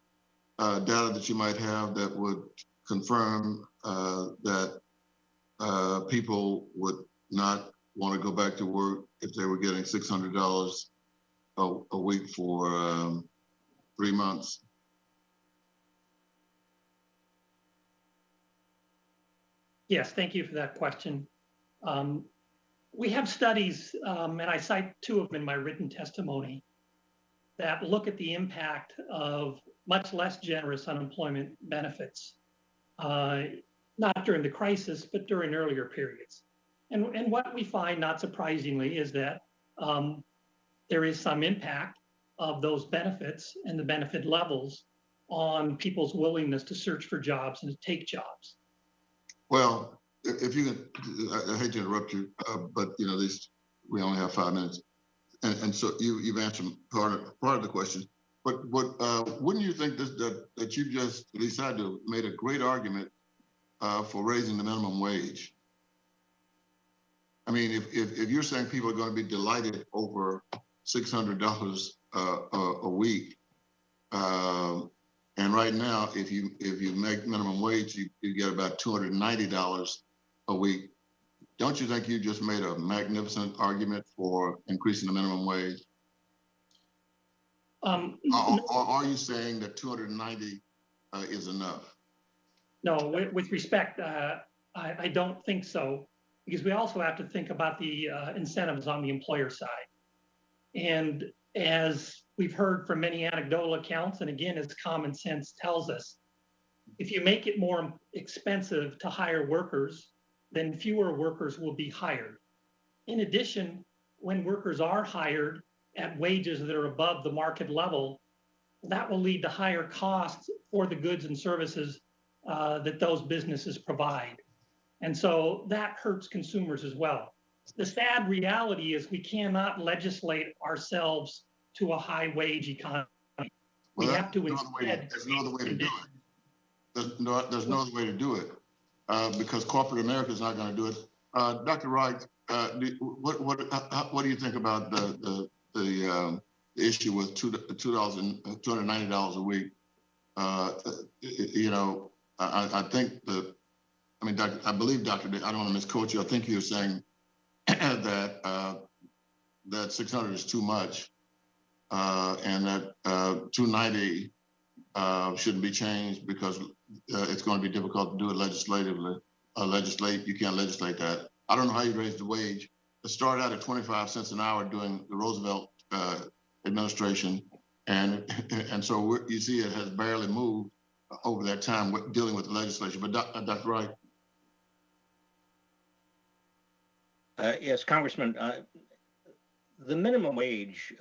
data that you might have that would confirm that people would not want to go back to work if they were getting $600 a week for 3 months. Yes, thank you for that question. We have studies, and I cite 2 of them in my written testimony, that look at the impact of much less generous unemployment benefits, not during the crisis, but during earlier periods. And what we find, not surprisingly, is that there is some impact of those benefits and the benefit levels on people's willingness to search for jobs and to take jobs. Well, if you can, I hate to interrupt you, but you know, we only have 5 minutes, and so you've answered part of the question. But wouldn't you think that you just decided to made a great argument for raising the minimum wage? I mean, if you're saying people are going to be delighted over $600 a week, and right now, if you make minimum wage, you get about $290 a week. Don't you think you just made a magnificent argument for increasing the minimum wage? Or are you saying that $290 is enough? No, with respect, I don't think so, because we also have to think about the incentives on the employer side. And as we've heard from many anecdotal accounts, and again, as common sense tells us, if you make it more expensive to hire workers, then fewer workers will be hired. In addition, when workers are hired at wages that are above the market level, that will lead to higher costs for the goods and services that those businesses provide. And so that hurts consumers as well. The sad reality is we cannot legislate ourselves to a high wage economy. We have to instead. There's no other way to do it. There's no other way to do it because corporate America is not going to do it. Dr. Wright, what do you think about the issue with $290 a week? You know, I think I believe Dr. I don't want to misquote you. I think you're saying that that 600 is too much, and that 290 shouldn't be changed because it's going to be difficult to do it legislatively. You can't legislate that. I don't know how you raise the wage. It started out at 25 cents an hour during the Roosevelt administration, and so you see it has barely moved over that time dealing with the legislation. But Dr. Wright. Yes, Congressman, the minimum wage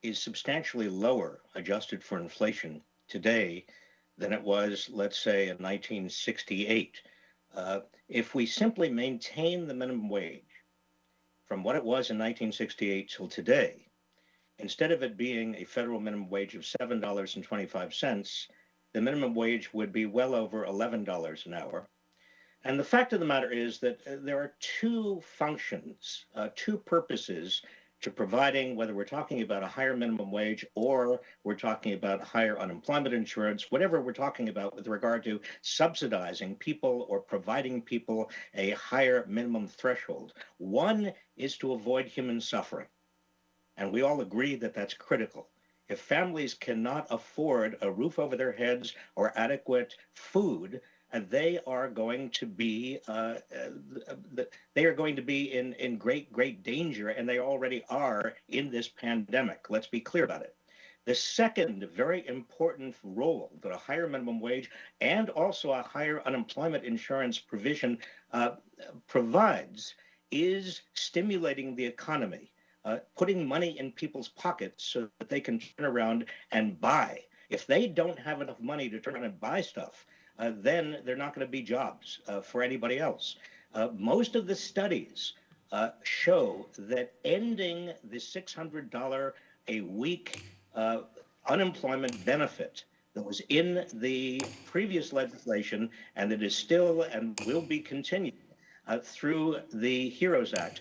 is substantially lower, adjusted for inflation, today than it was, let's say, in 1968. If we simply maintain the minimum wage from what it was in 1968 till today, instead of it being a federal minimum wage of $7.25, the minimum wage would be well over $11 an hour. And the fact of the matter is that there are 2 functions, 2 purposes to providing, whether we're talking about a higher minimum wage or we're talking about higher unemployment insurance, whatever we're talking about with regard to subsidizing people or providing people a higher minimum threshold. One is to avoid human suffering. And we all agree that that's critical. If families cannot afford a roof over their heads or adequate food, they are going to be in great danger, and they already are in this pandemic. Let's be clear about it. The second very important role that a higher minimum wage and also a higher unemployment insurance provision provides is stimulating the economy, putting money in people's pockets so that they can turn around and buy. If they don't have enough money to turn around and buy stuff, then they're not going to be jobs for anybody else. Most of the studies show that ending the $600 a week unemployment benefit that was in the previous legislation and that is still and will be continued through the HEROES Act,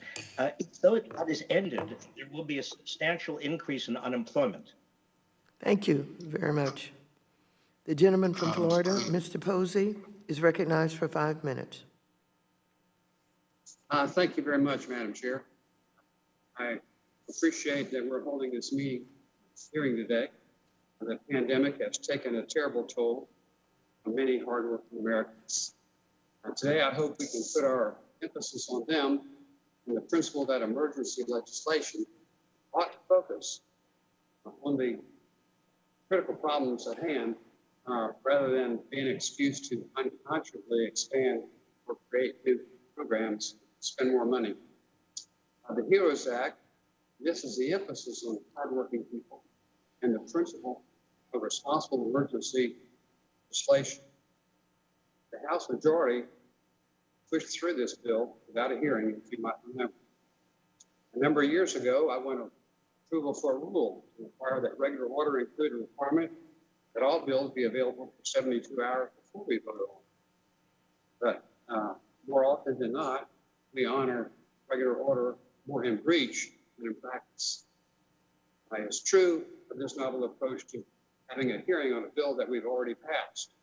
though that is ended, there will be a substantial increase in unemployment. Thank you very much. The gentleman from Florida, Mr. Posey, is recognized for 5 minutes. Thank you very much, Madam Chair. I appreciate that we're holding this hearing today. The pandemic has taken a terrible toll on many hardworking Americans. Today, I hope we can put our emphasis on them and the principle that emergency legislation ought to focus on the critical problems at hand rather than be an excuse to unconscionably expand or create new programs, spend more money. The HEROES Act, this is the emphasis on hardworking people and the principle of responsible emergency legislation. The House majority pushed through this bill without a hearing, if you might remember. A number of years ago, I won approval for a rule to require that regular order include a requirement that all bills be available for 72 hours before we vote on. But more often than not, we honor regular order more in breach than in practice. It's true of this novel approach to having a hearing on a bill that we've already passed.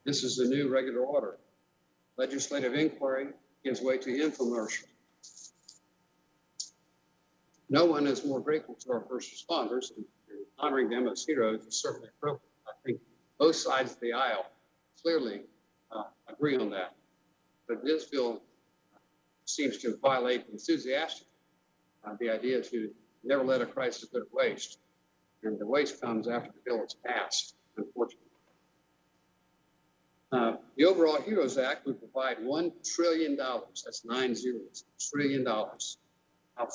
This is the new regular order. Legislative inquiry gives way to infomercial. No one is more grateful to our first responders, and honoring them as heroes is certainly appropriate. I think both sides of the aisle clearly agree on that. But this bill seems to violate enthusiastically the idea to never let a crisis go to waste. And the waste comes after the bill is passed, unfortunately. The overall HEROES Act would provide $1 trillion, that's 9 zeros, $1 trillion,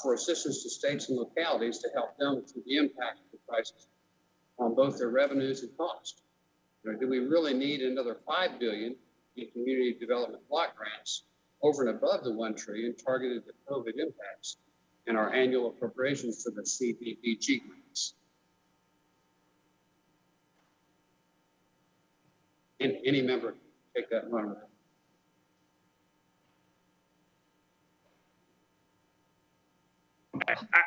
for assistance to states and localities to help them through the impact of the crisis on both their revenues and costs. Do we really need another $5 billion in community development block grants over and above the $1 trillion targeted to COVID impacts in our annual appropriations for the CDBG grants? And any member can take that run with it.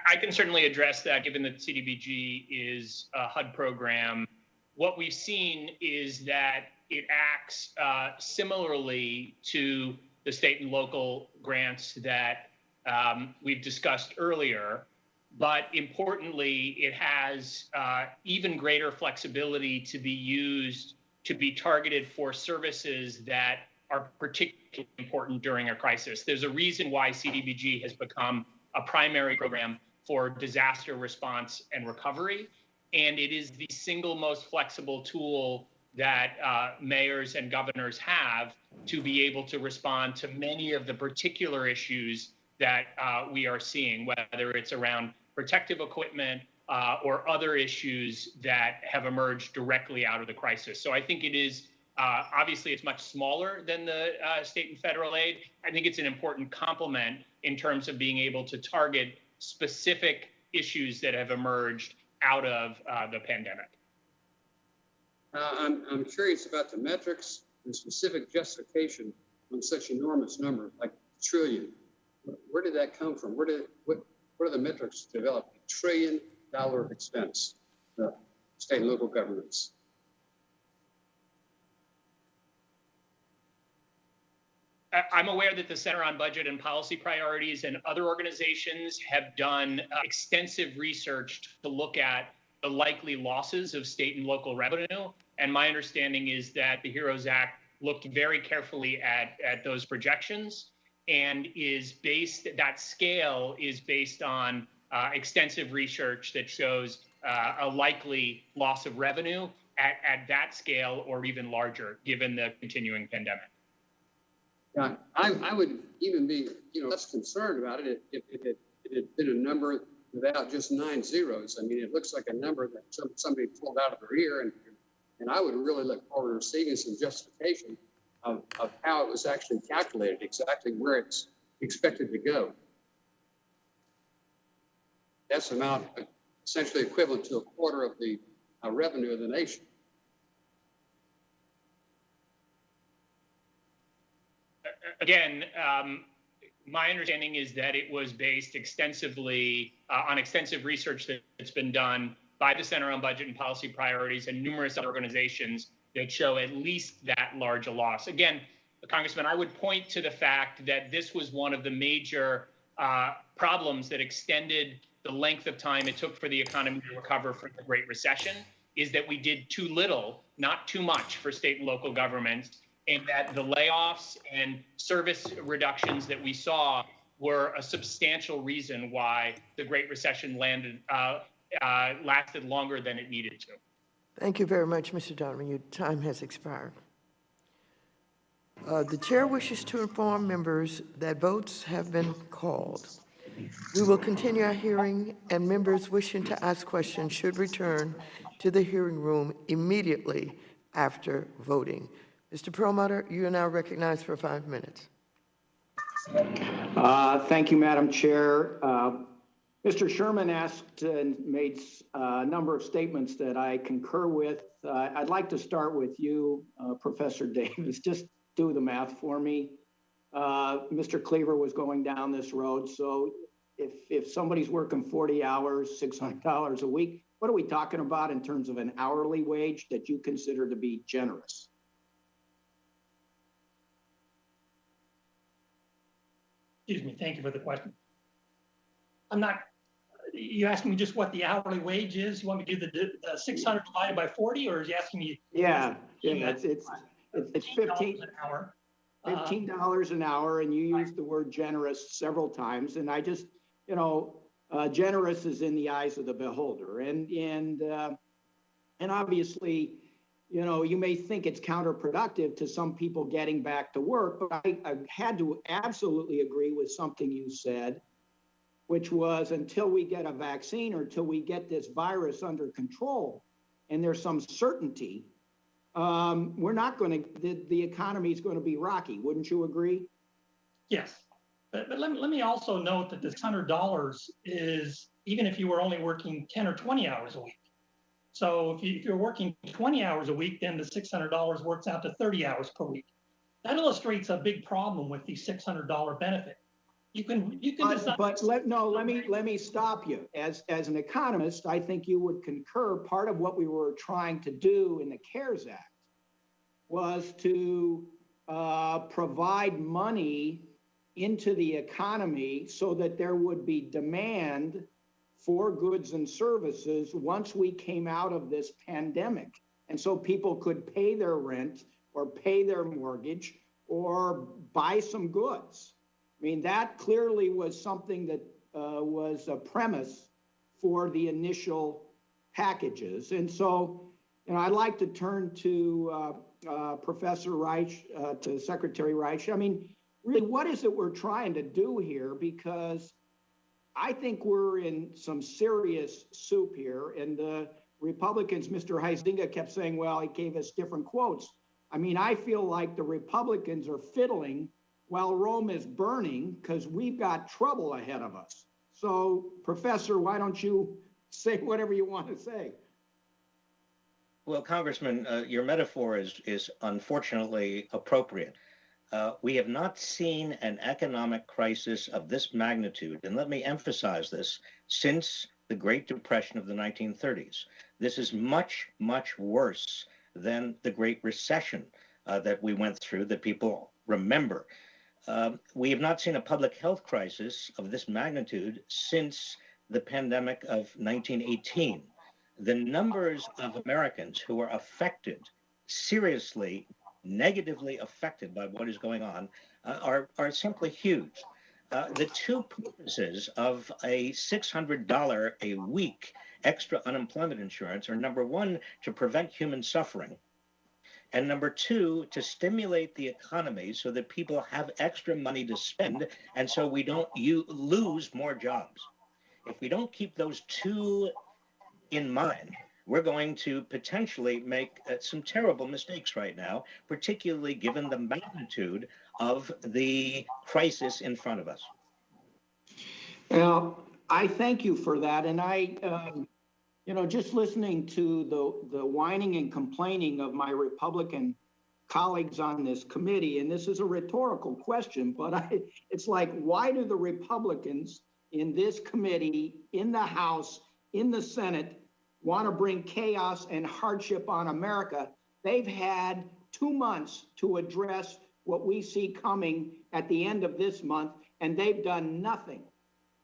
I can certainly address that, given that CDBG is a HUD program. What we've seen is that it acts similarly to the state and local grants that we've discussed earlier, but importantly, it has even greater flexibility to be used to be targeted for services that are particularly important during a crisis. There's a reason why CDBG has become a primary program for disaster response and recovery, and it is the single most flexible tool that mayors and governors have to be able to respond to many of the particular issues that we are seeing, whether it's around protective equipment or other issues that have emerged directly out of the crisis. So I think it is, obviously it's much smaller than the state and federal aid. I think it's an important complement in terms of being able to target specific issues that have emerged out of the pandemic. I'm curious about the metrics and specific justification on such enormous numbers, like $1 trillion. Where did that come from? What are the metrics developed? $1 trillion expense, state and local governments. I'm aware that the Center on Budget and Policy Priorities and other organizations have done extensive research to look at the likely losses of state and local revenue. And my understanding is that the HEROES Act looked very carefully at those projections and that scale is based on extensive research that shows a likely loss of revenue at that scale or even larger, given the continuing pandemic. Yeah, I would even be, less concerned about it if it had been a number without just 9 zeros. I mean, it looks like a number that somebody pulled out of their ear, and I would really look forward to receiving some justification of how it was actually calculated, exactly where it's expected to go. That's amount essentially equivalent to a quarter of the revenue of the nation. Again, my understanding is that it was based extensively on extensive research that's been done by the Center on Budget and Policy Priorities and numerous other organizations that show at least that large a loss. Again, Congressman, I would point to the fact that this was one of the major problems that extended the length of time it took for the economy to recover from the Great Recession, is that we did too little, not too much, for state and local governments, and that the layoffs and service reductions that we saw were a substantial reason why the Great Recession lasted longer than it needed to. Thank you very much, Mr. Donovan. Your time has expired. The chair wishes to inform members that votes have been called. We will continue our hearing, and members wishing to ask questions should return to the hearing room immediately after voting. Mr. Perlmutter, you are now recognized for 5 minutes. Thank you, Madam Chair. Mr. Sherman asked and made a number of statements that I concur with. I'd like to start with you, Professor Davis. Just do the math for me. Mr. Cleaver was going down this road. So if somebody's working 40 hours, $600 a week, what are we talking about in terms of an hourly wage that you consider to be generous? Excuse me, thank you for the question. You asking me just what the hourly wage is? You want me to do the 600 divided by 40, or is you asking me? Yeah, it's 15 an hour. $15 an hour, and you used the word generous several times, and I just, generous is in the eyes of the beholder, and obviously, you may think it's counterproductive to some people getting back to work, but I had to absolutely agree with something you said, which was until we get a vaccine or until we get this virus under control, and there's some certainty, we're not going to, the economy is going to be rocky. Wouldn't you agree? Yes. But let me also note that this $100 is, even if you were only working 10 or 20 hours a week. So if you're working 20 hours a week, then the $600 works out to 30 hours per week. That illustrates a big problem with the $600 benefit. You can decide. But let me stop you. As an economist, I think you would concur part of what we were trying to do in the CARES Act was to provide money into the economy so that there would be demand for goods and services once we came out of this pandemic. And so people could pay their rent or pay their mortgage or buy some goods. I mean, that clearly was something that was a premise for the initial packages. And so, I'd like to turn to Professor Reich, to Secretary Reich. I mean, really, what is it we're trying to do here? Because I think we're in some serious soup here. And the Republicans, Mr. Huizenga kept saying, well, he gave us different quotes. I mean, I feel like the Republicans are fiddling while Rome is burning because we've got trouble ahead of us. So, Professor, why don't you say whatever you want to say? Well, Congressman, your metaphor is unfortunately appropriate. We have not seen an economic crisis of this magnitude, and let me emphasize this, since the Great Depression of the 1930s. This is much, much worse than the Great Recession that we went through, that people remember. We have not seen a public health crisis of this magnitude since the pandemic of 1918. The numbers of Americans who are affected, seriously, negatively affected by what is going on, are simply huge. The two purposes of a $600 a week extra unemployment insurance are, number one, to prevent human suffering, and number two, to stimulate the economy so that people have extra money to spend, and so we don't lose more jobs. If we don't keep those two in mind, we're going to potentially make some terrible mistakes right now, particularly given the magnitude of the crisis in front of us. Well, I thank you for that. And just listening to the whining and complaining of my Republican colleagues on this committee, and this is a rhetorical question, but it's like, why do the Republicans in this committee, in the House, in the Senate, want to bring chaos and hardship on America? They've had 2 months to address what we see coming at the end of this month, and they've done nothing.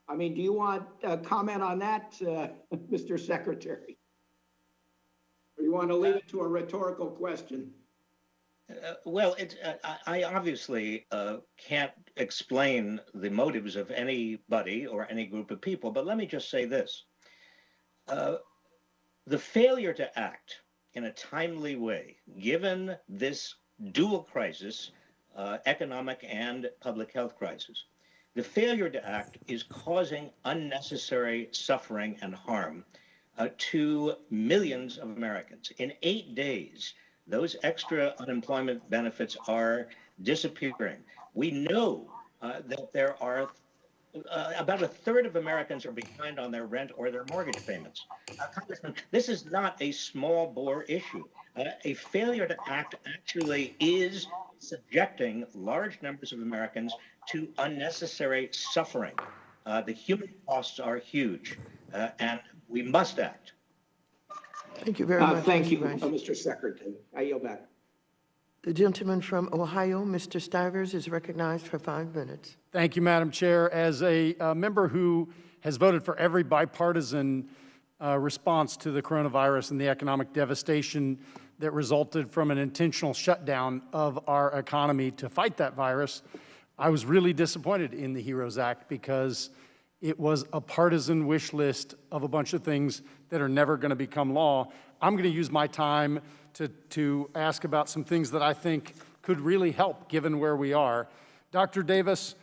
I mean, do you want a comment on that, Mr. Secretary? Or you want to leave it to a rhetorical question? I obviously can't explain the motives of anybody or any group of people, but let me just say this. The failure to act in a timely way, given this dual crisis, economic and public health crisis, the failure to act is causing unnecessary suffering and harm to millions of Americans. In 8 days, those extra unemployment benefits are disappearing. We know that there are about a third of Americans are behind on their rent or their mortgage payments. Congressman, this is not a small bore issue. A failure to act actually is subjecting large numbers of Americans to unnecessary suffering. The human costs are huge, and we must act. Thank you very much. Thank you, Rice. Mr. Secretary. I yield back. The gentleman from Ohio, Mr. Stivers, is recognized for 5 minutes. Thank you, Madam Chair. As a member who has voted for every bipartisan response to the coronavirus and the economic devastation that resulted from an intentional shutdown of our economy to fight that virus, I was really disappointed in the HEROES Act because it was a partisan wish list of a bunch of things that are never going to become law. I'm going to use my time to ask about some things that I think could really help given where we are. Dr. Davis,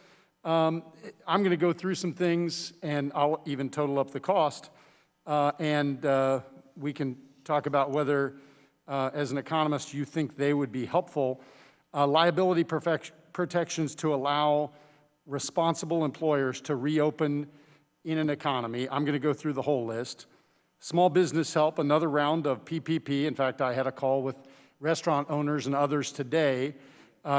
I'm going to go through some things, and I'll even total up the cost, and we can talk about whether, as an economist, you think they would be helpful. Liability protections to allow responsible employers to reopen in an economy. I'm going to go through the whole list. Small business help, another round of PPP. In fact, I had a call with restaurant owners and others today.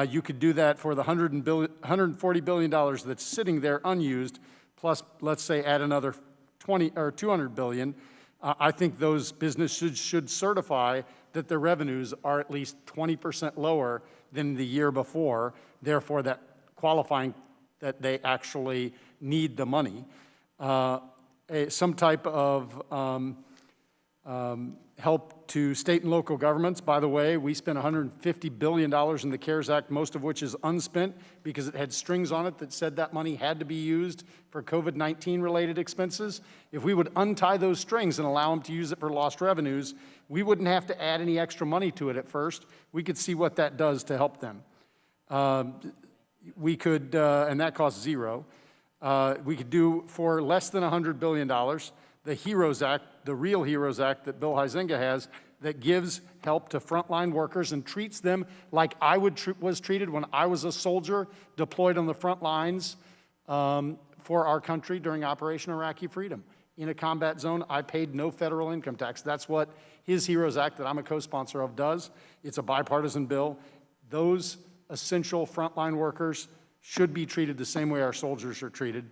You could do that for the $140 billion that's sitting there unused, plus, let's say, add another 20 or 200 billion. I think those businesses should certify that their revenues are at least 20% lower than the year before, therefore that qualifying that they actually need the money. Some type of help to state and local governments. By the way, we spent $150 billion in the CARES Act, most of which is unspent because it had strings on it that said that money had to be used for COVID-19 related expenses. If we would untie those strings and allow them to use it for lost revenues, we wouldn't have to add any extra money to it at first. We could see what that does to help them. We could, and that costs zero. We could do for less than $100 billion, the HEROES Act, the real HEROES Act that Bill Huizenga has, that gives help to frontline workers and treats them like I was treated when I was a soldier deployed on the front lines for our country during Operation Iraqi Freedom. In a combat zone, I paid no federal income tax. That's what his HEROES Act that I'm a co-sponsor of does. It's a bipartisan bill. Those essential frontline workers should be treated the same way our soldiers are treated.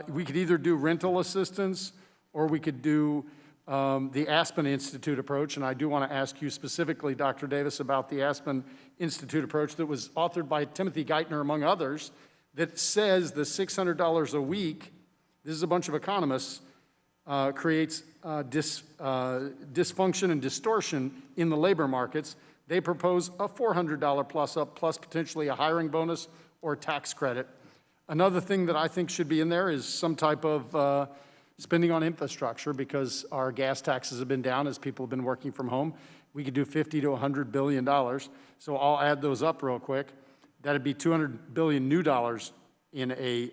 We could either do rental assistance or we could do the Aspen Institute approach, and I do want to ask you specifically, Dr. Davis, about the Aspen Institute approach that was authored by Timothy Geithner, among others, that says the $600 a week, this is a bunch of economists, creates dysfunction and distortion in the labor markets. They propose a $400 plus up, plus potentially a hiring bonus or tax credit. Another thing that I think should be in there is some type of spending on infrastructure, because our gas taxes have been down as people have been working from home. We could do $50 to $100 billion. So I'll add those up real quick. That'd be $200 billion new dollars in a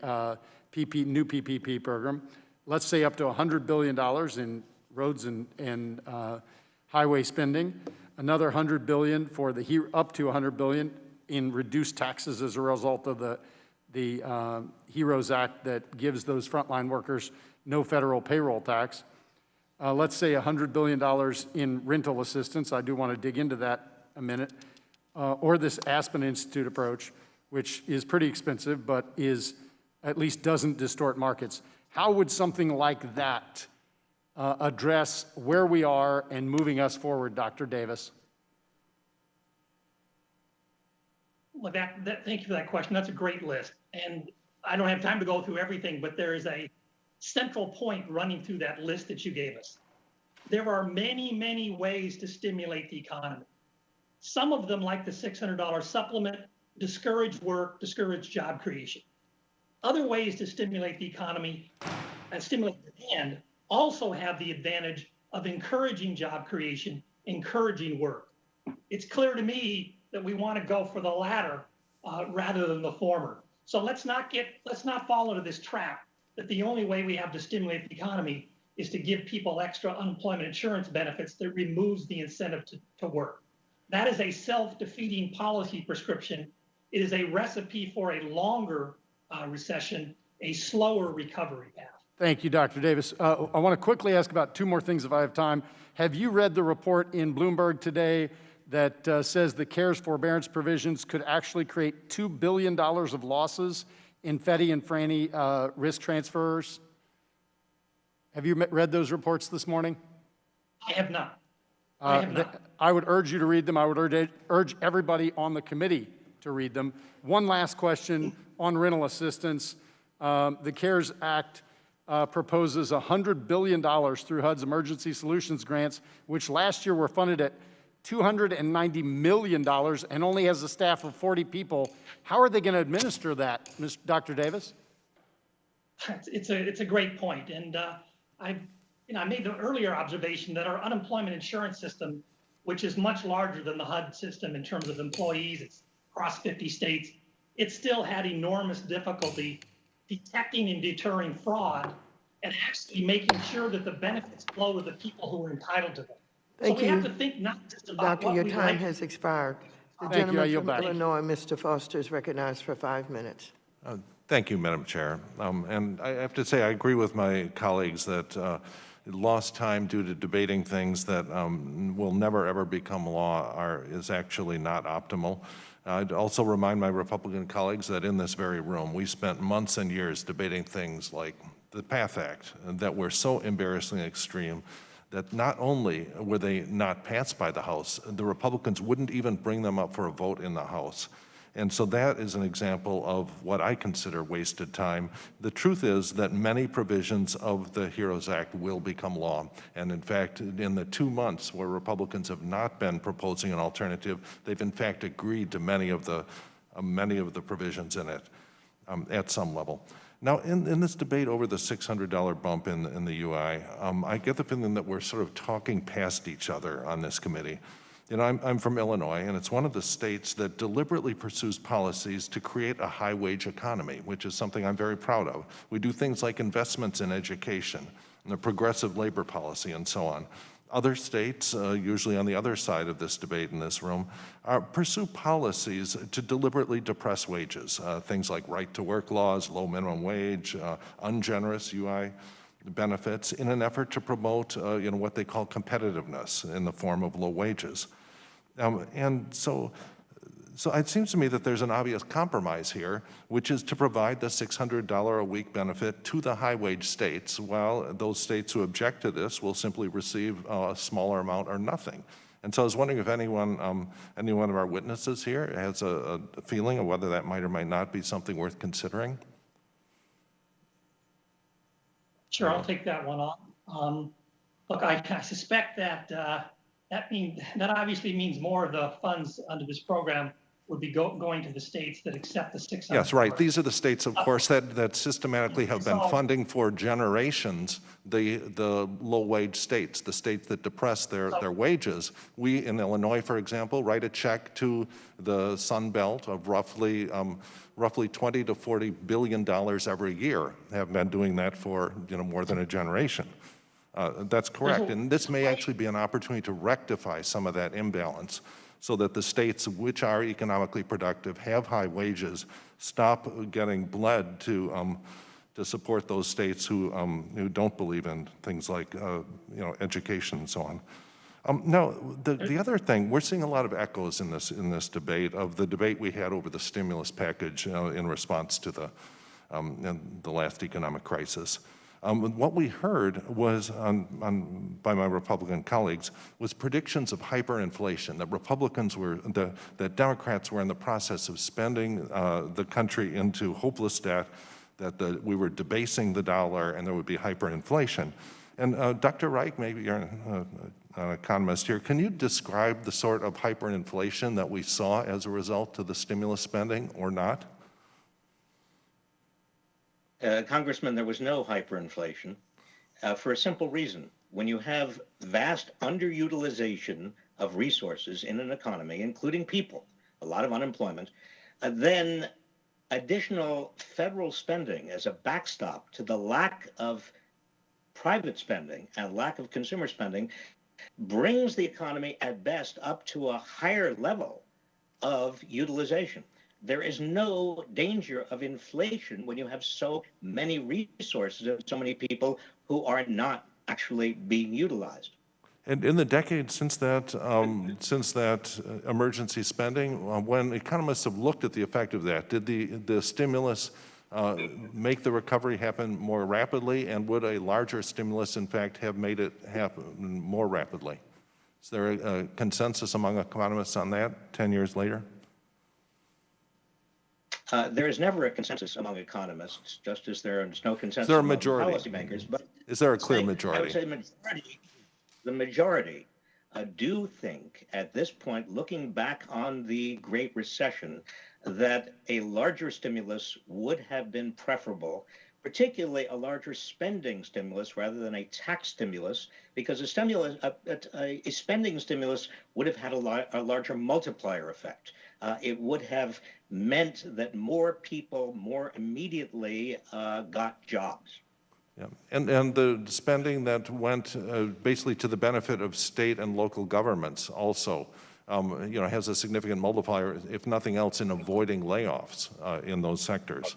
new PPP program. Let's say up to $100 billion in roads and highway spending, another $100 billion for the up to $100 billion in reduced taxes as a result of the HEROES Act that gives those frontline workers no federal payroll tax. Let's say $100 billion in rental assistance. I do want to dig into that a minute. Or this Aspen Institute approach, which is pretty expensive, but at least doesn't distort markets. How would something like that address where we are and moving us forward, Dr. Davis? Well, thank you for that question. That's a great list. And I don't have time to go through everything, but there is a central point running through that list that you gave us. There are many, many ways to stimulate the economy. Some of them, like the $600 supplement, discourage work, discourage job creation. Other ways to stimulate the economy and stimulate demand also have the advantage of encouraging job creation, encouraging work. It's clear to me that we want to go for the latter rather than the former. So let's not fall into this trap that the only way we have to stimulate the economy is to give people extra unemployment insurance benefits that removes the incentive to work. That is a self-defeating policy prescription. It is a recipe for a longer recession, a slower recovery path. Thank you, Dr. Davis. I want to quickly ask about two more things if I have time. Have you read the report in Bloomberg today that says the CARES forbearance provisions could actually create $2 billion of losses in Freddie and Fannie risk transfers? Have you read those reports this morning? I have not. I would urge you to read them. I would urge everybody on the committee to read them. One last question on rental assistance. The CARES Act proposes $100 billion through HUD's emergency solutions grants, which last year were funded at $290 million and only has a staff of 40 people. How are they going to administer that, Dr. Davis? It's a great point. And I made the earlier observation that our unemployment insurance system, which is much larger than the HUD system in terms of employees, it's across 50 states, it still had enormous difficulty detecting and deterring fraud and actually making sure that the benefits flow to the people who are entitled to them. Thank so we you. have to think not just about Doctor, what your we time like. has expired. The Thank you. I gentleman yield from back. Illinois, Mr. Foster, is recognized for 5 minutes. Thank you, Madam Chair. And I have to say, I agree with my colleagues that lost time due to debating things that will never, ever become law is actually not optimal. I'd also remind my Republican colleagues that in this very room, we spent months and years debating things like the PATH Act that were so embarrassingly extreme that not only were they not passed by the House, the Republicans wouldn't even bring them up for a vote in the House. And so that is an example of what I consider wasted time. The truth is that many provisions of the HEROES Act will become law. And in fact, in the 2 months where Republicans have not been proposing an alternative, they've in fact agreed to many of the provisions in it at some level. Now, in this debate over the $600 bump in the UI, I get the feeling that we're sort of talking past each other on this committee. You know, I'm from Illinois, and it's one of the states that deliberately pursues policies to create a high-wage economy, which is something I'm very proud of. We do things like investments in education, and a progressive labor policy, and so on. Other states, usually on the other side of this debate in this room, pursue policies to deliberately depress wages, things like right-to-work laws, low minimum wage, ungenerous UI benefits, in an effort to promote what they call competitiveness in the form of low wages. And so it seems to me that there's an obvious compromise here, which is to provide the $600 a week benefit to the high-wage states, while those states who object to this will simply receive a smaller amount or nothing. And so I was wondering if any one of our witnesses here has a feeling of whether that might or might not be something worth considering. Sure, I'll take that one on. Look, I suspect that that obviously means more of the funds under this program would be going to the states that accept the $600. Yes, right. These are the states, of course, that systematically have been funding for generations the low-wage states, the states that depress their wages. We, in Illinois, for example, write a check to the Sun Belt of roughly $20 to $40 billion every year. Have been doing that for more than a generation. That's correct. And this may actually be an opportunity to rectify some of that imbalance so that the states which are economically productive, have high wages, stop getting bled to support those states who don't believe in things like education and so on. Now, the other thing, we're seeing a lot of echoes in this debate of the debate we had over the stimulus package in response to the last economic crisis. What we heard was by my Republican colleagues was predictions of hyperinflation, that Republicans were, that Democrats were in the process of spending the country into hopeless debt, that we were debasing the dollar and there would be hyperinflation. And Dr. Reich, maybe you're an economist here, can you describe the sort of hyperinflation that we saw as a result of the stimulus spending or not? Congressman, there was no hyperinflation for a simple reason. When you have vast underutilization of resources in an economy, including people, a lot of unemployment, then additional federal spending as a backstop to the lack of private spending and lack of consumer spending brings the economy at best up to a higher level of utilization. There is no danger of inflation when you have so many resources and so many people who are not actually being utilized. And in the decades since that emergency spending, when economists have looked at the effect of that, did the stimulus make the recovery happen more rapidly, and would a larger stimulus, in fact, have made it happen more rapidly? Is there a consensus among economists on that 10 years later? There is never a consensus among economists, just as there is no consensus Is there a among majority? policymakers. But is there a clear majority? I would say the majority do think at this point, looking back on the Great Recession, that a larger stimulus would have been preferable, particularly a larger spending stimulus rather than a tax stimulus, because a spending stimulus would have had a larger multiplier effect. It would have meant that more people more immediately got jobs. Yeah. And the spending that went basically to the benefit of state and local governments also, has a significant multiplier, if nothing else, in avoiding layoffs in those sectors.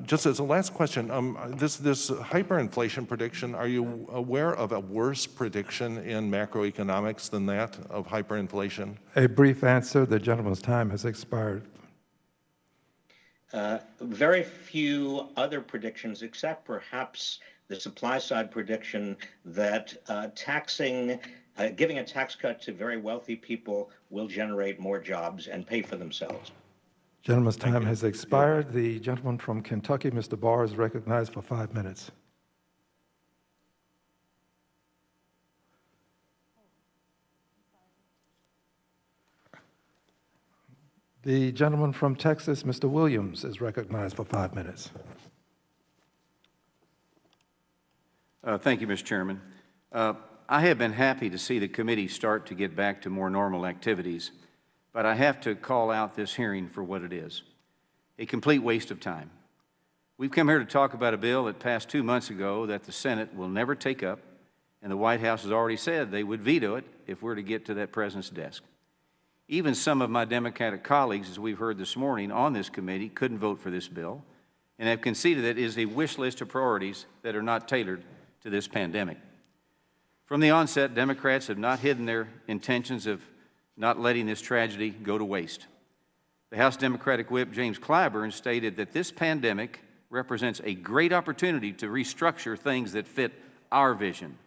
Just as a last question, this hyperinflation prediction, are you aware of a worse prediction in macroeconomics than that of hyperinflation? A brief answer. The gentleman's time has expired. Very few other predictions, except perhaps the supply side prediction that giving a tax cut to very wealthy people will generate more jobs and pay for themselves. Gentleman's time has expired. The gentleman from Kentucky, Mr. Barr, is recognized for 5 minutes. The gentleman from Texas, Mr. Williams, is recognized for 5 minutes. Thank you, Mr. Chairman. I have been happy to see the committee start to get back to more normal activities, but I have to call out this hearing for what it is: a complete waste of time. We've come here to talk about a bill that passed 2 months ago that the Senate will never take up, and the White House has already said they would veto it if we're to get to that president's desk. Even some of my Democratic colleagues, as we've heard this morning on this committee, couldn't vote for this bill and have conceded that it is a wish list of priorities that are not tailored to this pandemic. From the onset, Democrats have not hidden their intentions of not letting this tragedy go to waste. The House Democratic Whip, James Clyburn, stated that this pandemic represents a great opportunity to restructure things that fit our vision.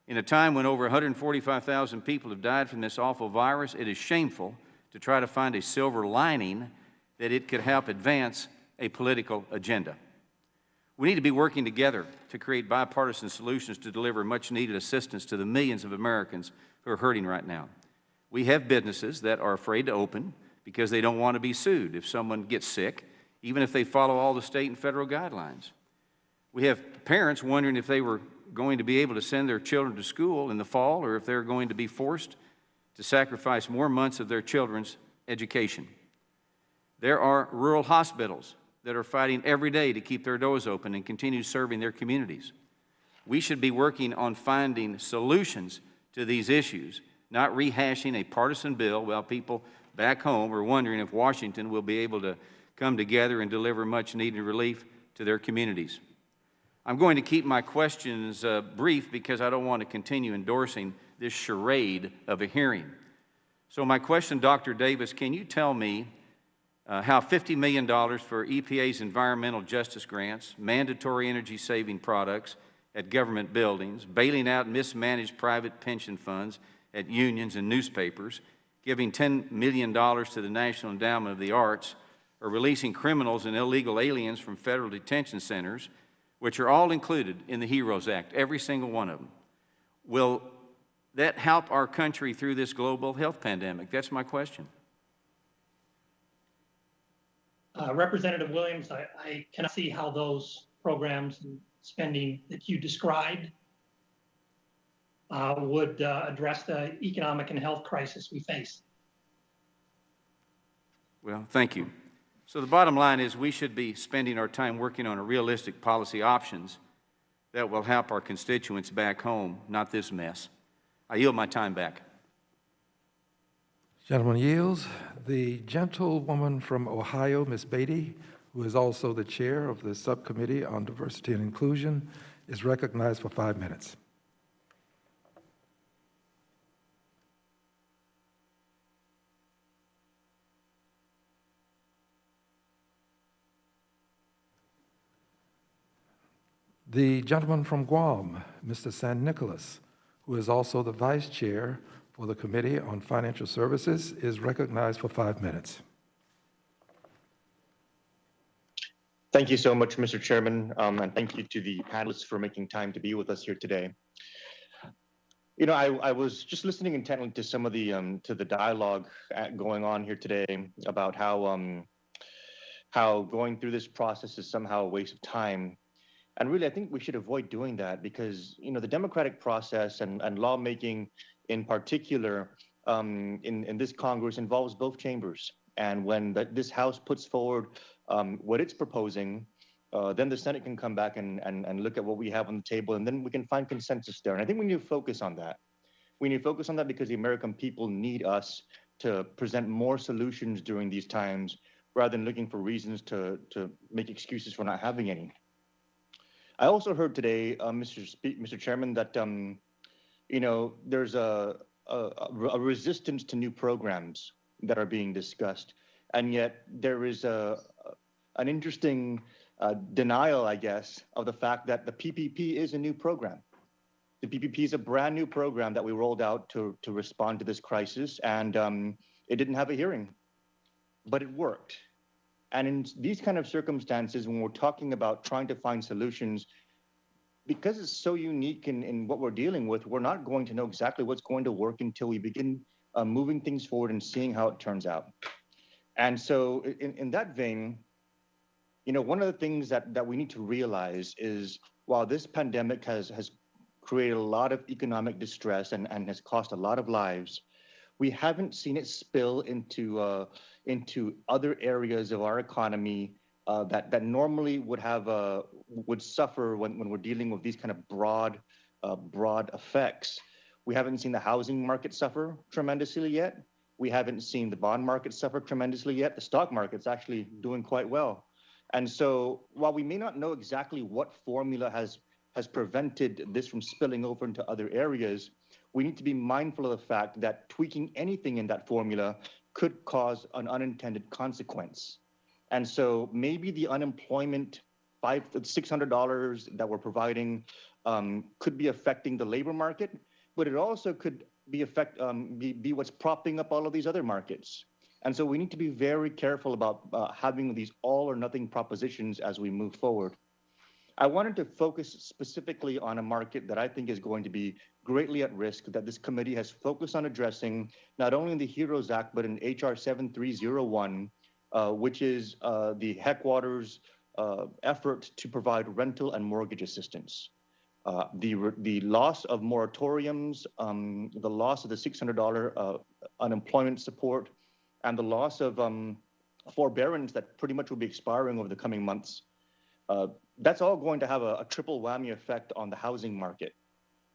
In a time when over 145,000 people have died from this awful virus, it is shameful to try to find a silver lining that it could help advance a political agenda. We need to be working together to create bipartisan solutions to deliver much-needed assistance to the millions of Americans who are hurting right now. We have businesses that are afraid to open because they don't want to be sued if someone gets sick, even if they follow all the state and federal guidelines. We have parents wondering if they were going to be able to send their children to school in the fall, or if they're going to be forced to sacrifice more months of their children's education. There are rural hospitals that are fighting every day to keep their doors open and continue serving their communities. We should be working on finding solutions to these issues, not rehashing a partisan bill while people back home are wondering if Washington will be able to come together and deliver much-needed relief to their communities. I'm going to keep my questions brief because I don't want to continue endorsing this charade of a hearing. So my question, Dr. Davis, can you tell me how $50 million for EPA's environmental justice grants, mandatory energy-saving products at government buildings, bailing out mismanaged private pension funds at unions and newspapers, giving $10 million to the National Endowment of the Arts, or releasing criminals and illegal aliens from federal detention centers, which are all included in the HEROES Act, every single one of them. Will that help our country through this global health pandemic? That's my question. Representative Williams, I cannot see how those programs and spending that you described would address the economic and health crisis we face. Well, thank you. So the bottom line is we should be spending our time working on realistic policy options that will help our constituents back home, not this mess. I yield my time back. Gentleman yields. The gentlewoman from Ohio, Ms. Beatty, who is also the chair of the Subcommittee on Diversity and Inclusion, is recognized for 5 minutes. The gentleman from Guam, Mr. San Nicolas, who is also the vice chair for the Committee on Financial Services, is recognized for 5 minutes. Thank you so much, Mr. Chairman, and thank you to the panelists for making time to be with us here today. You know, I was just listening intently to some of the dialogue going on here today about how going through this process is somehow a waste of time. And really, I think we should avoid doing that because, you know, the democratic process and lawmaking in particular in this Congress involves both chambers. And when this House puts forward what it's proposing, then the Senate can come back and look at what we have on the table, and then we can find consensus there. And I think we need to focus on that. We need to focus on that because the American people need us to present more solutions during these times rather than looking for reasons to make excuses for not having any. I also heard today, Mr. Chairman, that you know, there's a resistance to new programs that are being discussed, and yet there is an interesting denial, I guess, of the fact that the PPP is a new program. The PPP is a brand new program that we rolled out to respond to this crisis, and it didn't have a hearing, but it worked. And in these kind of circumstances, when we're talking about trying to find solutions, because it's so unique in what we're dealing with, we're not going to know exactly what's going to work until we begin moving things forward and seeing how it turns out. And so in that vein, you know, one of the things that we need to realize is while this pandemic has created a lot of economic distress and has cost a lot of lives, we haven't seen it spill into other areas of our economy that normally would suffer when we're dealing with these kind of broad effects. We haven't seen the housing market suffer tremendously yet. We haven't seen the bond market suffer tremendously yet. The stock market's actually doing quite well. And so while we may not know exactly what formula has prevented this from spilling over into other areas, we need to be mindful of the fact that tweaking anything in that formula could cause an unintended consequence. And so maybe the unemployment, $600 that we're providing could be affecting the labor market, but it also could be what's propping up all of these other markets. And so we need to be very careful about having these all or nothing propositions as we move forward. I wanted to focus specifically on a market that I think is going to be greatly at risk, that this committee has focused on addressing, not only in the HEROES Act, but in HR 7301, which is the Headwaters effort to provide rental and mortgage assistance. The loss of moratoriums, the loss of the $600 unemployment support, and the loss of forbearance that pretty much will be expiring over the coming months that's all going to have a triple whammy effect on the housing market.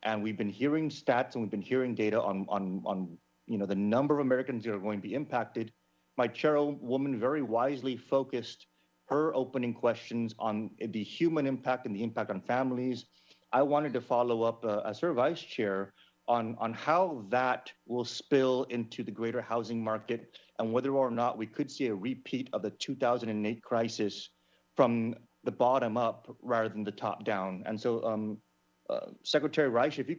And we've been hearing stats and we've been hearing data on the number of Americans that are going to be impacted. My chairwoman very wisely focused her opening questions on the human impact and the impact on families. I wanted to follow up as her vice chair on how that will spill into the greater housing market and whether or not we could see a repeat of the 2008 crisis from the bottom up rather than the top down. And so, Secretary Reich, if you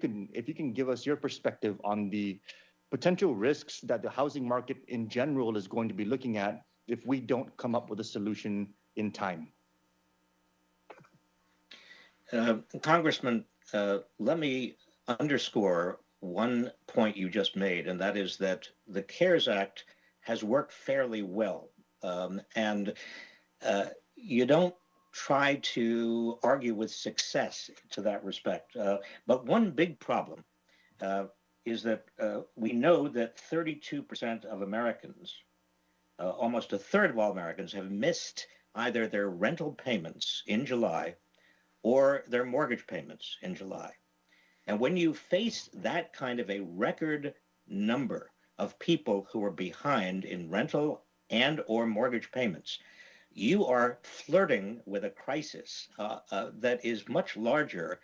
can give us your perspective on the potential risks that the housing market in general is going to be looking at if we don't come up with a solution in time. Congressman, let me underscore one point you just made, and that is that the CARES Act has worked fairly well. And you don't try to argue with success to that respect. But one big problem is that we know that 32% of Americans, almost a third of all Americans, have missed either their rental payments in July or their mortgage payments in July. And when you face that kind of a record number of people who are behind in rental and or mortgage payments, you are flirting with a crisis that is much larger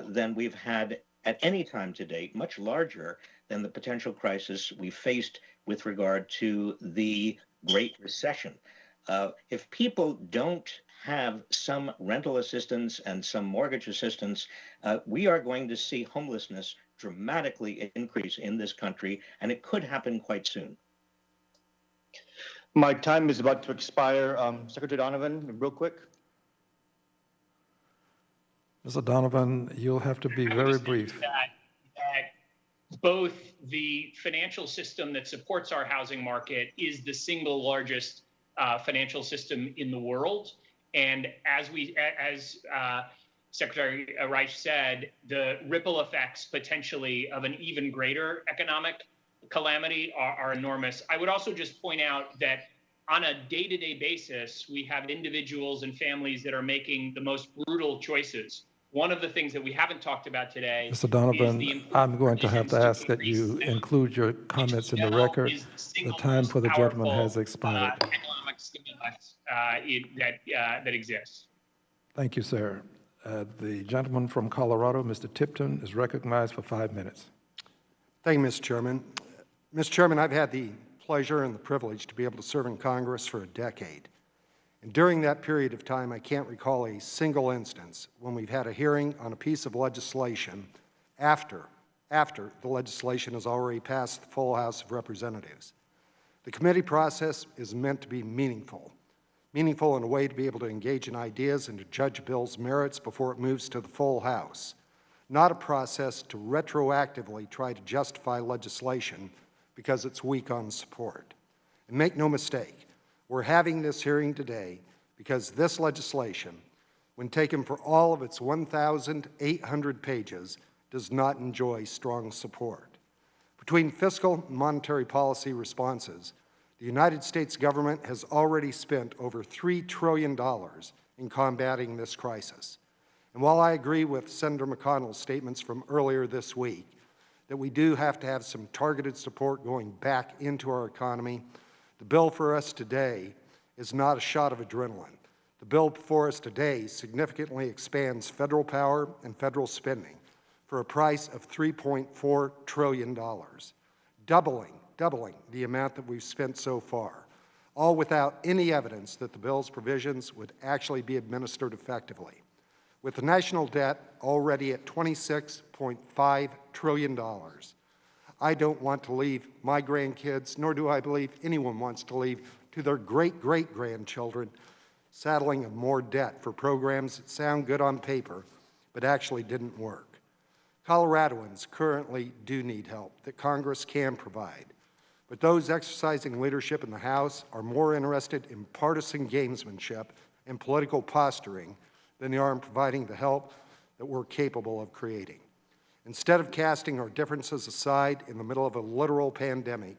than we've had at any time to date, much larger than the potential crisis we faced with regard to the Great Recession. If people don't have some rental assistance and some mortgage assistance, we are going to see homelessness dramatically increase in this country, and it could happen quite soon. My time is about to expire. Secretary Donovan, real quick. Mr. Donovan, you'll have to be very brief. That both the financial system that supports our housing market is the single largest financial system in the world. And as Secretary Reich said, the ripple effects potentially of an even greater economic calamity are enormous. I would also just point out that on a day-to-day basis, we have individuals and families that are making the most brutal choices. One of the things that we haven't talked about today, Mr. Donovan, I'm going to have to ask that you include your comments in the record. The time for the gentleman has expired. Economic stimulus that exists. Thank you, sir. The gentleman from Colorado, Mr. Tipton, is recognized for 5 minutes. Thank you, Mr. Chairman. Mr. Chairman, I've had the pleasure and the privilege to be able to serve in Congress for a decade. And during that period of time, I can't recall a single instance when we've had a hearing on a piece of legislation after the legislation has already passed the full House of Representatives. The committee process is meant to be meaningful in a way to be able to engage in ideas and to judge a bill's merits before it moves to the full House, not a process to retroactively try to justify legislation because it's weak on support. And make no mistake, we're having this hearing today because this legislation, when taken for all of its 1,800 pages, does not enjoy strong support. Between fiscal and monetary policy responses, the United States government has already spent over $3 trillion in combating this crisis. And while I agree with Senator McConnell's statements from earlier this week that we do have to have some targeted support going back into our economy, the bill for us today is not a shot of adrenaline. The bill before us today significantly expands federal power and federal spending for a price of $3.4 trillion, doubling the amount that we've spent so far, all without any evidence that the bill's provisions would actually be administered effectively. With the national debt already at $26.5 trillion, I don't want to leave my grandkids, nor do I believe anyone wants to leave to their great-great-grandchildren saddling of more debt for programs that sound good on paper but actually didn't work. Coloradoans currently do need help that Congress can provide, but those exercising leadership in the House are more interested in partisan gamesmanship and political posturing than they are in providing the help that we're capable of creating. Instead of casting our differences aside in the middle of a literal pandemic,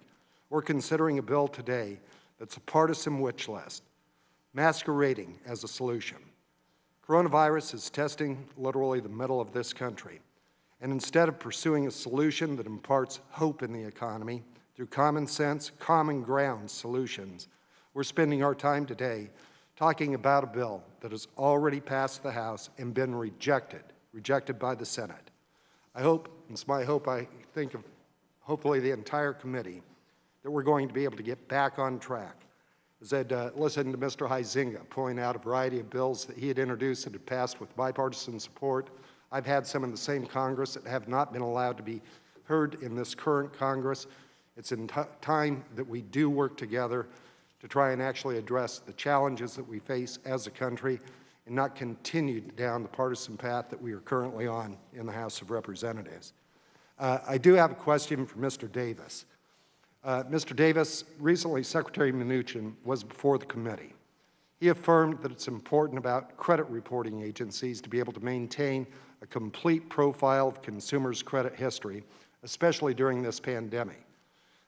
we're considering a bill today that's a partisan wish list, masquerading as a solution. Coronavirus is testing literally the middle of this country. And instead of pursuing a solution that imparts hope in the economy through common sense, common ground solutions, we're spending our time today talking about a bill that has already passed the House and been rejected by the Senate. I hope, and it's my hope, I think of hopefully the entire committee, that we're going to be able to get back on track. As I'd listened to Mr. Huizenga point out a variety of bills that he had introduced that had passed with bipartisan support, I've had some in the same Congress that have not been allowed to be heard in this current Congress. It's in time that we do work together to try and actually address the challenges that we face as a country and not continue down the partisan path that we are currently on in the House of Representatives. I do have a question for Mr. Davis. Mr. Davis, recently Secretary Mnuchin was before the committee. He affirmed that it's important about credit reporting agencies to be able to maintain a complete profile of consumers' credit history, especially during this pandemic.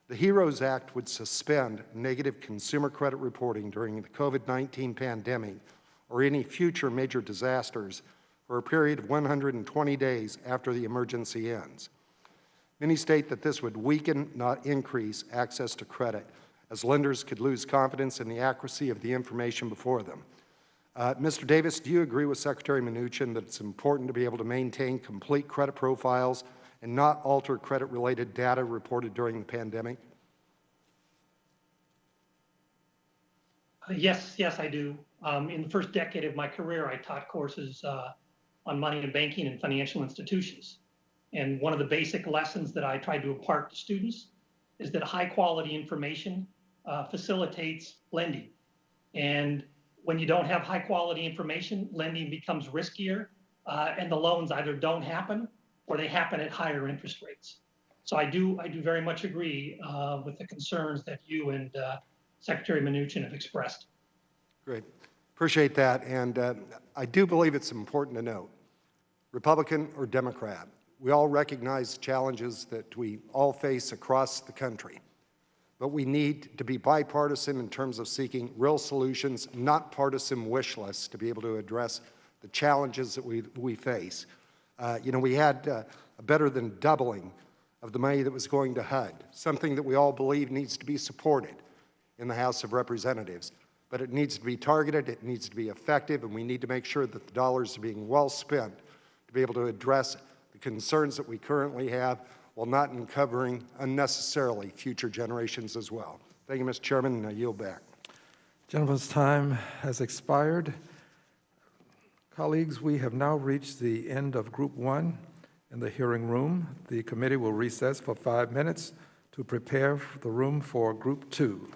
The HEROES Act would suspend negative consumer credit reporting during the COVID-19 pandemic or any future major disasters for a period of 120 days after the emergency ends. Many state that this would weaken, not increase, access to credit, as lenders could lose confidence in the accuracy of the information before them. Mr. Davis, do you agree with Secretary Mnuchin that it's important to be able to maintain complete credit profiles and not alter credit-related data reported during the pandemic? Yes, I do. In the first decade of my career, I taught courses on money and banking and financial institutions. And one of the basic lessons that I tried to impart to students is that high-quality information facilitates lending. And when you don't have high-quality information, lending becomes riskier, and the loans either don't happen or they happen at higher interest rates. So I do very much agree with the concerns that you and Secretary Mnuchin have expressed. Great. Appreciate that. And I do believe it's important to note, Republican or Democrat, we all recognize the challenges that we all face across the country. But we need to be bipartisan in terms of seeking real solutions, not partisan wish lists to be able to address the challenges that we face. We had a better than doubling of the money that was going to HUD, something that we all believe needs to be supported in the House of Representatives. But it needs to be targeted, it needs to be effective, and we need to make sure that the dollars are being well spent to be able to address the concerns that we currently have while not uncovering unnecessarily future generations as well. Thank you, Mr. Chairman, and I yield back. Gentleman's time has expired. Colleagues, we have now reached the end of Group 1 in the hearing room. The committee will recess for 5 minutes to prepare the room for Group 2.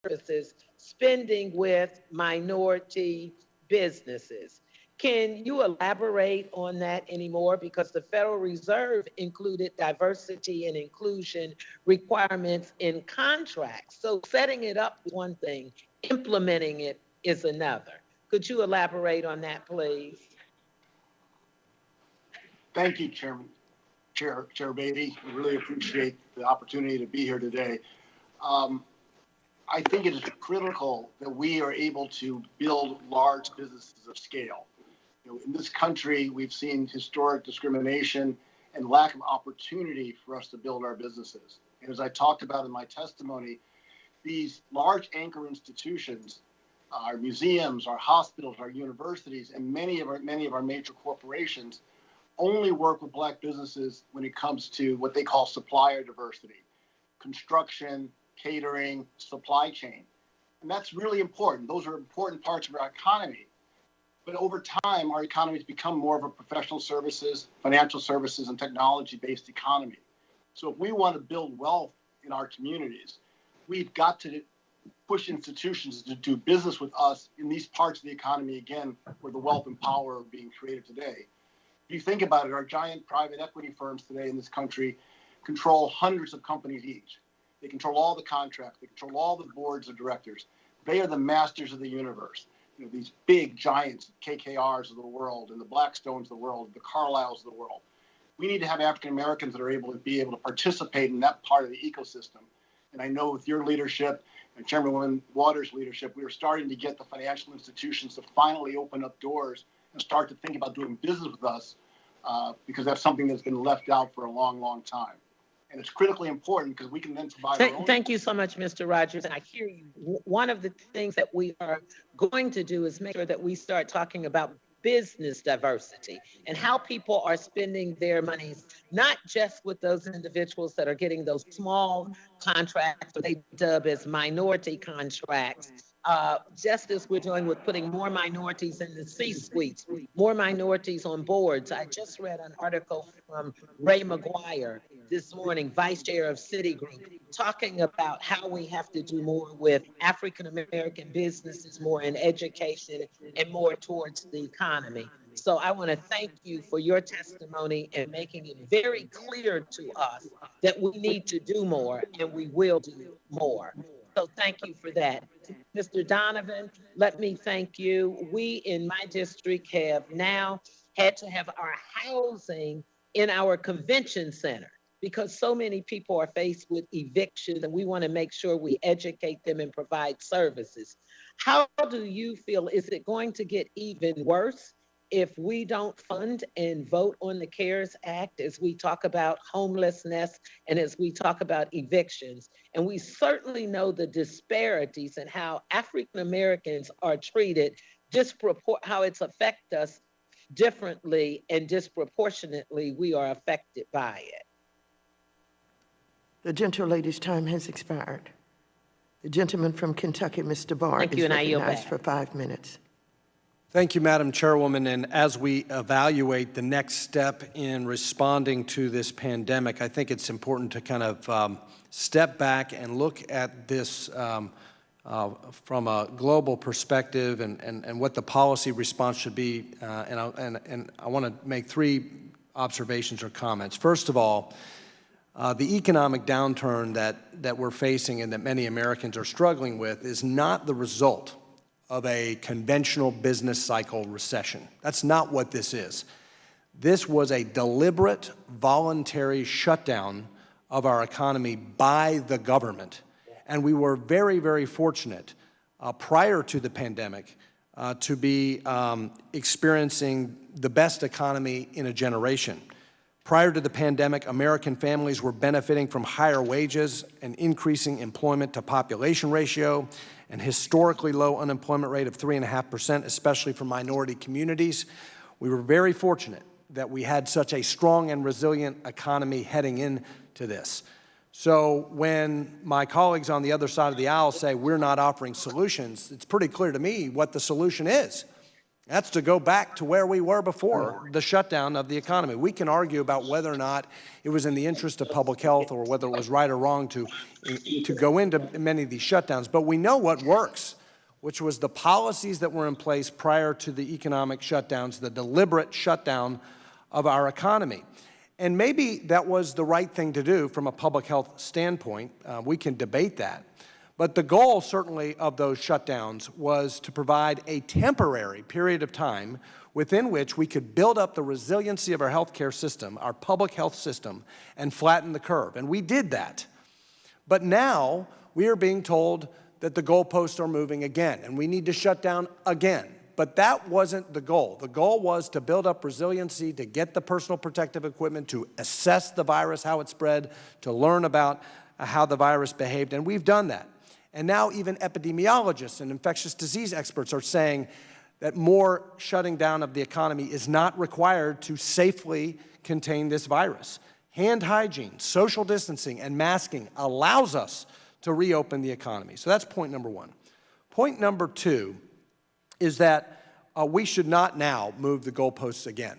services spending with minority businesses. Can you elaborate on that anymore? Because the Federal Reserve included diversity and inclusion requirements in contracts. So setting it up is one thing, implementing it is another. Could you elaborate on that, please? Thank you, Chair Beatty. I really appreciate the opportunity to be here today. I think it is critical that we are able to build large businesses of scale. You know, in this country, we've seen historic discrimination and lack of opportunity for us to build our businesses. And as I talked about in my testimony, these large anchor institutions, our museums, our hospitals, our universities, and many of our major corporations only work with Black businesses when it comes to what they call supplier diversity, construction, catering, supply chain. And that's really important. Those are important parts of our economy. But over time, our economy has become more of a professional services, financial services, and technology-based economy. So if we want to build wealth in our communities, we've got to push institutions to do business with us in these parts of the economy, again, where the wealth and power are being created today. If you think about it, our giant private equity firms today in this country control hundreds of companies each. They control all the contracts. They control all the boards of directors. They are the masters of the universe. You know, these big giants, KKRs of the world, and the Blackstones of the world, the Carlyles of the world. We need to have African Americans that are able to participate in that part of the ecosystem. And I know with your leadership and Chairwoman Waters' leadership, we are starting to get the financial institutions to finally open up doors and start to think about doing business with us, because that's something that's been left out for a long, long time. And it's critically important because we can then provide our own. Thank you so much, Mr. Rogers. And I hear you. One of the things that we are going to do is make sure that we start talking about business diversity and how people are spending their monies, not just with those individuals that are getting those small contracts that they dub as minority contracts, just as we're doing with putting more minorities in the C-suites, more minorities on boards. I just read an article from Ray McGuire this morning, Vice Chair of Citigroup, talking about how we have to do more with African-American businesses, more in education and more towards the economy. So I want to thank you for your testimony and making it very clear to us that we need to do more and we will do more. So thank you for that. Mr. Donovan, let me thank you. We in my district have now had to have our housing in our convention center because so many people are faced with evictions and we want to make sure we educate them and provide services. How do you feel? Is it going to get even worse if we don't fund and vote on the CARES Act as we talk about homelessness and as we talk about evictions? And we certainly know the disparities and how African Americans are treated, how it's affected us differently and disproportionately we are affected by it. The gentlelady's time has expired. The gentleman from Kentucky, Mr. Barr, Thank you, is and I yield recognized back. for 5 minutes. Thank you, Madam Chairwoman. And as we evaluate the next step in responding to this pandemic, I think it's important to kind of step back and look at this from a global perspective and what the policy response should be. And I want to make 3 observations or comments. First of all, the economic downturn that we're facing and that many Americans are struggling with is not the result of a conventional business cycle recession. That's not what this is. This was a deliberate, voluntary shutdown of our economy by the government. And we were very, very fortunate prior to the pandemic to be experiencing the best economy in a generation. Prior to the pandemic, American families were benefiting from higher wages, an increasing employment to population ratio, an historically low unemployment rate of 3.5%, especially for minority communities. We were very fortunate that we had such a strong and resilient economy heading into this. So when my colleagues on the other side of the aisle say we're not offering solutions, it's pretty clear to me what the solution is. That's to go back to where we were before the shutdown of the economy. We can argue about whether or not it was in the interest of public health or whether it was right or wrong to go into many of these shutdowns, but we know what works, which was the policies that were in place prior to the economic shutdowns, the deliberate shutdown of our economy. And maybe that was the right thing to do from a public health standpoint. We can debate that. But the goal, certainly, of those shutdowns was to provide a temporary period of time within which we could build up the resiliency of our healthcare system, our public health system, and flatten the curve. And we did that. But now we are being told that the goalposts are moving again, and we need to shut down again. But that wasn't the goal. The goal was to build up resiliency, to get the personal protective equipment, to assess the virus, how it spread, to learn about how the virus behaved, and we've done that. And now even epidemiologists and infectious disease experts are saying that more shutting down of the economy is not required to safely contain this virus. Hand hygiene, social distancing, and masking allows us to reopen the economy. So that's point number one. Point number two is that we should not now move the goalposts again.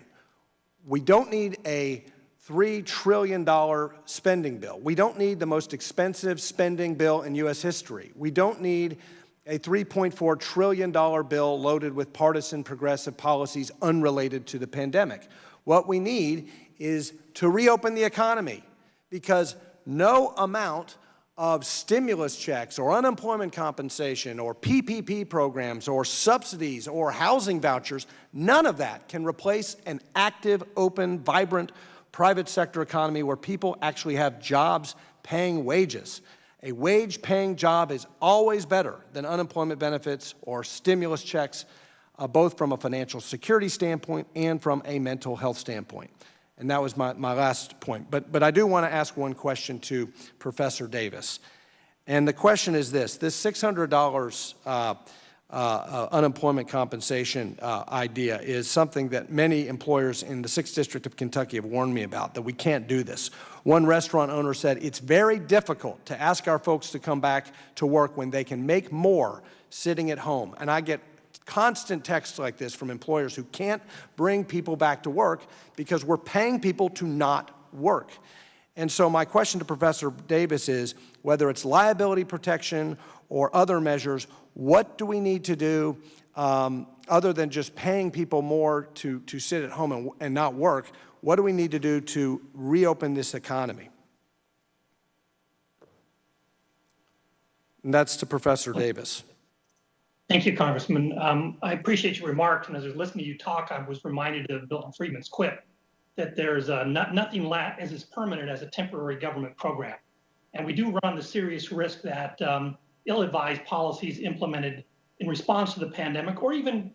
We don't need a $3 trillion spending bill. We don't need the most expensive spending bill in U.S. history. We don't need a $3.4 trillion bill loaded with partisan progressive policies unrelated to the pandemic. What we need is to reopen the economy, because no amount of stimulus checks or unemployment compensation or PPP programs or subsidies or housing vouchers, none of that can replace an active, open, vibrant private sector economy where people actually have jobs paying wages. A wage-paying job is always better than unemployment benefits or stimulus checks, both from a financial security standpoint and from a mental health standpoint. And that was my last point. But I do want to ask one question to Professor Davis. And the question is this $600 unemployment compensation idea is something that many employers in the 6th District of Kentucky have warned me about, that we can't do this. One restaurant owner said, it's very difficult to ask our folks to come back to work when they can make more sitting at home. And I get constant texts like this from employers who can't bring people back to work because we're paying people to not work. And so my question to Professor Davis is, whether it's liability protection or other measures, what do we need to do other than just paying people more to sit at home and not work? What do we need to do to reopen this economy? And that's to Professor Davis. Thank you, Congressman. I appreciate your remarks, and as I was listening to you talk, I was reminded of Milton Friedman's quip that there's nothing is as permanent as a temporary government program. And we do run the serious risk that ill-advised policies implemented in response to the pandemic, or even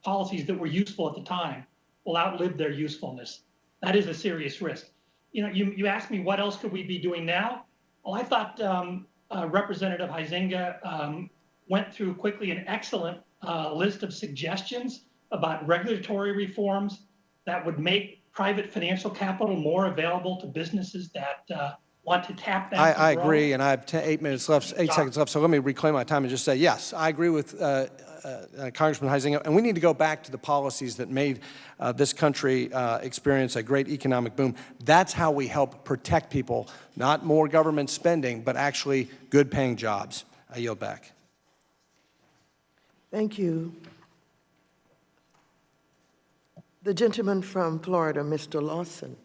policies that were useful at the time, will outlive their usefulness. That is a serious risk. You know, you asked me what else could we be doing now? Well, I thought Representative Huizenga went through quickly an excellent list of suggestions about regulatory reforms that would make private financial capital more available to businesses that want to tap that. I agree, and I have 8 minutes left, 8 seconds left, so let me reclaim my time and just say, yes, I agree with Congressman Huizenga, and we need to go back to the policies that made this country experience a great economic boom. That's how we help protect people, not more government spending, but actually good-paying jobs. I yield back. Thank you. The gentleman from Florida, Mr. Lawson.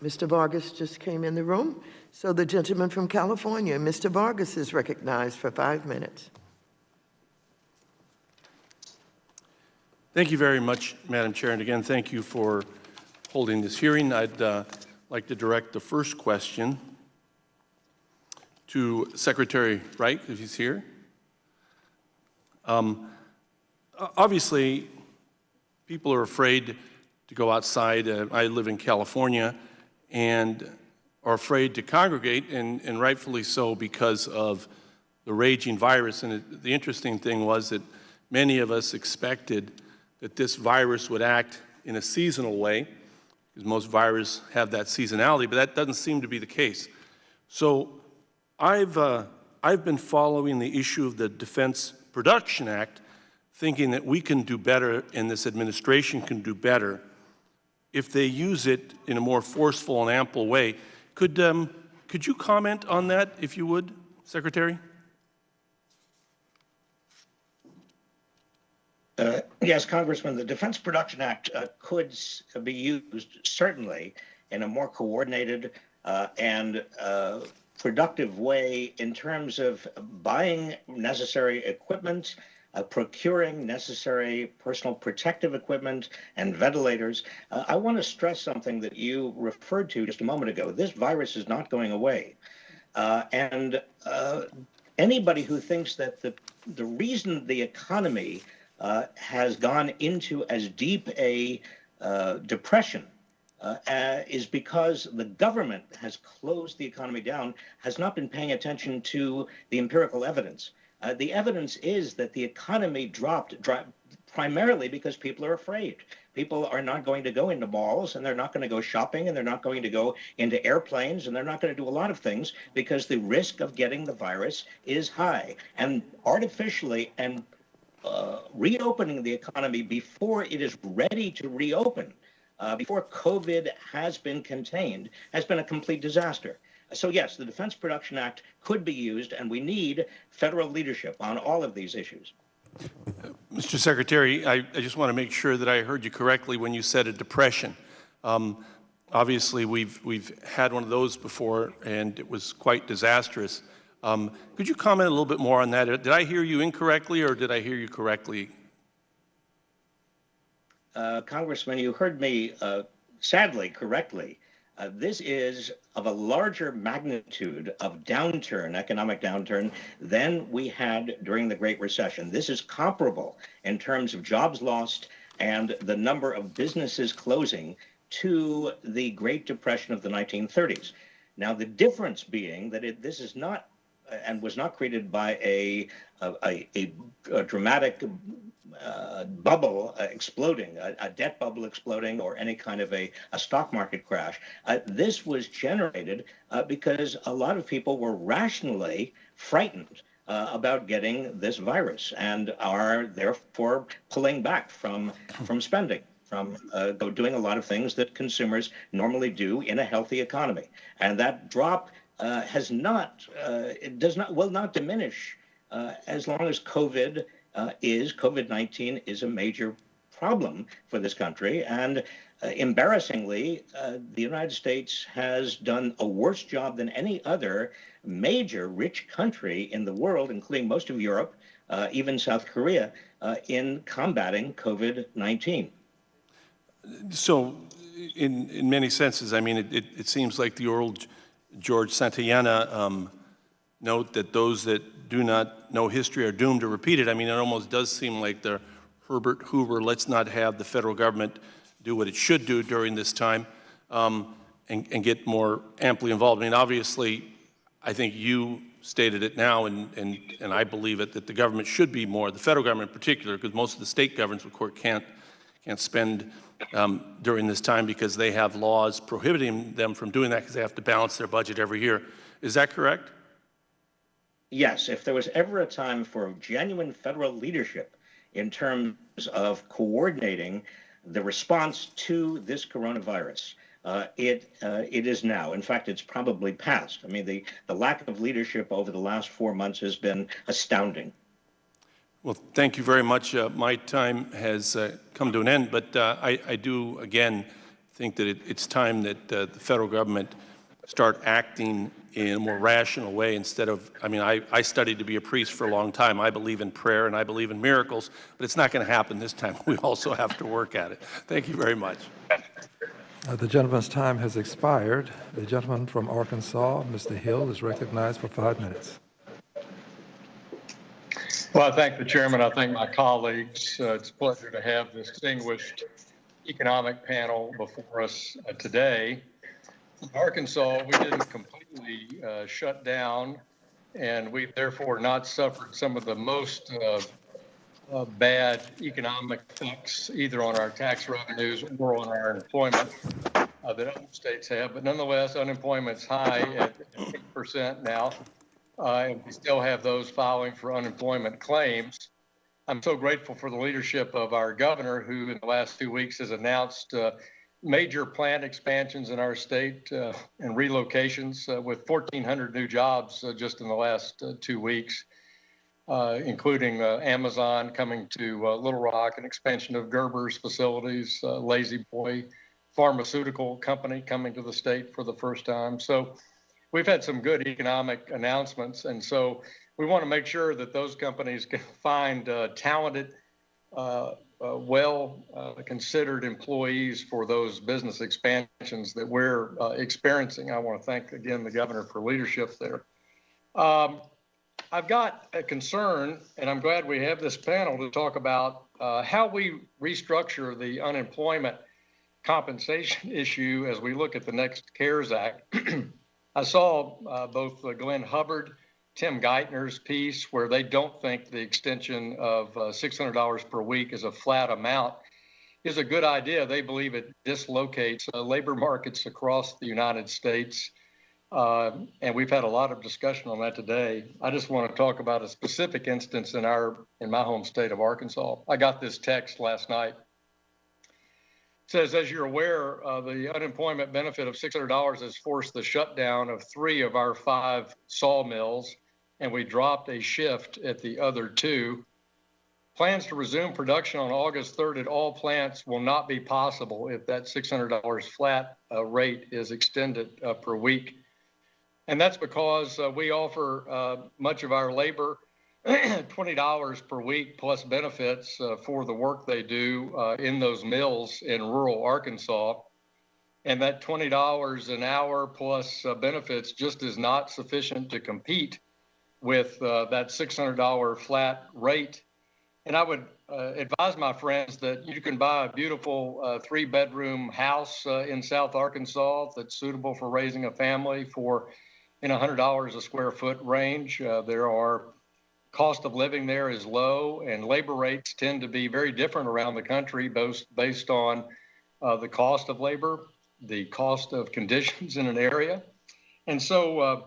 Mr. Vargas just came in the room, so the gentleman from California, Mr. Vargas, is recognized for 5 minutes. Thank you very much, Madam Chair, and again, thank you for holding this hearing. I'd like to direct the first question to Secretary Wright, if he's here. Obviously, people are afraid to go outside. I live in California, and are afraid to congregate, and rightfully so, because of the raging virus. And the interesting thing was that many of us expected that this virus would act in a seasonal way, because most viruses have that seasonality, but that doesn't seem to be the case. So I've been following the issue of the Defense Production Act thinking that we can do better and this administration can do better if they use it in a more forceful and ample way. Could you comment on that, if you would, Secretary? Yes, Congressman, the Defense Production Act could be used certainly in a more coordinated and productive way in terms of buying necessary equipment, procuring necessary personal protective equipment and ventilators. I want to stress something that you referred to just a moment ago. This virus is not going away. And anybody who thinks that the reason the economy has gone into as deep a depression is because the government has closed the economy down, has not been paying attention to the empirical evidence. The evidence is that the economy dropped primarily because people are afraid. People are not going to go into malls, and they're not going to go shopping, and they're not going to go into airplanes, and they're not going to do a lot of things because the risk of getting the virus is high. And artificially and reopening the economy before it is ready to reopen, before COVID has been contained, has been a complete disaster. So yes, the Defense Production Act could be used, and we need federal leadership on all of these issues. Mr. Secretary, I just want to make sure that I heard you correctly when you said a depression. Obviously, we've had one of those before, and it was quite disastrous. Could you comment a little bit more on that? Did I hear you incorrectly, or did I hear you correctly? Congressman, you heard me sadly correctly. This is of a larger magnitude of downturn, economic downturn, than we had during the Great Recession. This is comparable in terms of jobs lost and the number of businesses closing to the Great Depression of the 1930s. Now, the difference being that this is not and was not created by a dramatic bubble exploding, a debt bubble exploding, or any kind of a stock market crash. This was generated because a lot of people were rationally frightened about getting this virus and are therefore pulling back from spending, from doing a lot of things that consumers normally do in a healthy economy. And that drop will not diminish as long as COVID-19 is a major problem for this country. And embarrassingly, the United States has done a worse job than any other major rich country in the world, including most of Europe, even South Korea, in combating COVID-19. So in many senses, I mean, it seems like the old George Santayana note that those that do not know history are doomed to repeat it. I mean, it almost does seem like the Herbert Hoover, let's not have the federal government do what it should do during this time and get more amply involved. I mean, obviously, I think you stated it now, and I believe it, that the government should be more, the federal government in particular, because most of the state governments, of course, can't spend during this time because they have laws prohibiting them from doing that because they have to balance their budget every year. Is that correct? Yes, if there was ever a time for genuine federal leadership in terms of coordinating the response to this coronavirus, it is now. In fact, it's probably past. I mean, the lack of leadership over the last 4 months has been astounding. Well, thank you very much. My time has come to an end, but I do, again, think that it's time that the federal government start acting in a more rational way instead of, I mean, I studied to be a priest for a long time. I believe in prayer and I believe in miracles, but it's not going to happen this time. We also have to work at it. Thank you very much. The gentleman's time has expired. The gentleman from Arkansas, Mr. Hill, is recognized for 5 minutes. Well, I thank the chairman. I thank my colleagues. It's a pleasure to have this distinguished economic panel before us today. In Arkansas, we didn't completely shut down, and we therefore not suffered some of the most bad economic effects either on our tax revenues or on our employment that other states have. But nonetheless, unemployment's high at 8% now, and we still have those filing for unemployment claims. I'm so grateful for the leadership of our governor, who in the last 2 weeks has announced major plant expansions in our state and relocations with 1,400 new jobs just in the last 2 weeks, including Amazon coming to Little Rock, an expansion of Gerber's facilities, Lazy Boy pharmaceutical company coming to the state for the first time. So we've had some good economic announcements. And so we want to make sure that those companies can find talented, well-considered employees for those business expansions that we're experiencing. I want to thank again the governor for leadership there. I've got a concern, and I'm glad we have this panel to talk about how we restructure the unemployment compensation issue as we look at the next CARES Act. I saw both Glenn Hubbard, Tim Geithner's piece, where they don't think the extension of $600 per week as a flat amount is a good idea. They believe it dislocates labor markets across the United States. And we've had a lot of discussion on that today. I just want to talk about a specific instance in my home state of Arkansas. I got this text last night. It says, as you're aware, the unemployment benefit of $600 has forced the shutdown of 3 of our 5 sawmills, and we dropped a shift at the other 2. Plans to resume production on August 3rd at all plants will not be possible if that $600 flat rate is extended per week. And that's because we offer much of our labor $20 per week plus benefits for the work they do in those mills in rural Arkansas. And that $20 an hour plus benefits just is not sufficient to compete with that $600 flat rate. And I would advise my friends that you can buy a beautiful 3-bedroom house in South Arkansas that's suitable for raising a family for in $100 a square foot range. There are cost of living there is low, and labor rates tend to be very different around the country, both based on the cost of labor, the cost of conditions in an area. And so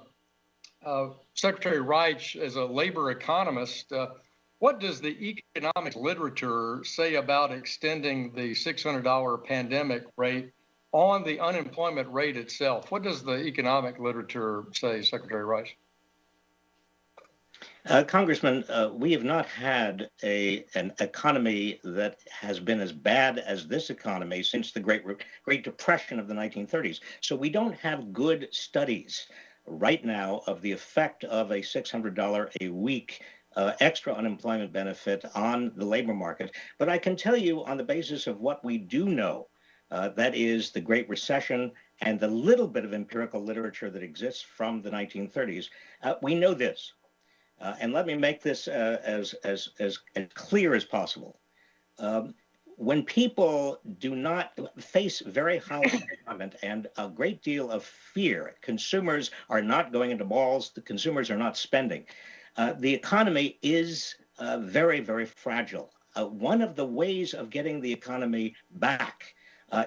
Secretary Reich, as a labor economist, what does the economic literature say about extending the $600 pandemic rate on the unemployment rate itself? What does the economic literature say, Secretary Reich? Congressman, we have not had an economy that has been as bad as this economy since the Great Depression of the 1930s. So we don't have good studies right now of the effect of a $600 a week extra unemployment benefit on the labor market. But I can tell you on the basis of what we do know, that is the Great Recession and the little bit of empirical literature that exists from the 1930s, we know this. And let me make this as clear as possible. When people do not face very high unemployment and a great deal of fear, consumers are not going into malls, the consumers are not spending. The economy is very, very fragile. One of the ways of getting the economy back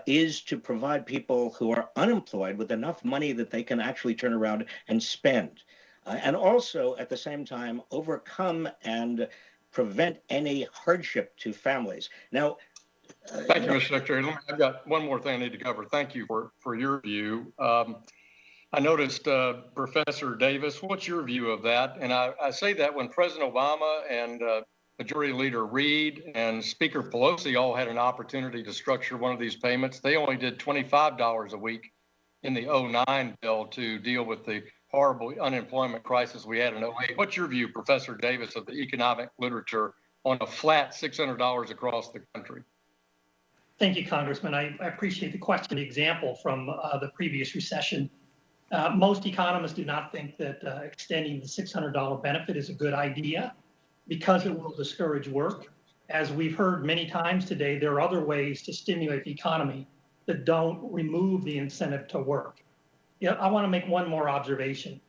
is to provide people who are unemployed with enough money that they can actually turn around and spend. And also, at the same time, overcome and prevent any hardship to families. Now, thank you, Mr. Secretary. I've got one more thing I need to cover. Thank you for your view. I noticed Professor Davis, what's your view of that? And I say that when President Obama and Majority Leader Reid and Speaker Pelosi all had an opportunity to structure one of these payments, they only did $25 a week in the 2009 bill to deal with the horrible unemployment crisis we had in 2008. What's your view, Professor Davis, of the economic literature on a flat $600 across the country? Thank you, Congressman. I appreciate the question, the example from the previous recession. Most economists do not think that extending the $600 benefit is a good idea because it will discourage work. As we've heard many times today, there are other ways to stimulate the economy that don't remove the incentive to work. Yeah, I want to make one more observation.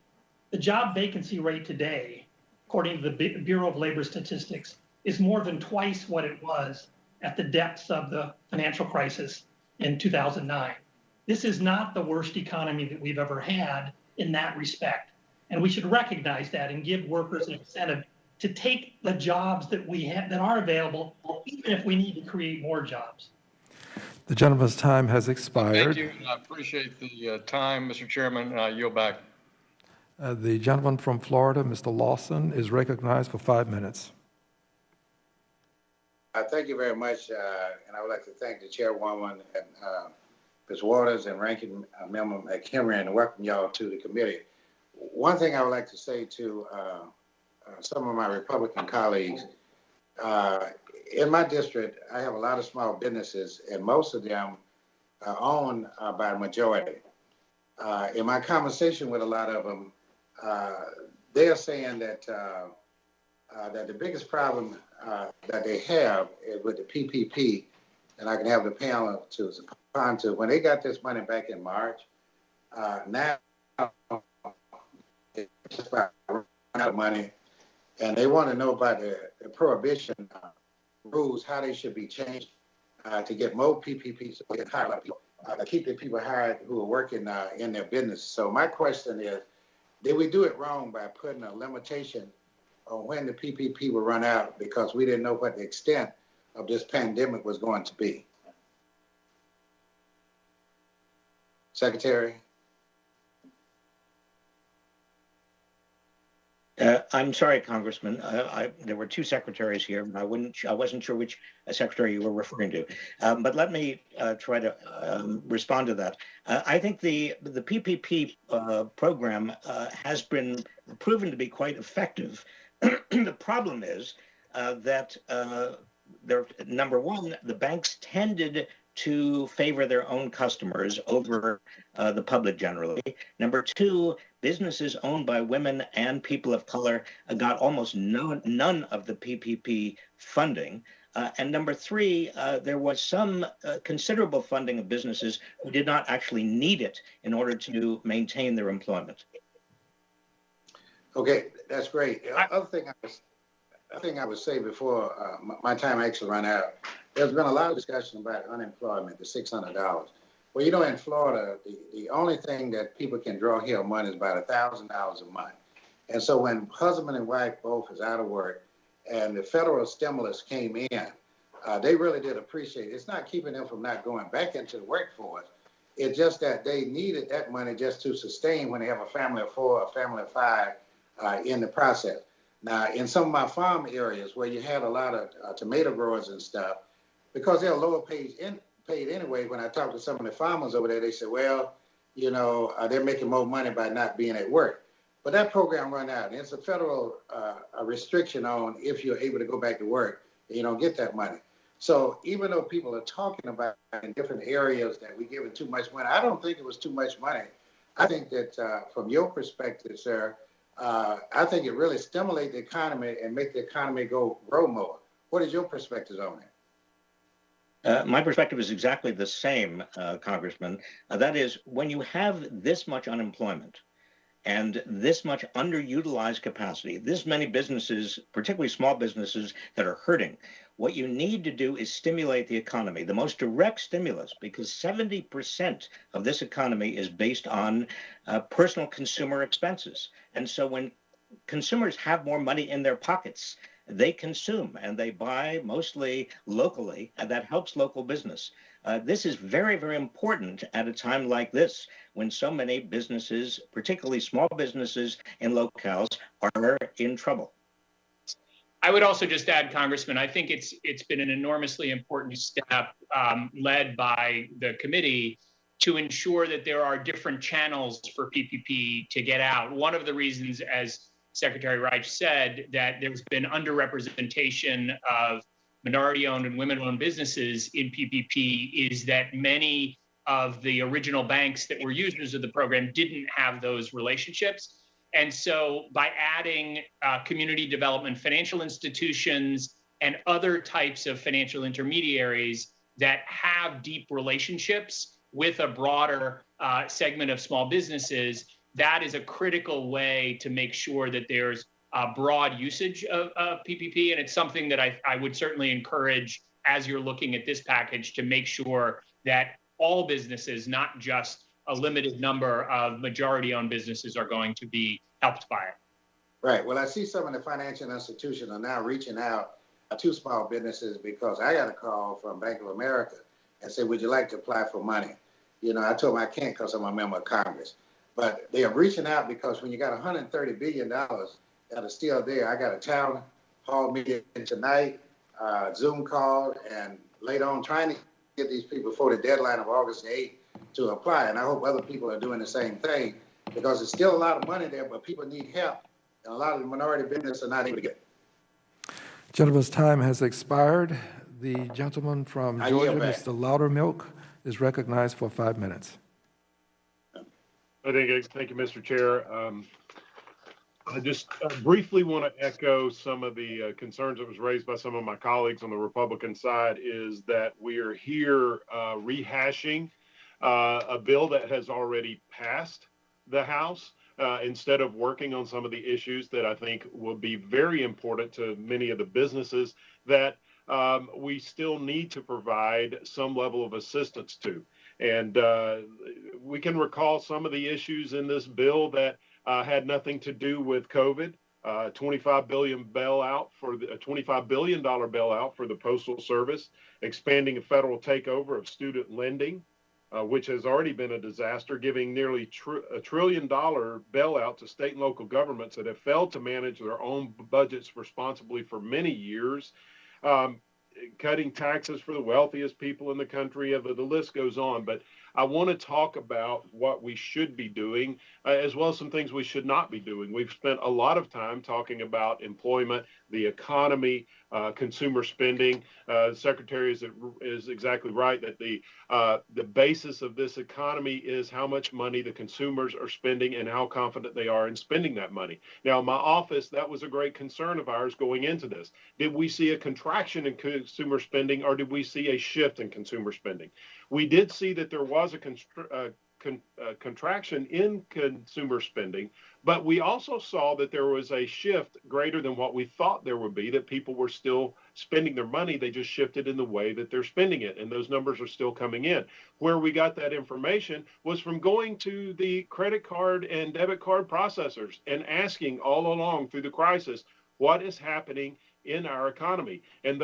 The job vacancy rate today, according to the Bureau of Labor Statistics, is more than twice what it was at the depths of the financial crisis in 2009. This is not the worst economy that we've ever had in that respect. And we should recognize that and give workers an incentive to take the jobs that we have that are available, even if we need to create more jobs. The gentleman's time has expired. Thank you. I appreciate the time, Mr. Chairman. I yield back. The gentleman from Florida, Mr. Lawson, is recognized for 5 minutes. Thank you very much, and I would like to thank the chairwoman and Ms. Waters and Ranking Member McHenry, and welcome y'all to the committee. One thing I would like to say to some of my Republican colleagues, in my district, I have a lot of small businesses, and most of them are owned by a majority. In my conversation with a lot of them, they are saying that that the biggest problem that they have is with the PPP, and I can have the panel to respond to. When they got this money back in March, now it's just about running out of money, and they want to know about the prohibition rules, how they should be changed to get more PPP, so we can hire a lot of people, to keep the people hired who are working in their business. So my question is, did we do it wrong by putting a limitation on when the PPP will run out because we didn't know what the extent of this pandemic was going to be? Secretary? I'm sorry, Congressman. There were two secretaries here, and I wasn't sure which secretary you were referring to. But let me try to respond to that. I think the PPP program has been proven to be quite effective. The problem is that number one, the banks tended to favor their own customers over the public generally. Number two, businesses owned by women and people of color got almost none of the PPP funding. And number three, there was some considerable funding of businesses who did not actually need it in order to maintain their employment. Okay, that's great. The other thing I would say before my time actually ran out, there's been a lot of discussion about unemployment, the $600. Well, you know, in Florida, the only thing that people can draw here money is about $1,000 a month. And so when husband and wife both is out of work and the federal stimulus came in, they really did appreciate it. It's not keeping them from not going back into the workforce. It's just that they needed that money just to sustain when they have a family of four, a family of five in the process. Now, in some of my farm areas where you had a lot of tomato growers and stuff, because they're lower paid anyway, when I talk to some of the farmers over there, they say, well, you know, they're making more money by not being at work. But that program run out, and it's a federal restriction on if you're able to go back to work, and you don't get that money. So even though people are talking about in different areas that we're giving too much money, I don't think it was too much money. I think that from your perspective, sir, I think it really stimulates the economy and make the economy grow more. What is your perspective on it? My perspective is exactly the same, Congressman. That is, when you have this much unemployment and this much underutilized capacity, this many businesses, particularly small businesses, that are hurting, what you need to do is stimulate the economy, the most direct stimulus, because 70% of this economy is based on personal consumer expenses. And so when consumers have more money in their pockets, they consume and they buy mostly locally, and that helps local business. This is very, very important at a time like this, when so many businesses, particularly small businesses in locales, are in trouble. I would also just add, Congressman, I think it's been an enormously important step led by the committee to ensure that there are different channels for PPP to get out. One of the reasons, as Secretary Reich said, that there's been underrepresentation of minority-owned and women-owned businesses in PPP is that many of the original banks that were users of the program didn't have those relationships. And so by adding community development financial institutions and other types of financial intermediaries that have deep relationships with a broader segment of small businesses, that is a critical way to make sure that there's broad usage of PPP. And it's something that I would certainly encourage as you're looking at this package to make sure that all businesses, not just a limited number of majority-owned businesses, are going to be helped by it. Right. Well, I see some of the financial institutions are now reaching out to small businesses because I got a call from Bank of America and said, would you like to apply for money? You know, I told them I can't because I'm a member of Congress. But they are reaching out because when you got $130 billion that are still there, I got a town hall meeting tonight, Zoom call, and later on trying to get these people before the deadline of August 8th to apply. And I hope other people are doing the same thing because there's still a lot of money there, but people need help. And a lot of the minority businesses are not able to get it. Gentleman's time has expired. The gentleman from I Georgia, yield back. Mr. Loudermilk, is recognized for 5 minutes. Thank you, Mr. Chair. I just briefly want to echo some of the concerns that was raised by some of my colleagues on the Republican side is that we are here rehashing a bill that has already passed the House instead of working on some of the issues that I think will be very important to many of the businesses that we still need to provide some level of assistance to. And we can recall some of the issues in this bill that had nothing to do with COVID. $25 billion bailout for a $25 billion bailout for the Postal Service, expanding a federal takeover of student lending, which has already been a disaster, giving nearly $1 trillion bailout to state and local governments that have failed to manage their own budgets responsibly for many years. Cutting taxes for the wealthiest people in the country, the list goes on. But I want to talk about what we should be doing, as well as some things we should not be doing. We've spent a lot of time talking about employment, the economy, consumer spending. The Secretary is exactly right that the basis of this economy is how much money the consumers are spending and how confident they are in spending that money. Now, in my office, that was a great concern of ours going into this. Did we see a contraction in consumer spending, or did we see a shift in consumer spending? We did see that there was a contraction in consumer spending, but we also saw that there was a shift greater than what we thought there would be, that people were still spending their money. They just shifted in the way that they're spending it, and those numbers are still coming in. Where we got that information was from going to the credit card and debit card processors and asking all along through the crisis, what is happening in our economy? And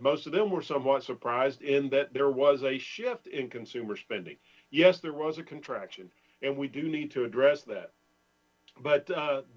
most of them were somewhat surprised in that there was a shift in consumer spending. Yes, there was a contraction, and we do need to address that. But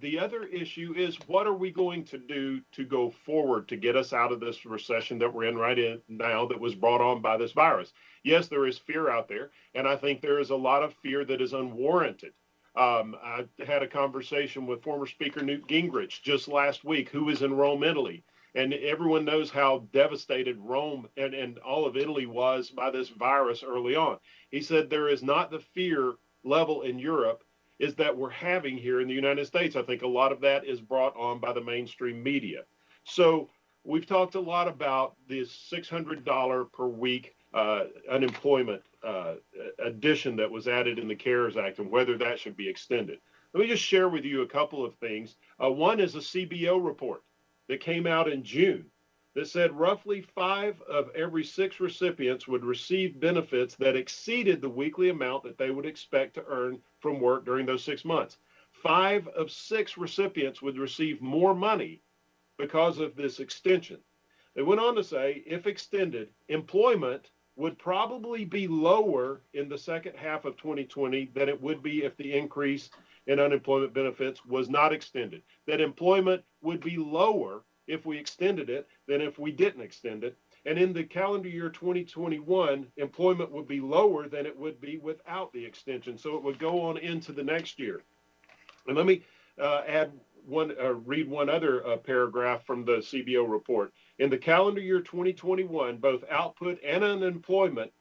the other issue is, what are we going to do to go forward to get us out of this recession that we're in right now that was brought on by this virus? Yes, there is fear out there, and I think there is a lot of fear that is unwarranted. I had a conversation with former Speaker Newt Gingrich just last week, who was in Rome, Italy. And everyone knows how devastated Rome and all of Italy was by this virus early on. He said there is not the fear level in Europe is that we're having here in the United States. I think a lot of that is brought on by the mainstream media. So we've talked a lot about this $600 per week unemployment addition that was added in the CARES Act and whether that should be extended. Let me just share with you a couple of things. One is a CBO report that came out in June that said roughly 5 of every 6 recipients would receive benefits that exceeded the weekly amount that they would expect to earn from work during those 6 months. 5 of 6 recipients would receive more money because of this extension. They went on to say, if extended, employment would probably be lower in the second half of 2020 than it would be if the increase in unemployment benefits was not extended. That employment would be lower if we extended it than if we didn't extend it. And in the calendar year 2021, employment would be lower than it would be without the extension. So it would go on into the next year. And let me read one other paragraph from the CBO report. In the calendar year 2021, both output and employment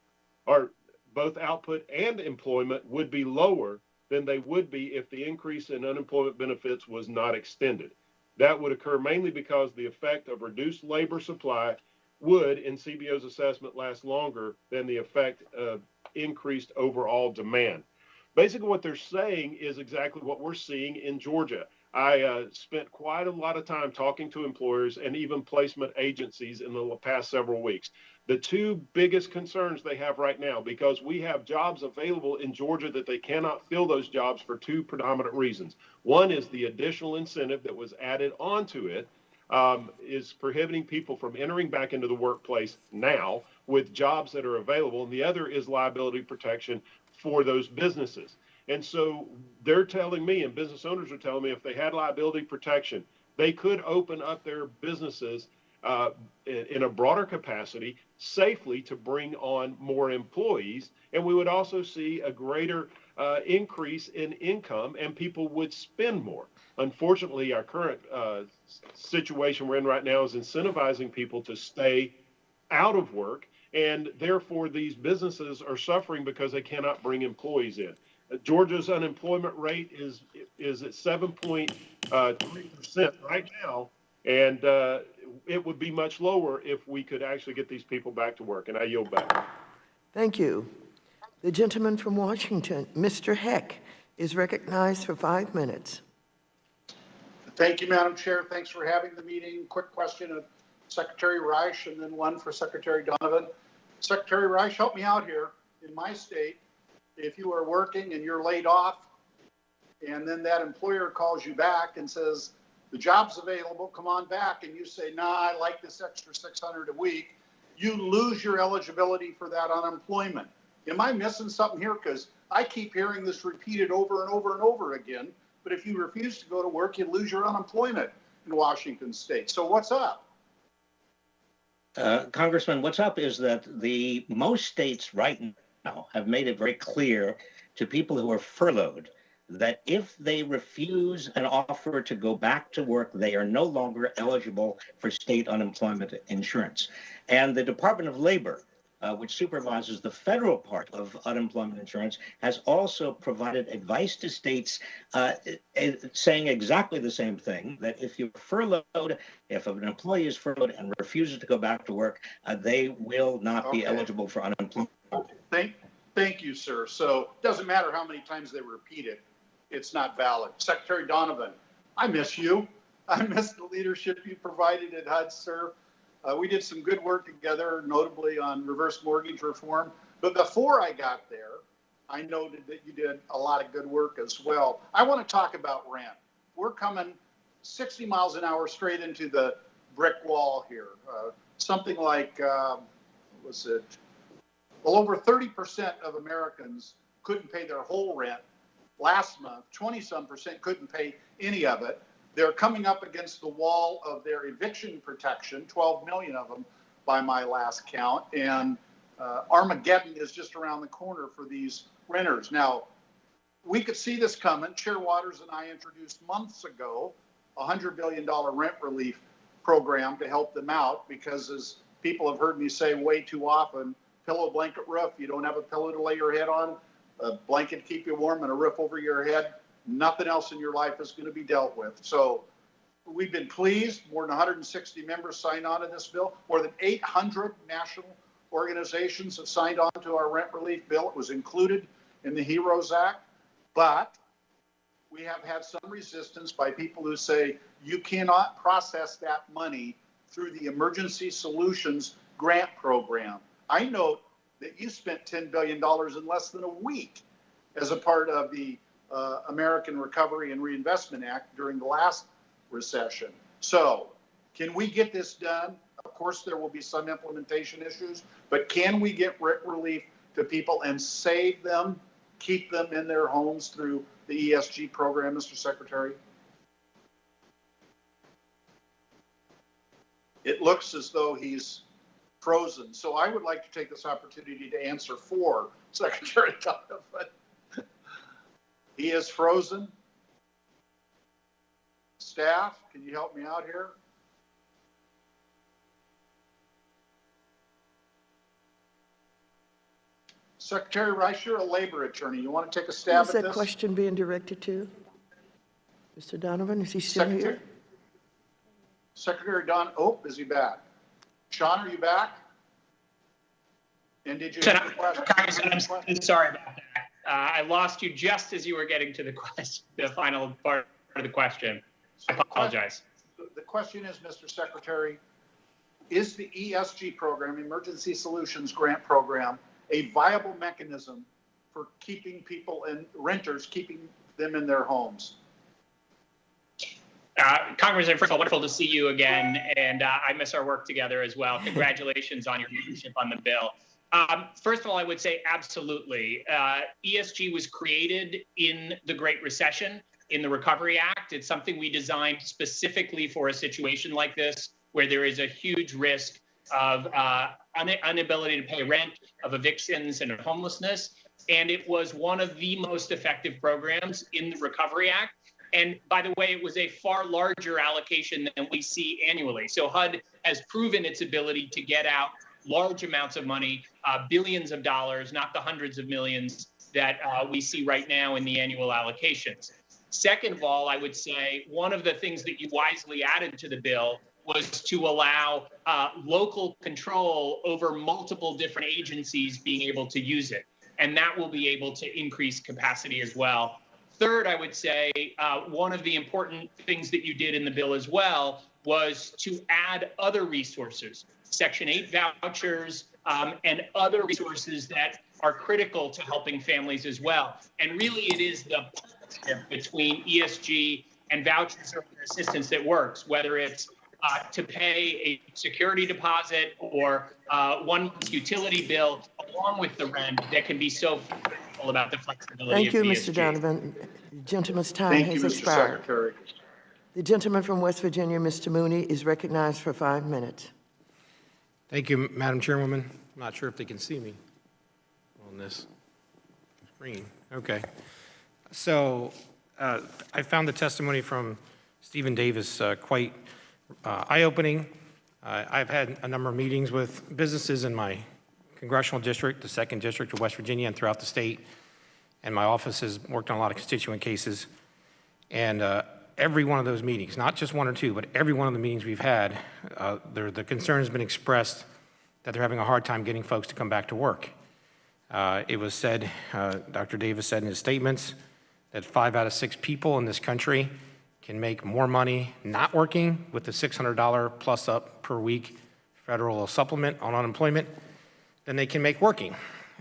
would be lower than they would be if the increase in unemployment benefits was not extended. That would occur mainly because the effect of reduced labor supply would, in CBO's assessment, last longer than the effect of increased overall demand. Basically, what they're saying is exactly what we're seeing in Georgia. I spent quite a lot of time talking to employers and even placement agencies in the past several weeks. The two biggest concerns they have right now, because we have jobs available in Georgia that they cannot fill those jobs for two predominant reasons. One is the additional incentive that was added onto it is prohibiting people from entering back into the workplace now with jobs that are available. And the other is liability protection for those businesses. And so they're telling me, and business owners are telling me, if they had liability protection, they could open up their businesses in a broader capacity safely to bring on more employees. And we would also see a greater increase in income, and people would spend more. Unfortunately, our current situation we're in right now is incentivizing people to stay out of work, and therefore these businesses are suffering because they cannot bring employees in. Georgia's unemployment rate is at 7.3% right now, and it would be much lower if we could actually get these people back to work. And I yield back. Thank you. The gentleman from Washington, Mr. Heck, is recognized for 5 minutes. Thank you, Madam Chair. Thanks for having the meeting. Quick question of Secretary Reich and then one for Secretary Donovan. Secretary Reich, help me out here. In my state, if you are working and you're laid off and then that employer calls you back and says, the job's available, come on back, and you say, nah, I like this extra $600 a week, you lose your eligibility for that unemployment. Am I missing something here? Because I keep hearing this repeated over and over and over again. But if you refuse to go to work, you lose your unemployment in Washington state. So what's up? Congressman, what's up is that most states right now have made it very clear to people who are furloughed that if they refuse an offer to go back to work, they are no longer eligible for state unemployment insurance. And the Department of Labor, which supervises the federal part of unemployment insurance, has also provided advice to states saying exactly the same thing, that if you're furloughed, if an employee is furloughed and refuses to go back to work, they will not be eligible for unemployment. Thank you, sir. So it doesn't matter how many times they repeat it, it's not valid. Secretary Donovan, I miss you. I miss the leadership you provided at HUD, sir. We did some good work together, notably on reverse mortgage reform. But before I got there, I noted that you did a lot of good work as well. I want to talk about rent. We're coming 60 miles an hour straight into the brick wall here. Something like, well, over 30% of Americans couldn't pay their whole rent last month. 20-some% couldn't pay any of it. They're coming up against the wall of their eviction protection, 12 million of them by my last count, and Armageddon is just around the corner for these renters. Now, we could see this coming. Chair Waters and I introduced months ago a $100 billion rent relief program to help them out because, as people have heard me say way too often, pillow, blanket, roof, you don't have a pillow to lay your head on, a blanket to keep you warm, and a roof over your head, nothing else in your life is going to be dealt with. So we've been pleased. More than 160 members signed on to this bill. More than 800 national organizations have signed on to our rent relief bill. It was included in the HEROES Act. But we have had some resistance by people who say you cannot process that money through the Emergency Solutions Grant Program. I note that you spent $10 billion in less than a week as a part of the American Recovery and Reinvestment Act during the last recession. So can we get this done? Of course, there will be some implementation issues, but can we get rent relief to people and save them, keep them in their homes through the ESG program, Mr. Secretary? It looks as though he's frozen. So I would like to take this opportunity to answer for Secretary Donovan. He is frozen. Staff, can you help me out here? Secretary Rice, you're a labor attorney. You want to take a stab at this? Who's that question being directed to? Mr. Donovan, is he still here? Secretary Don, oh, is he back? Sean, are you back? And did you have a question? I'm sorry about that. I lost you just as you were getting to the question, the final part of the question. I apologize. The question is, Mr. Secretary, is the ESG program, Emergency Solutions Grant Program, a viable mechanism for keeping people and renters, keeping them in their homes? Congressman, first of all, wonderful to see you again, and I miss our work together as well. Congratulations on your leadership on the bill. First of all, I would say absolutely. ESG was created in the Great Recession in the Recovery Act. It's something we designed specifically for a situation like this, where there is a huge risk of inability to pay rent, of evictions and homelessness. And it was one of the most effective programs in the Recovery Act. And by the way, it was a far larger allocation than we see annually. So HUD has proven its ability to get out large amounts of money, billions of dollars, not the hundreds of millions that we see right now in the annual allocations. Second of all, I would say one of the things that you wisely added to the bill was to allow local control over multiple different agencies being able to use it. And that will be able to increase capacity as well. Third, I would say one of the important things that you did in the bill as well was to add other resources, Section 8 vouchers, and other resources that are critical to helping families as well. And really, it is the partnership between ESG and vouchers or assistance that works, whether it's to pay a security deposit or one month's utility bill along with the rent that can be so critical about the flexibility Thank you, of Mr. ESG. Donovan. The gentleman's time Thank has you, Mr. expired. Secretary. The gentleman from West Virginia, Mr. Mooney, is recognized for 5 minutes. Thank you, Madam Chairwoman. I'm not sure if they can see me on this screen. Okay. So I found the testimony from Stephen Davis quite eye-opening. I've had a number of meetings with businesses in my congressional district, the 2nd District of West Virginia, and throughout the state. And my office has worked on a lot of constituent cases. And every one of those meetings, not just one or two, but every one of the meetings we've had, the concern has been expressed that they're having a hard time getting folks to come back to work. It was said, Dr. Davis said in his statements, that 5 out of 6 people in this country can make more money not working with the $600 plus up per week federal supplement on unemployment than they can make working.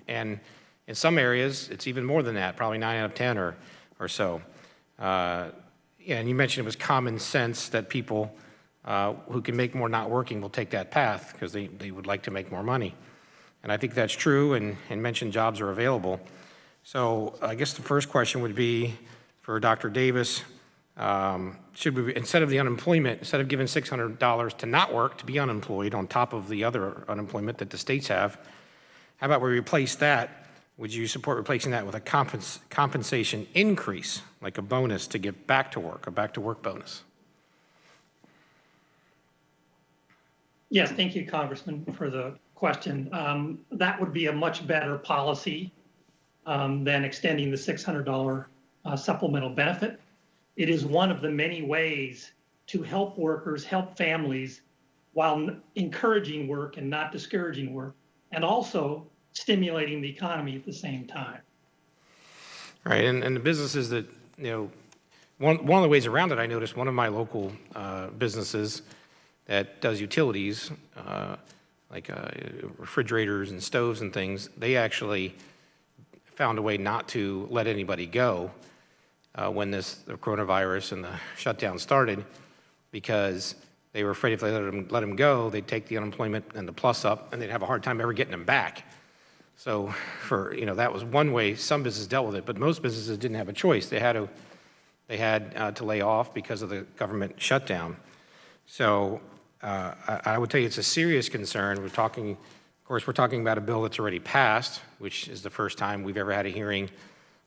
And in some areas, it's even more than that, probably 9 out of 10 or so. Yeah, and you mentioned it was common sense that people who can make more not working will take that path because they would like to make more money. And I think that's true, and mentioned jobs are available. So I guess the first question would be for Dr. Davis, should we, instead of giving $600 to not work, to be unemployed on top of the other unemployment that the states have, how about we replace that? Would you support replacing that with a compensation increase, like a bonus to get back to work, a back to work bonus? Yes, thank you, Congressman, for the question. That would be a much better policy than extending the $600 supplemental benefit. It is one of the many ways to help workers, help families, while encouraging work and not discouraging work, and also stimulating the economy at the same time. Right, and the businesses that, one of the ways around it, I noticed one of my local businesses that does utilities, like refrigerators and stoves and things, they actually found a way not to let anybody go when the coronavirus and the shutdown started, because they were afraid if they let them go, they'd take the unemployment and the plus up, and they'd have a hard time ever getting them back. So that was one way some businesses dealt with it, but most businesses didn't have a choice. They had to lay off because of the government shutdown. So I would tell you it's a serious concern. We're talking about a bill that's already passed, which is the first time we've ever had a hearing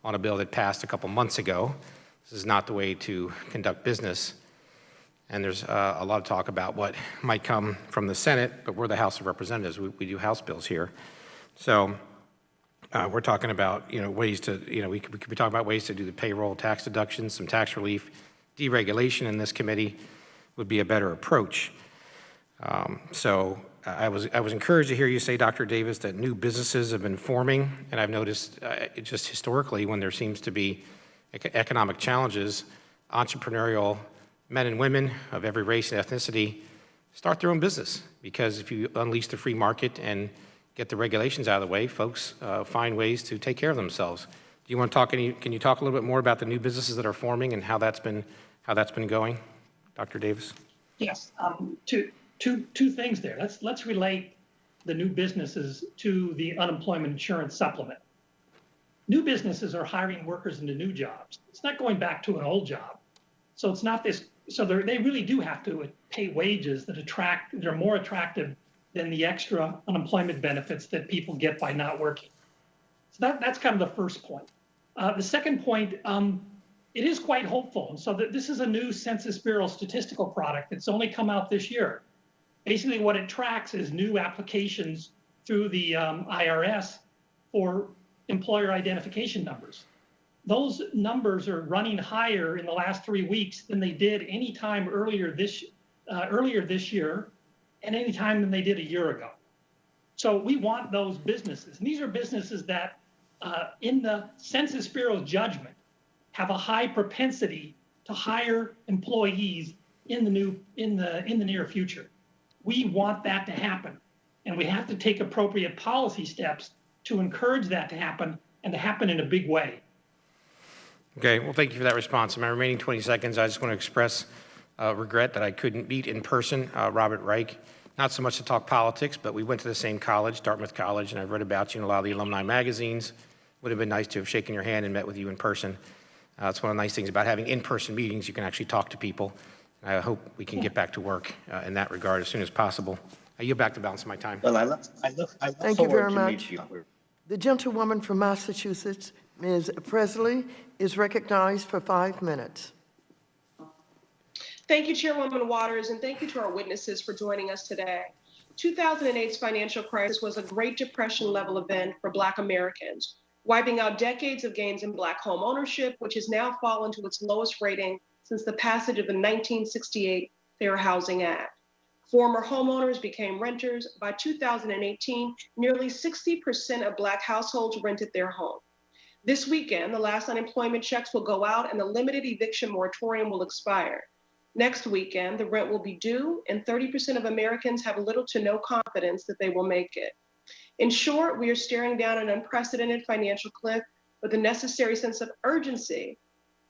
on a bill that passed a couple months ago. This is not the way to conduct business. And there's a lot of talk about what might come from the Senate, but we're the House of Representatives. We do House bills here. So we're talking about, ways to, we could be talking about ways to do the payroll tax deductions, some tax relief. Deregulation in this committee would be a better approach. So I was encouraged to hear you say, Dr. Davis, that new businesses have been forming, and I've noticed just historically when there seems to be economic challenges, entrepreneurial men and women of every race and ethnicity start their own business. Because if you unleash the free market and get the regulations out of the way, folks find ways to take care of themselves. Do you want to talk can you talk a little bit more about the new businesses that are forming and how that's been going, Dr. Davis? Yes, two things there. Let's relate the new businesses to the unemployment insurance supplement. New businesses are hiring workers into new jobs. It's not going back to an old job. So it's not this. So they really do have to pay wages that are more attractive than the extra unemployment benefits that people get by not working. So that's kind of the first point. The second point, it is quite hopeful. So this is a new Census Bureau statistical product that's only come out this year. Basically, what it tracks is new applications through the IRS for employer identification numbers. Those numbers are running higher in the last 3 weeks than they did any time earlier this year, and any time than they did a year ago. So we want those businesses, and these are businesses that, in the Census Bureau's judgment, have a high propensity to hire employees in the near future. We want that to happen, and we have to take appropriate policy steps to encourage that to happen, and to happen in a big way. Okay, well, thank you for that response. In my remaining 20 seconds, I just want to express regret that I couldn't meet in person Robert Reich. Not so much to talk politics, but we went to the same college, Dartmouth College, and I've read about you in a lot of the alumni magazines. Would have been nice to have shaken your hand and met with you in person. It's one of the nice things about having in-person meetings. You can actually talk to people. And I hope we can get back to work in that regard as soon as possible. I yield back the balance of my time. Well, I look Thank you very forward to much. meeting you. The gentlewoman from Massachusetts, Ms. Presley, is recognized for 5 minutes. Thank you, Chairwoman Waters, and thank you to our witnesses for joining us today. 2008's financial crisis was a Great Depression-level event for Black Americans, wiping out decades of gains in Black home ownership, which has now fallen to its lowest rating since the passage of the 1968 Fair Housing Act. Former homeowners became renters. By 2018, nearly 60% of Black households rented their home. This weekend, the last unemployment checks will go out and the limited eviction moratorium will expire. Next weekend, the rent will be due, and 30% of Americans have little to no confidence that they will make it. In short, we are staring down an unprecedented financial cliff, but the necessary sense of urgency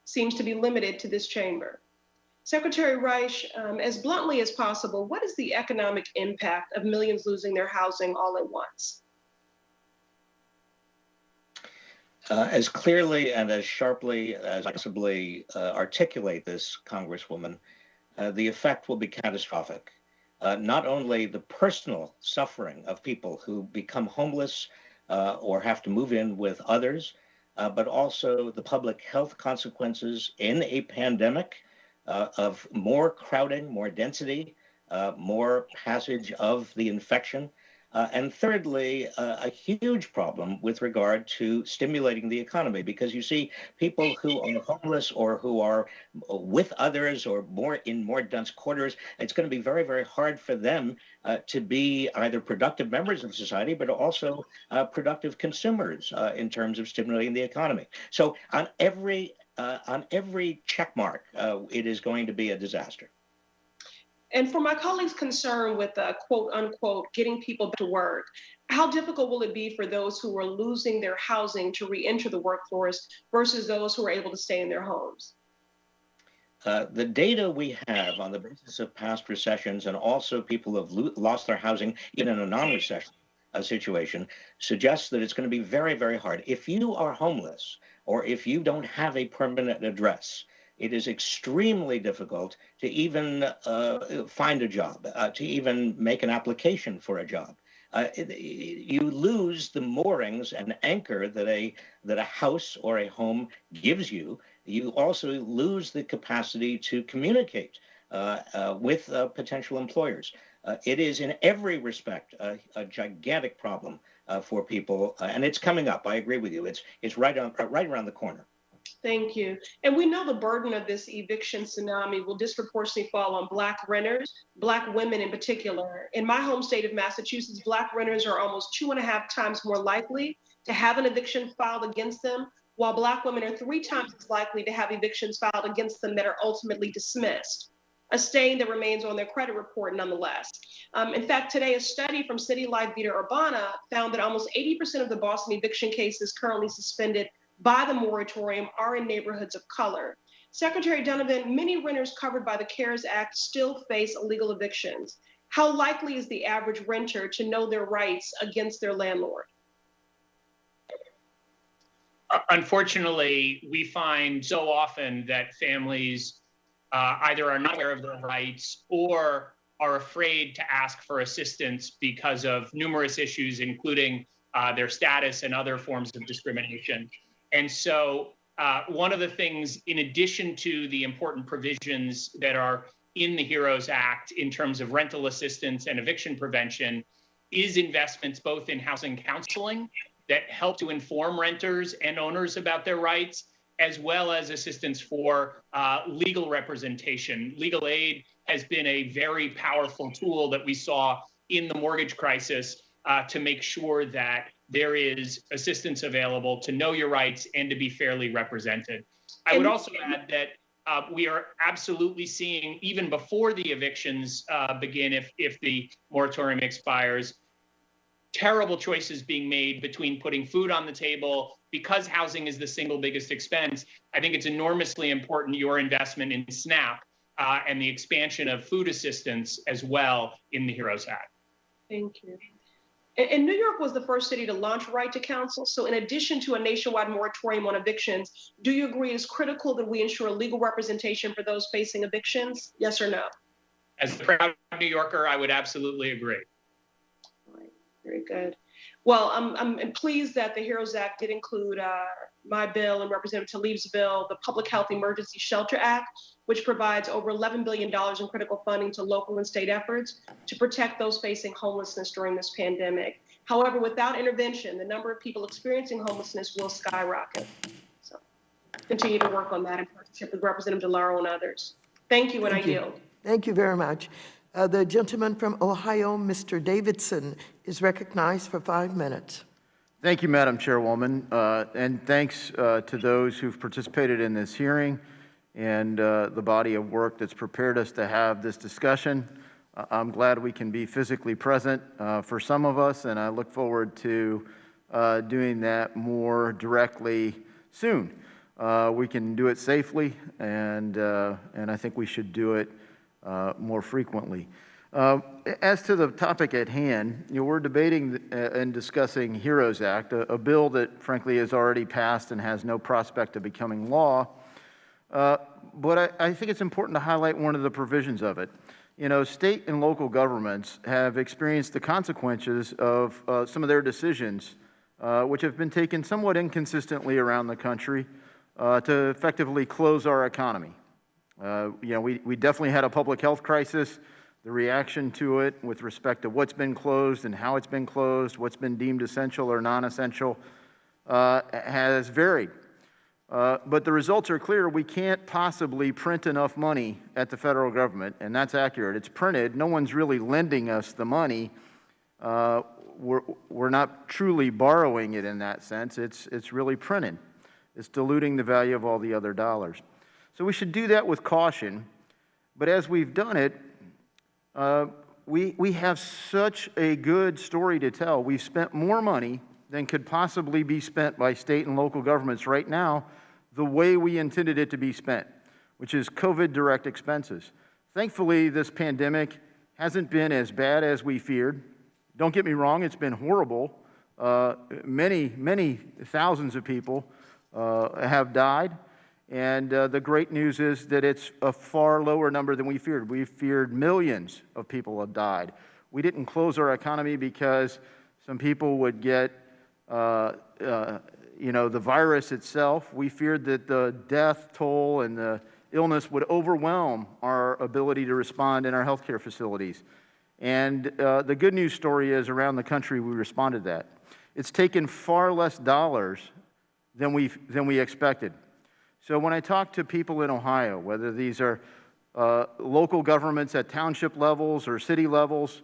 seems to be limited to this chamber. Secretary Reich, as bluntly as possible, what is the economic impact of millions losing their housing all at once? As clearly and as sharply as I possibly articulate this, Congresswoman, the effect will be catastrophic. Not only the personal suffering of people who become homeless or have to move in with others, but also the public health consequences in a pandemic of more crowding, more density, more passage of the infection. And thirdly, a huge problem with regard to stimulating the economy, because you see people who are homeless or who are with others or in more dense quarters, it's going to be very, very hard for them to be either productive members of society, but also productive consumers in terms of stimulating the economy. So on every check mark, it is going to be a disaster. And for my colleagues concerned with quote unquote, getting people back to work, how difficult will it be for those who are losing their housing to re-enter the workforce versus those who are able to stay in their homes? The data we have on the basis of past recessions and also people who have lost their housing in a non-recession situation suggests that it's going to be very, very hard. If you are homeless or if you don't have a permanent address, it is extremely difficult to even find a job, to even make an application for a job. You lose the moorings and anchor that a house or a home gives you. You also lose the capacity to communicate with potential employers. It is in every respect a gigantic problem for people, and it's coming up. I agree with you. It's right around the corner. Thank you. And we know the burden of this eviction tsunami will disproportionately fall on Black renters, Black women in particular. In my home state of Massachusetts, Black renters are almost 2.5 times more likely to have an eviction filed against them while Black women are 3 times as likely to have evictions filed against them that are ultimately dismissed, a stain that remains on their credit report nonetheless. In fact, today, a study from City Light Vita Urbana found that almost 80% of the Boston eviction cases currently suspended by the moratorium are in neighborhoods of color. Secretary Donovan, many renters covered by the CARES Act still face illegal evictions. How likely is the average renter to know their rights against their landlord? Unfortunately, we find so often that families either are not aware of their rights or are afraid to ask for assistance because of numerous issues, including their status and other forms of discrimination. And so one of the things, in addition to the important provisions that are in the HEROES Act in terms of rental assistance and eviction prevention, is investments both in housing counseling that help to inform renters and owners about their rights, as well as assistance for legal representation. Legal aid has been a very powerful tool that we saw in the mortgage crisis to make sure that there is assistance available to know your rights and to be fairly represented. I would also add that we are absolutely seeing, even before the evictions begin, if the moratorium expires, terrible choices being made between putting food on the table. Because housing is the single biggest expense, I think it's enormously important, your investment in SNAP and the expansion of food assistance as well in the HEROES Act. Thank you. And New York was the first city to launch Right to Counsel. So in addition to a nationwide moratorium on evictions, do you agree it's critical that we ensure legal representation for those facing evictions? Yes or no? As a proud New Yorker, I would absolutely agree. All right, very good. Well, I'm pleased that the HEROES Act did include my bill and Representative Tlaib's bill, the Public Health Emergency Shelter Act, which provides over $11 billion in critical funding to local and state efforts to protect those facing homelessness during this pandemic. However, without intervention, the number of people experiencing homelessness will skyrocket. So continue to work on that in partnership with Representative DeLauro and others. Thank you, and I yield. Thank you very much. The gentleman from Ohio, Mr. Davidson, is recognized for 5 minutes. Thank you, Madam Chairwoman, and thanks to those who've participated in this hearing and the body of work that's prepared us to have this discussion. I'm glad we can be physically present for some of us, and I look forward to doing that more directly soon. We can do it safely, and I think we should do it more frequently. As to the topic at hand, we're debating and discussing HEROES Act, a bill that frankly is already passed and has no prospect of becoming law. But I think it's important to highlight one of the provisions of it. State and local governments have experienced the consequences of some of their decisions, which have been taken somewhat inconsistently around the country to effectively close our economy. We definitely had a public health crisis. The reaction to it with respect to what's been closed and how it's been closed, what's been deemed essential or non-essential, has varied. But the results are clear. We can't possibly print enough money at the federal government, and that's accurate. It's printed. No one's really lending us the money. We're not truly borrowing it in that sense. It's really printed. It's diluting the value of all the other dollars. So we should do that with caution. But as we've done it, we have such a good story to tell. We've spent more money than could possibly be spent by state and local governments right now the way we intended it to be spent, which is COVID direct expenses. Thankfully, this pandemic hasn't been as bad as we feared. Don't get me wrong, it's been horrible. Many thousands of people have died. And the great news is that it's a far lower number than we feared. We feared millions of people have died. We didn't close our economy because some people would get, the virus itself. We feared that the death toll and the illness would overwhelm our ability to respond in our healthcare facilities. And the good news story is around the country we responded to that. It's taken far less dollars than we expected. So when I talk to people in Ohio, whether these are local governments at township levels or city levels,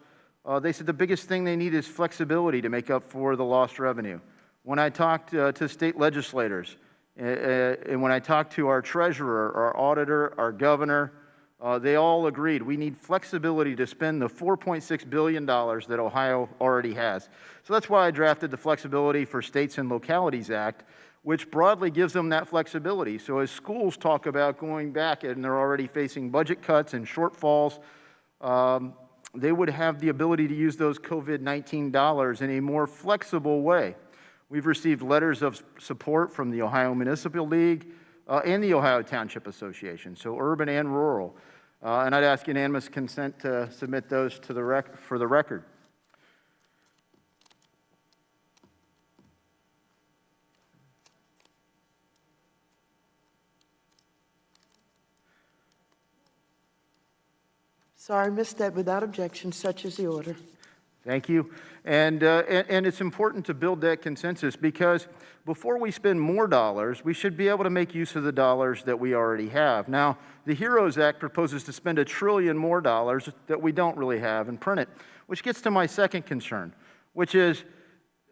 they said the biggest thing they need is flexibility to make up for the lost revenue. When I talked to state legislators And when I talked to our treasurer, our auditor, our governor, they all agreed we need flexibility to spend the $4.6 billion that Ohio already has. So that's why I drafted the Flexibility for States and Localities Act, which broadly gives them that flexibility. So as schools talk about going back and they're already facing budget cuts and shortfalls, they would have the ability to use those COVID-19 dollars in a more flexible way. We've received letters of support from the Ohio Municipal League and the Ohio Township Association, so urban and rural. And I'd ask unanimous consent to submit those to for the record. Sorry, missed that. Without objection, such is the order. Thank you. And it's important to build that consensus because before we spend more dollars, we should be able to make use of the dollars that we already have. Now, the HEROES Act proposes to spend $1 trillion more dollars that we don't really have and print it, which gets to my second concern, which is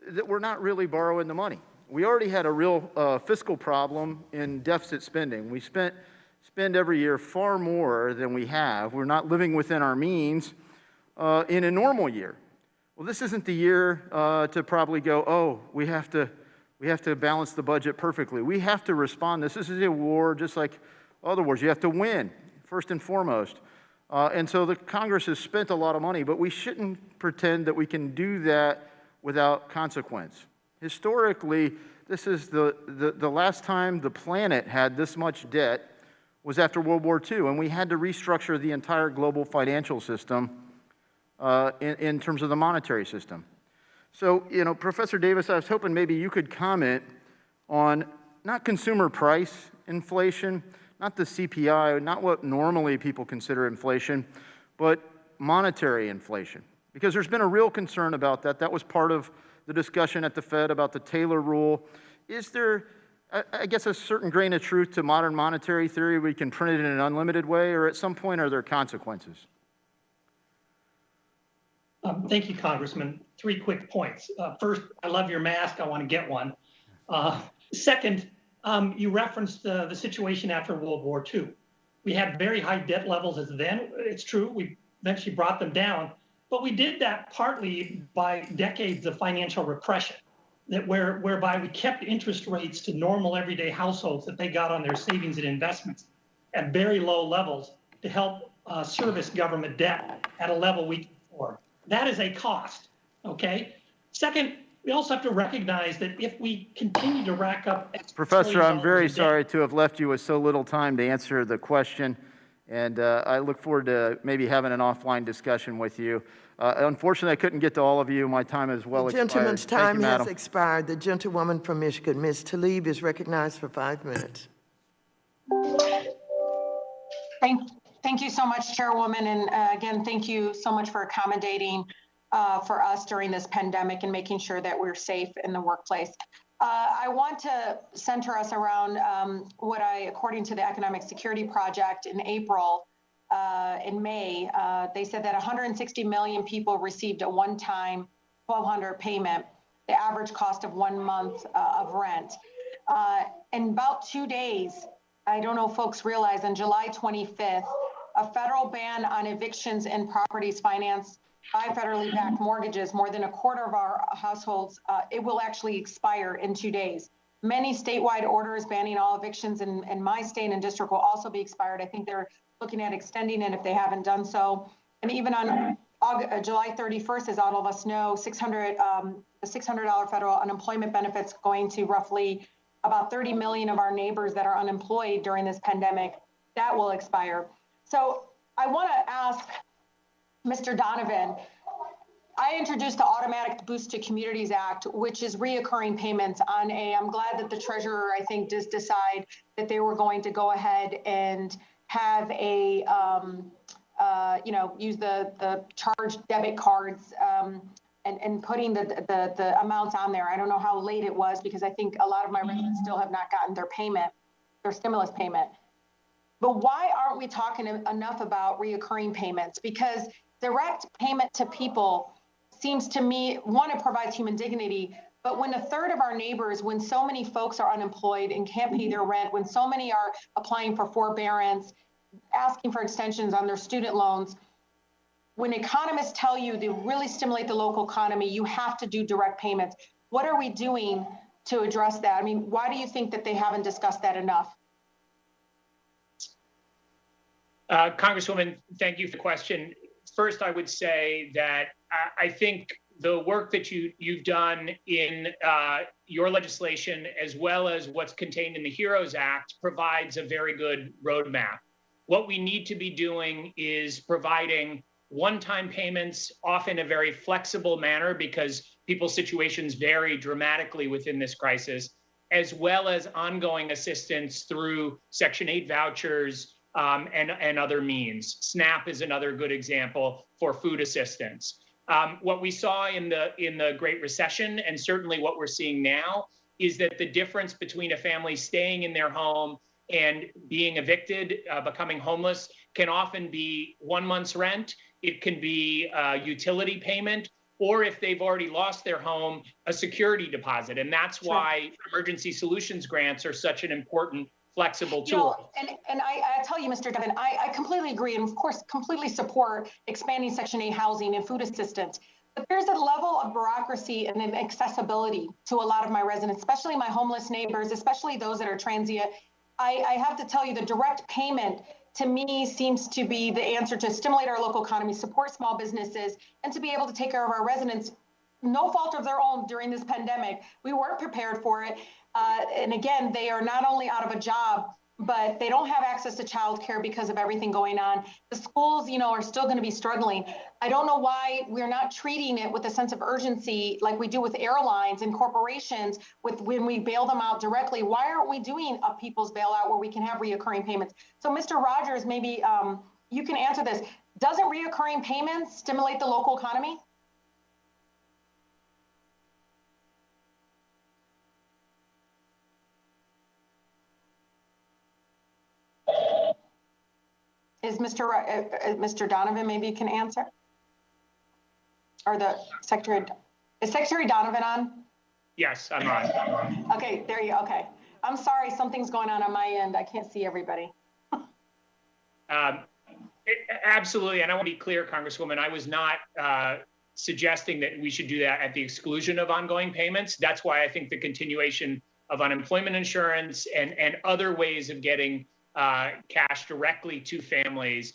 that we're not really borrowing the money. We already had a real fiscal problem in deficit spending. We spend every year far more than we have. We're not living within our means in a normal year. Well, this isn't the year to probably go, oh, we have to balance the budget perfectly. We have to respond. This is a war just like other wars. You have to win, first and foremost. And so the Congress has spent a lot of money, but we shouldn't pretend that we can do that without consequence. Historically, this is the last time the planet had this much debt was after World War II, and we had to restructure the entire global financial system in terms of the monetary system. So, Professor Davis, I was hoping maybe you could comment on not consumer price inflation, not the CPI, not what normally people consider inflation, but monetary inflation. Because there's been a real concern about that. That was part of the discussion at the Fed about the Taylor rule. Is there, I guess, a certain grain of truth to modern monetary theory? We can print it in an unlimited way, or at some point are there consequences? Thank you, Congressman. 3 quick points. First, I love your mask. I want to get one. Second, you referenced the situation after World War II. We had very high debt levels as then. It's true. We eventually brought them down. But we did that partly by decades of financial repression, whereby we kept interest rates to normal everyday households that they got on their savings and investments at very low levels to help service government debt at a level we can afford. That is a cost, okay? Second, we also have to recognize that if we continue to rack up... Professor, I'm very sorry to have left you with so little time to answer the question, and I look forward to maybe having an offline discussion with you. Unfortunately, I couldn't get to all of you. My time is well expired. The gentleman's time has expired. The gentlewoman from Michigan, Ms. Tlaib, is recognized for 5 minutes. Thank you so much, Chairwoman. And again, thank you so much for accommodating for us during this pandemic and making sure that we're safe in the workplace. I want to center us around according to the Economic Security Project in April, in May, they said that 160 million people received a one-time $1,200 payment, the average cost of 1 month of rent. In about 2 days, I don't know if folks realize, on July 25th, a federal ban on evictions in properties financed by federally backed mortgages, more than a quarter of our households, it will actually expire in 2 days. Many statewide orders banning all evictions in my state and district will also be expired. I think they're looking at extending it if they haven't done so. And even on July 31st, as all of us know, the $600 federal unemployment benefits going to roughly about 30 million of our neighbors that are unemployed during this pandemic, that will expire. So I want to ask Mr. Donovan, I introduced the Automatic Boost to Communities Act, which is reoccurring payments on I'm glad that the treasurer, I think, just decide that they were going to go ahead and have a, use the charge debit cards and putting the amounts on there. I don't know how late it was because I think a lot of my residents still have not gotten their stimulus payment. But why aren't we talking enough about reoccurring payments? Because direct payment to people seems to me, one, it provides human dignity, But when a third of our neighbors, when so many folks are unemployed and can't pay their rent, when so many are applying for forbearance, asking for extensions on their student loans, when economists tell you to really stimulate the local economy, you have to do direct payments. What are we doing to address that? I mean, why do you think that they haven't discussed that enough? Congresswoman, thank you for the question. First, I would say that I think the work that you've done in your legislation, as well as what's contained in the HEROES Act, provides a very good roadmap. What we need to be doing is providing one-time payments, often in a very flexible manner because people's situations vary dramatically within this crisis, as well as ongoing assistance through Section 8 vouchers and other means. SNAP is another good example for food assistance. What we saw in the Great Recession, and certainly what we're seeing now, is that the difference between a family staying in their home and being evicted, becoming homeless, can often be 1 month's rent. It can be a utility payment, or if they've already lost their home, a security deposit. And that's why emergency solutions grants are such an important flexible tool. And I tell you, Mr. Donovan, I completely agree, and of course, completely support expanding Section 8 housing and food assistance. But there's a level of bureaucracy and accessibility to a lot of my residents, especially my homeless neighbors, especially those that are transient. I have to tell you, the direct payment to me seems to be the answer to stimulate our local economy, support small businesses, and to be able to take care of our residents, no fault of their own during this pandemic. We weren't prepared for it. And again, they are not only out of a job, but they don't have access to childcare because of everything going on. The schools, are still going to be struggling. I don't know why we're not treating it with a sense of urgency like we do with airlines and corporations when we bail them out directly. Why aren't we doing a people's bailout where we can have reoccurring payments? So Mr. Rogers, maybe you can answer this. Doesn't reoccurring payments stimulate the local economy? Is Mr. Donovan, maybe you can answer? Or the Secretary, is Secretary Donovan on? Yes, I'm on. Okay, there you go, okay. I'm sorry, something's going on my end. I can't see everybody. Absolutely, and I want to be clear, Congresswoman, I was not suggesting that we should do that at the exclusion of ongoing payments. That's why I think the continuation of unemployment insurance and other ways of getting cash directly to families,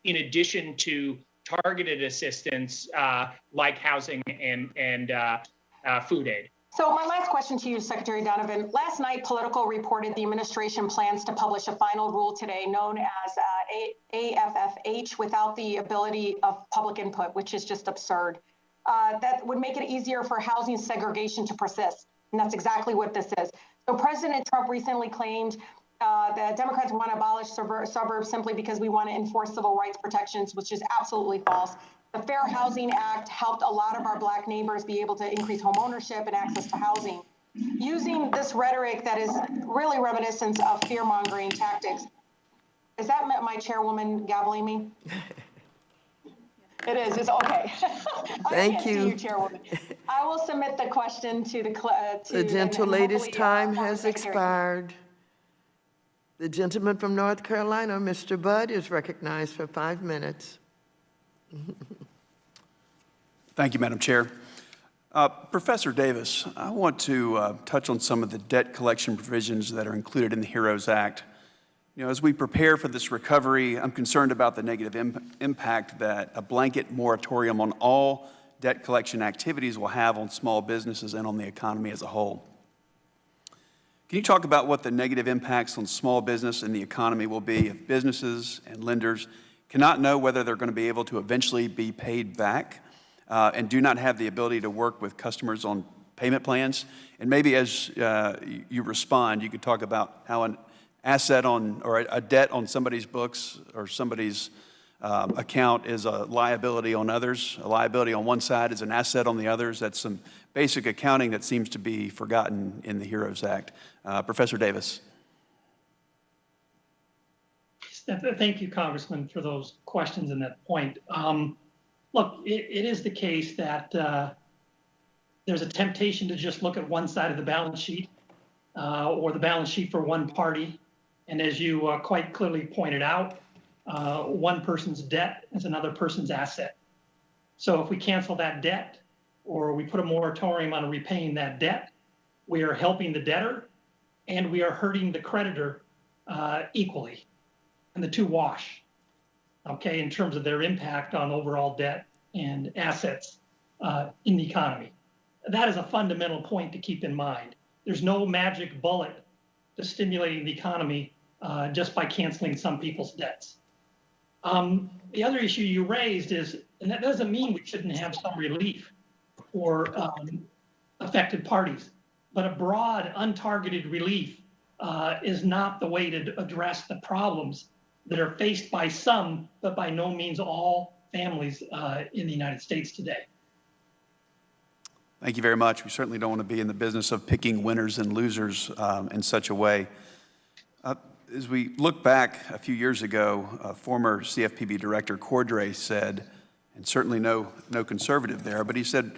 in addition to targeted assistance like housing and food aid. So my last question to you, Secretary Donovan. Last night, Politico reported the administration plans to publish a final rule today known as AFFH without the ability of public input, which is just absurd. That would make it easier for housing segregation to persist. And that's exactly what this is. So President Trump recently claimed that Democrats want to abolish suburbs simply because we want to enforce civil rights protections, which is absolutely false. The Fair Housing Act helped a lot of our Black neighbors be able to increase home ownership and access to housing. Using this rhetoric that is really reminiscent of fear-mongering tactics. Is that my chairwoman gabbling me? It is. It's okay. Thank you. See you, Chairwoman. I will submit the question to the gentle lady's time has expired. The gentleman from North Carolina, Mr. Budd, is recognized for 5 minutes. Thank you, Madam Chair. Professor Davis, I want to touch on some of the debt collection provisions that are included in the HEROES Act. As we prepare for this recovery, I'm concerned about the negative impact that a blanket moratorium on all debt collection activities will have on small businesses and on the economy as a whole. Can you talk about what the negative impacts on small business and the economy will be if businesses and lenders cannot know whether they're going to be able to eventually be paid back and do not have the ability to work with customers on payment plans? And maybe as you respond, you could talk about how an asset on or a debt on somebody's books or somebody's account is a liability on others. A liability on one side is an asset on the others. That's some basic accounting that seems to be forgotten in the HEROES Act. Professor Davis. Thank you, Congressman, for those questions and that point. Look, it is the case that there's a temptation to just look at one side of the balance sheet or the balance sheet for one party. And as you quite clearly pointed out, one person's debt is another person's asset. So if we cancel that debt or we put a moratorium on repaying that debt, we are helping the debtor and we are hurting the creditor equally. And the two wash, okay, in terms of their impact on overall debt and assets in the economy. That is a fundamental point to keep in mind. There's no magic bullet to stimulating the economy just by canceling some people's debts. The other issue you raised is, and that doesn't mean we shouldn't have some relief for affected parties, but a broad, untargeted relief is not the way to address the problems that are faced by some, but by no means all families in the United States today. Thank you very much. We certainly don't want to be in the business of picking winners and losers in such a way. As we look back a few years ago, former CFPB Director Cordray said, and certainly no conservative there, but he said,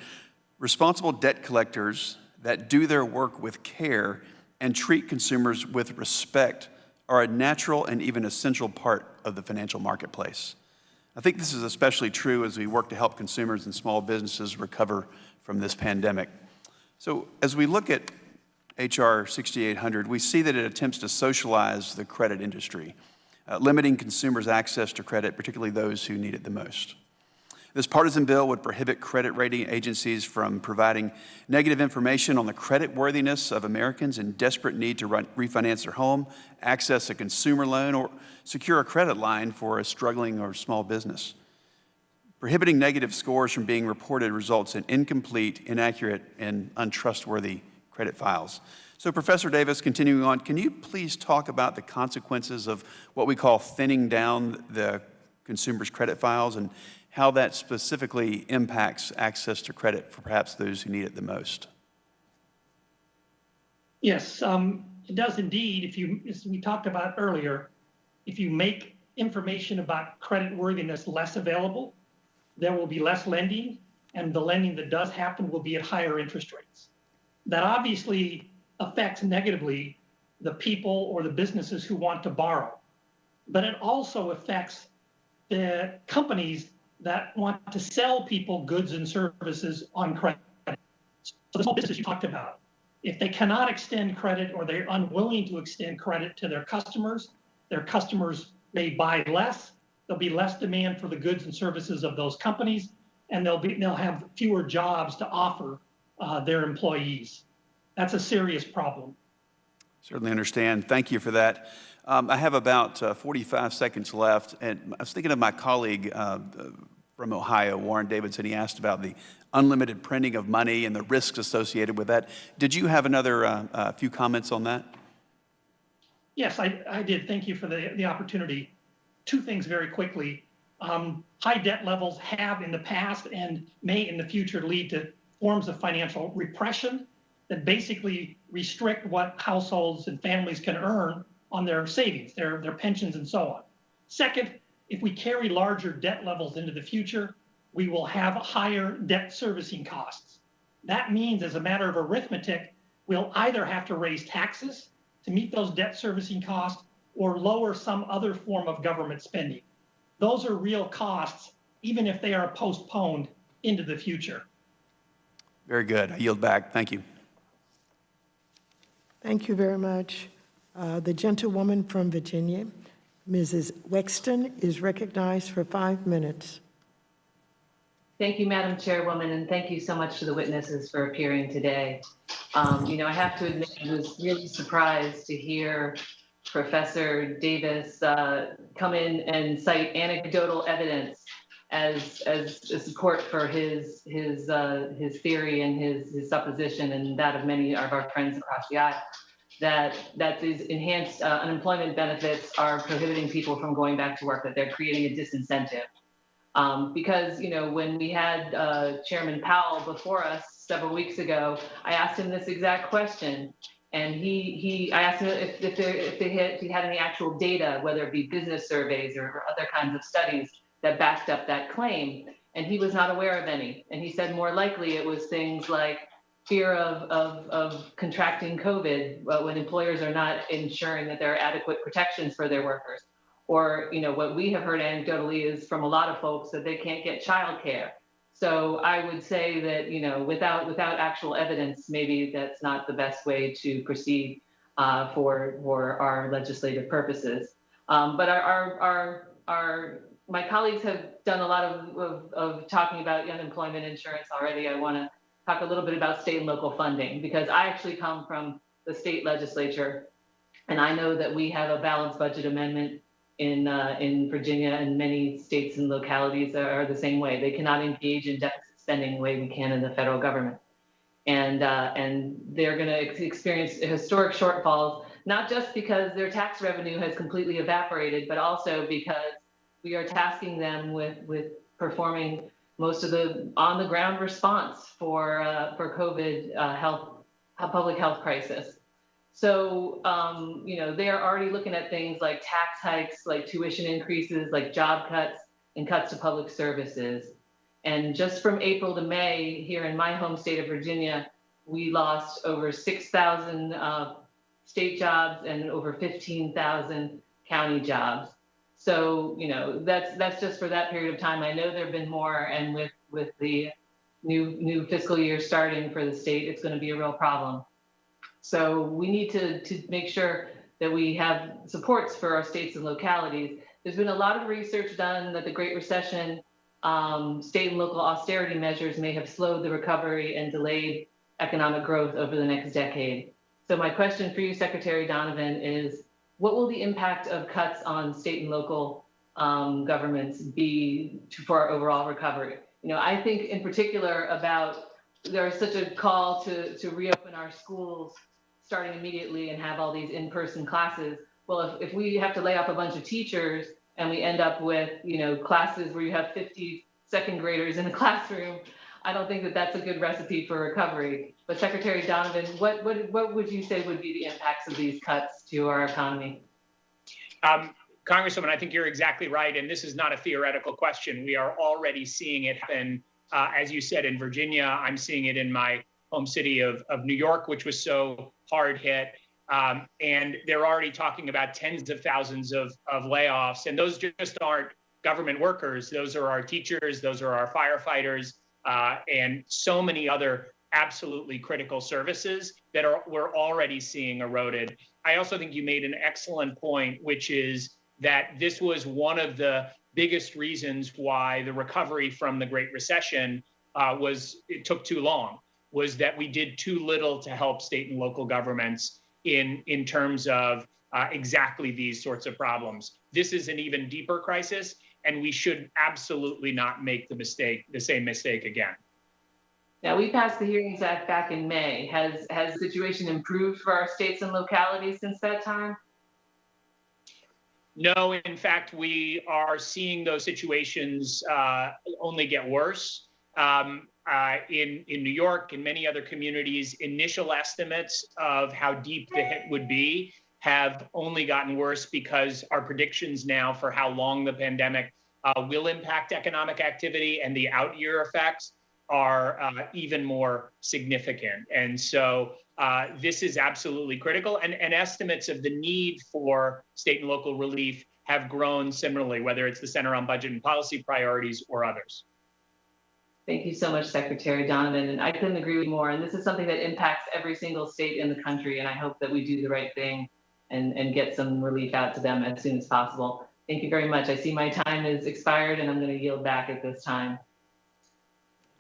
responsible debt collectors that do their work with care and treat consumers with respect are a natural and even essential part of the financial marketplace. I think this is especially true as we work to help consumers and small businesses recover from this pandemic. So as we look at H.R. 6800, we see that it attempts to socialize the credit industry, limiting consumers' access to credit, particularly those who need it the most. This partisan bill would prohibit credit rating agencies from providing negative information on the creditworthiness of Americans in desperate need to refinance their home, access a consumer loan, or secure a credit line for a struggling or small business. Prohibiting negative scores from being reported results in incomplete, inaccurate, and untrustworthy credit files. So, Professor Davis, continuing on, can you please talk about the consequences of what we call thinning down the consumer's credit files and how that specifically impacts access to credit for perhaps those who need it the most? Yes, it does indeed. As we talked about earlier, if you make information about credit worthiness less available, there will be less lending, and the lending that does happen will be at higher interest rates. That obviously affects negatively the people or the businesses who want to borrow, but it also affects the companies that want to sell people goods and services on credit. So the small business you talked about, if they cannot extend credit or they're unwilling to extend credit to their customers may buy less, there'll be less demand for the goods and services of those companies, and they'll have fewer jobs to offer their employees. That's a serious problem. Certainly understand. Thank you for that. I have about 45 seconds left, and I was thinking of my colleague from Ohio, Warren Davidson. He asked about the unlimited printing of money and the risks associated with that. Did you have another few comments on that? Yes, I did. Thank you for the opportunity. Two things very quickly. High debt levels have in the past and may in the future lead to forms of financial repression that basically restrict what households and families can earn on their savings, their pensions and so on. Second, if we carry larger debt levels into the future, we will have higher debt servicing costs. That means, as a matter of arithmetic, we'll either have to raise taxes to meet those debt servicing costs or lower some other form of government spending. Those are real costs, even if they are postponed into the future. Very good. I yield back. Thank you. Thank you very much. The gentlewoman from Virginia, Mrs. Wexton, is recognized for 5 minutes. Thank you, Madam Chairwoman, and thank you so much to the witnesses for appearing today. I have to admit, I was really surprised to hear Professor Davis come in and cite anecdotal evidence as support for his theory and his supposition, and that of many of our friends across the aisle, that these enhanced unemployment benefits are prohibiting people from going back to work, that they're creating a disincentive. Because when we had Chairman Powell before us several weeks ago, I asked him this exact question, and I asked him if he had any actual data, whether it be business surveys or other kinds of studies that backed up that claim, and he was not aware of any. And he said more likely it was things like fear of contracting COVID when employers are not ensuring that there are adequate protections for their workers. Or, what we have heard anecdotally is from a lot of folks that they can't get childcare. So I would say that, without actual evidence, maybe that's not the best way to proceed for our legislative purposes. But my colleagues have done a lot of talking about unemployment insurance already. I want to talk a little bit about state and local funding, because I actually come from the state legislature, and I know that we have a balanced budget amendment in Virginia, and many states and localities are the same way. They cannot engage in deficit spending the way we can in the federal government. And they're going to experience historic shortfalls, not just because their tax revenue has completely evaporated, but also because we are tasking them with performing most of the on-the-ground response for COVID public health crisis. So, they are already looking at things like tax hikes, like tuition increases, like job cuts and cuts to public services. And just from April to May here in my home state of Virginia, we lost over 6,000 state jobs and over 15,000 county jobs. So, that's just for that period of time. I know there have been more, and with the new fiscal year starting for the state, it's going to be a real problem. So we need to make sure that we have supports for our states and localities. There's been a lot of research done that the Great Recession, state and local austerity measures may have slowed the recovery and delayed economic growth over the next decade. So my question for you, Secretary Donovan, is what will the impact of cuts on state and local governments be for our overall recovery? I think in particular about there's such a call to reopen our schools starting immediately and have all these in-person classes. Well, if we have to lay off a bunch of teachers and we end up with, classes where you have 50 second graders in a classroom, I don't think that that's a good recipe for recovery. But Secretary Donovan, what would you say would be the impacts of these cuts to our economy? Congresswoman, I think you're exactly right. And this is not a theoretical question. We are already seeing it happen. As you said, in Virginia, I'm seeing it in my home city of New York, which was so hard hit. And they're already talking about tens of thousands of layoffs. And those just aren't government workers. Those are our teachers. Those are our firefighters, and so many other absolutely critical services that we're already seeing eroded. I also think you made an excellent point, which is that this was one of the biggest reasons why the recovery from the Great Recession it took too long, was that we did too little to help state and local governments in terms of exactly these sorts of problems. This is an even deeper crisis, and we should absolutely not make the same mistake again. Now, we passed the Hearings Act back in May. Has the situation improved for our states and localities since that time? No, in fact, we are seeing those situations only get worse. In New York and many other communities, initial estimates of how deep the hit would be have only gotten worse because our predictions now for how long the pandemic will impact economic activity and the out-year effects are even more significant. And so this is absolutely critical. And estimates of the need for state and local relief have grown similarly, whether it's the Center on Budget and Policy Priorities or others. Thank you so much, Secretary Donovan. And I couldn't agree with you more. And this is something that impacts every single state in the country. And I hope that we do the right thing and get some relief out to them as soon as possible. Thank you very much. I see my time is expired, and I'm going to yield back at this time.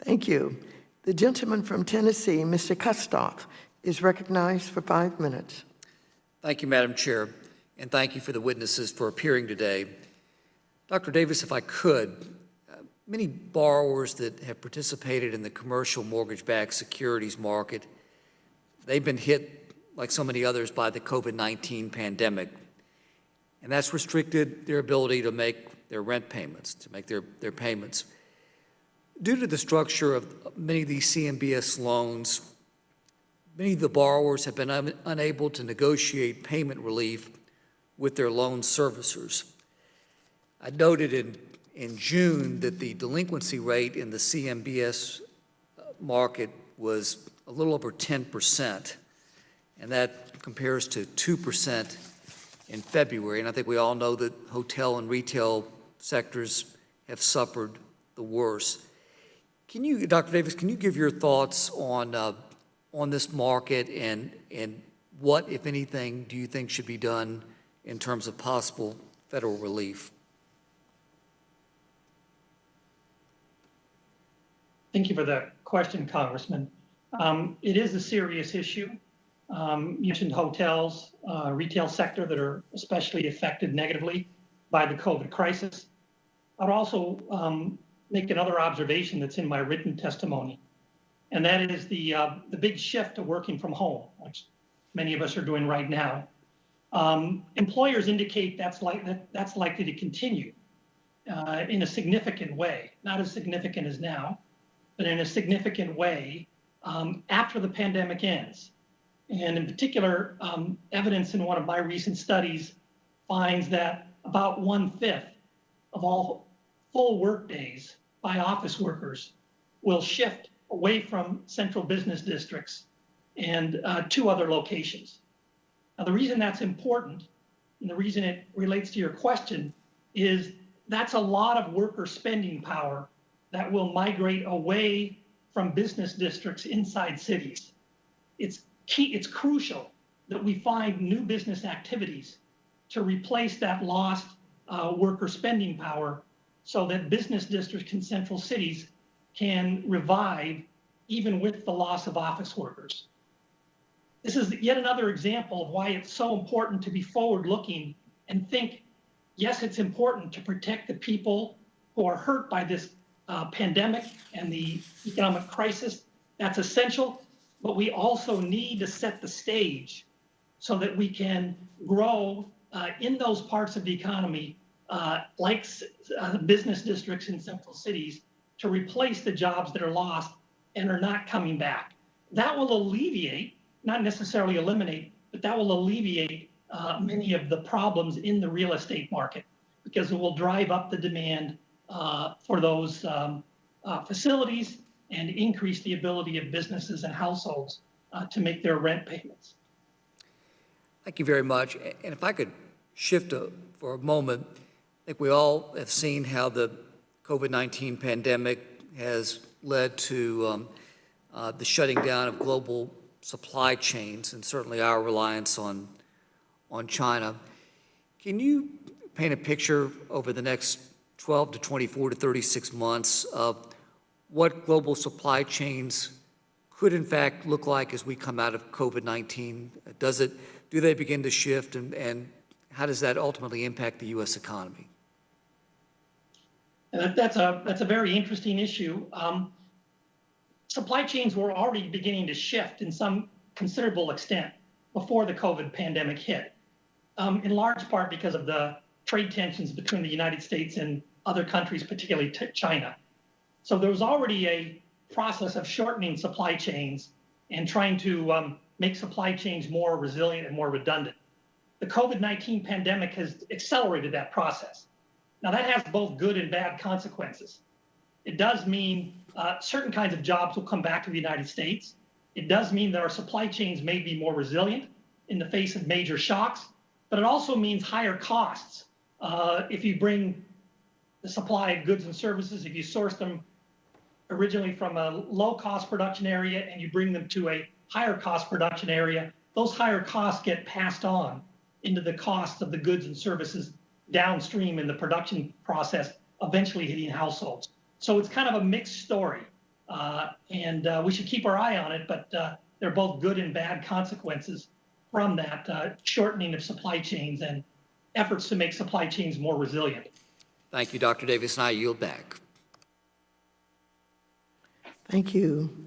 Thank you. The gentleman from Tennessee, Mr. Kustoff, is recognized for 5 minutes. Thank you, Madam Chair, and thank you for the witnesses for appearing today. Dr. Davis, if I could, many borrowers that have participated in the commercial mortgage-backed securities market, they've been hit, like so many others, by the COVID-19 pandemic, and that's restricted their ability to make their rent payments, to make their payments. Due to the structure of many of these CMBS loans, many of the borrowers have been unable to negotiate payment relief with their loan servicers. I noted in June that the delinquency rate in the CMBS market was a little over 10%, and that compares to 2% in February. And I think we all know that hotel and retail sectors have suffered the worst. Can you, Dr. Davis, can you give your thoughts on this market and what, if anything, do you think should be done in terms of possible federal relief? Thank you for that question, Congressman. It is a serious issue. You mentioned hotels, retail sector that are especially affected negatively by the COVID crisis. I'd also make another observation that's in my written testimony, and that is the big shift to working from home, which many of us are doing right now. Employers indicate that's likely to continue in a significant way, not as significant as now, but in a significant way after the pandemic ends. And in particular, evidence in one of my recent studies finds that about 1/5 of all full work days by office workers will shift away from central business districts and to other locations. Now, the reason that's important and the reason it relates to your question is that's a lot of worker spending power that will migrate away from business districts inside cities. It's crucial that we find new business activities to replace that lost worker spending power so that business districts in central cities can revive even with the loss of office workers. This is yet another example of why it's so important to be forward-looking and think, yes, it's important to protect the people who are hurt by this pandemic and the economic crisis. That's essential, but we also need to set the stage so that we can grow in those parts of the economy, like business districts in central cities, to replace the jobs that are lost and are not coming back. That will alleviate, not necessarily eliminate, but that will alleviate many of the problems in the real estate market, because it will drive up the demand for those facilities and increase the ability of businesses and households to make their rent payments. Thank you very much. And if I could shift for a moment, I think we all have seen how the COVID-19 pandemic has led to the shutting down of global supply chains and certainly our reliance on China. Can you paint a picture over the next 12 to 24 to 36 months of what global supply chains could in fact look like as we come out of COVID-19? Do they begin to shift, and how does that ultimately impact the U.S. economy? And that's a very interesting issue. Supply chains were already beginning to shift in some considerable extent before the COVID pandemic hit, in large part because of the trade tensions between the United States and other countries, particularly China. So there was already a process of shortening supply chains and trying to make supply chains more resilient and more redundant. The COVID-19 pandemic has accelerated that process. Now, that has both good and bad consequences. It does mean certain kinds of jobs will come back to the United States. It does mean that our supply chains may be more resilient in the face of major shocks, but it also means higher costs. If you bring the supply of goods and services, if you source them originally from a low-cost production area and you bring them to a higher-cost production area, those higher costs get passed on into the cost of the goods and services downstream in the production process, eventually hitting households. So it's kind of a mixed story, and we should keep our eye on it, but there are both good and bad consequences from that shortening of supply chains and efforts to make supply chains more resilient. Thank you, Dr. Davis, and I yield back. Thank you.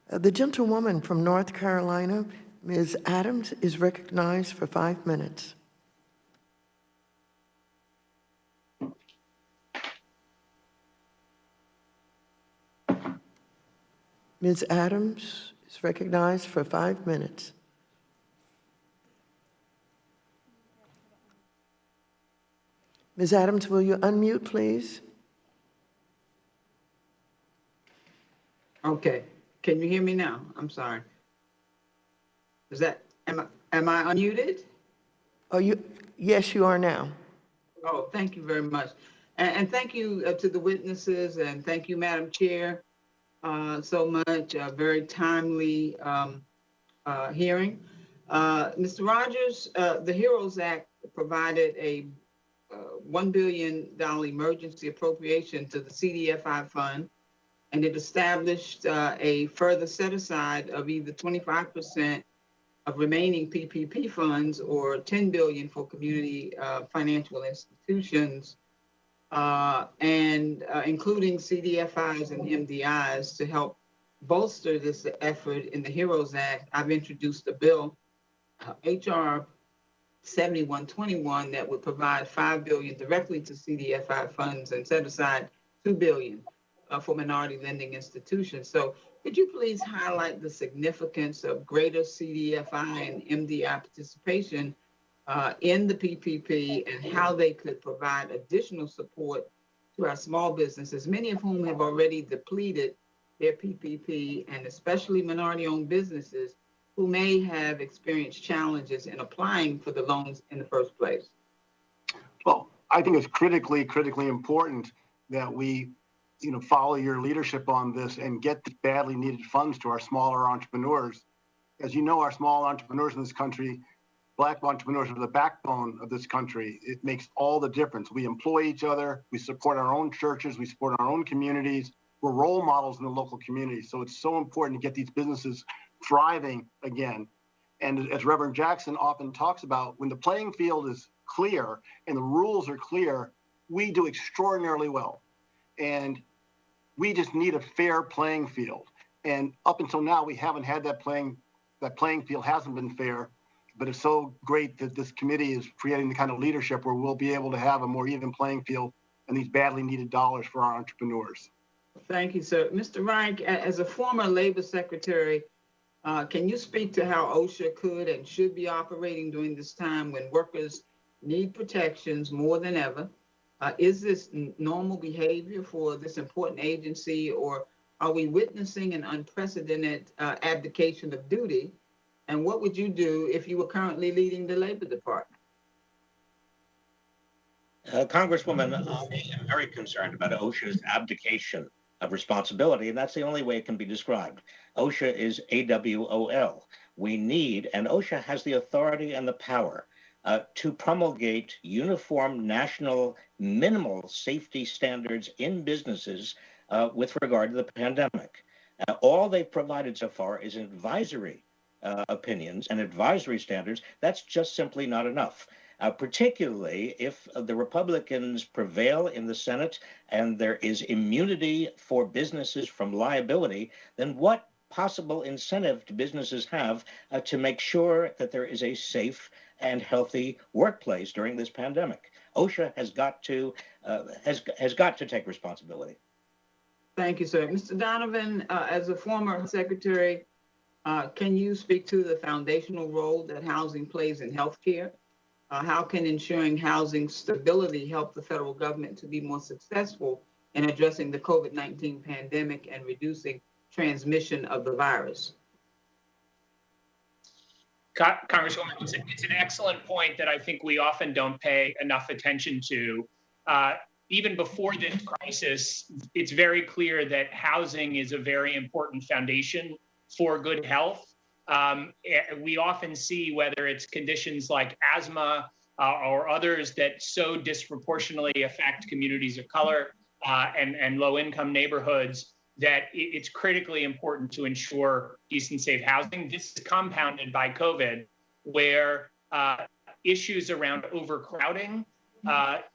The gentlewoman from North Carolina, Ms. Adams, is recognized for 5 minutes. Ms. Adams is recognized for 5 minutes. Ms. Adams, will you unmute, please? Okay. Can you hear me now? I'm sorry. Is that, am I unmuted? Oh, yes, you are now. Oh, thank you very much. And thank you to the witnesses, and thank you, Madam Chair, so much. Very timely hearing. Mr. Rogers, the HEROES Act provided a $1 billion emergency appropriation to the CDFI fund, and it established a further set aside of either 25% of remaining PPP funds or $10 billion for community financial institutions, and including CDFIs and MDIs to help bolster this effort in the HEROES Act. I've introduced a bill, HR 7121, that would provide $5 billion directly to CDFI funds and set aside $2 billion for minority lending institutions. So could you please highlight the significance of greater CDFI and MDI participation in the PPP and how they could provide additional support to our small businesses, many of whom have already depleted their PPP, and especially minority-owned businesses who may have experienced challenges in applying for the loans in the first place? Well, I think it's critically important that we follow your leadership on this and get the badly needed funds to our smaller entrepreneurs. As you know, our small entrepreneurs in this country, Black entrepreneurs, are the backbone of this country. It makes all the difference. We employ each other, we support our own churches, we support our own communities. We're role models in the local community. So it's so important to get these businesses thriving again. And as Reverend Jackson often talks about, when the playing field is clear and the rules are clear, we do extraordinarily well. And we just need a fair playing field. And up until now, we haven't had that playing field hasn't been fair. But it's so great that this committee is creating the kind of leadership where we'll be able to have a more even playing field and these badly needed dollars for our entrepreneurs. Thank you, sir. Mr. Reich, as a former labor secretary, can you speak to how OSHA could and should be operating during this time when workers need protections more than ever? Is this normal behavior for this important agency, or are we witnessing an unprecedented abdication of duty? And what would you do if you were currently leading the Labor Department? Congresswoman, I am very concerned about OSHA's abdication of responsibility, and that's the only way it can be described. OSHA is AWOL. We need, and OSHA has the authority and the power to promulgate uniform national minimal safety standards in businesses with regard to the pandemic. All they've provided so far is advisory opinions and advisory standards. That's just simply not enough. Particularly if the Republicans prevail in the Senate and there is immunity for businesses from liability, then what possible incentive do businesses have to make sure that there is a safe and healthy workplace during this pandemic? OSHA has got to take responsibility. Thank you, sir. Mr. Donovan, as a former secretary, can you speak to the foundational role that housing plays in healthcare? How can ensuring housing stability help the federal government to be more successful in addressing the COVID-19 pandemic and reducing transmission of the virus? Congresswoman, it's an excellent point that I think we often don't pay enough attention to. Even before this crisis, it's very clear that housing is a very important foundation for good health. We often see, whether it's conditions like asthma or others that so disproportionately affect communities of color and low-income neighborhoods, that it's critically important to ensure decent, safe housing. This is compounded by COVID, where issues around overcrowding,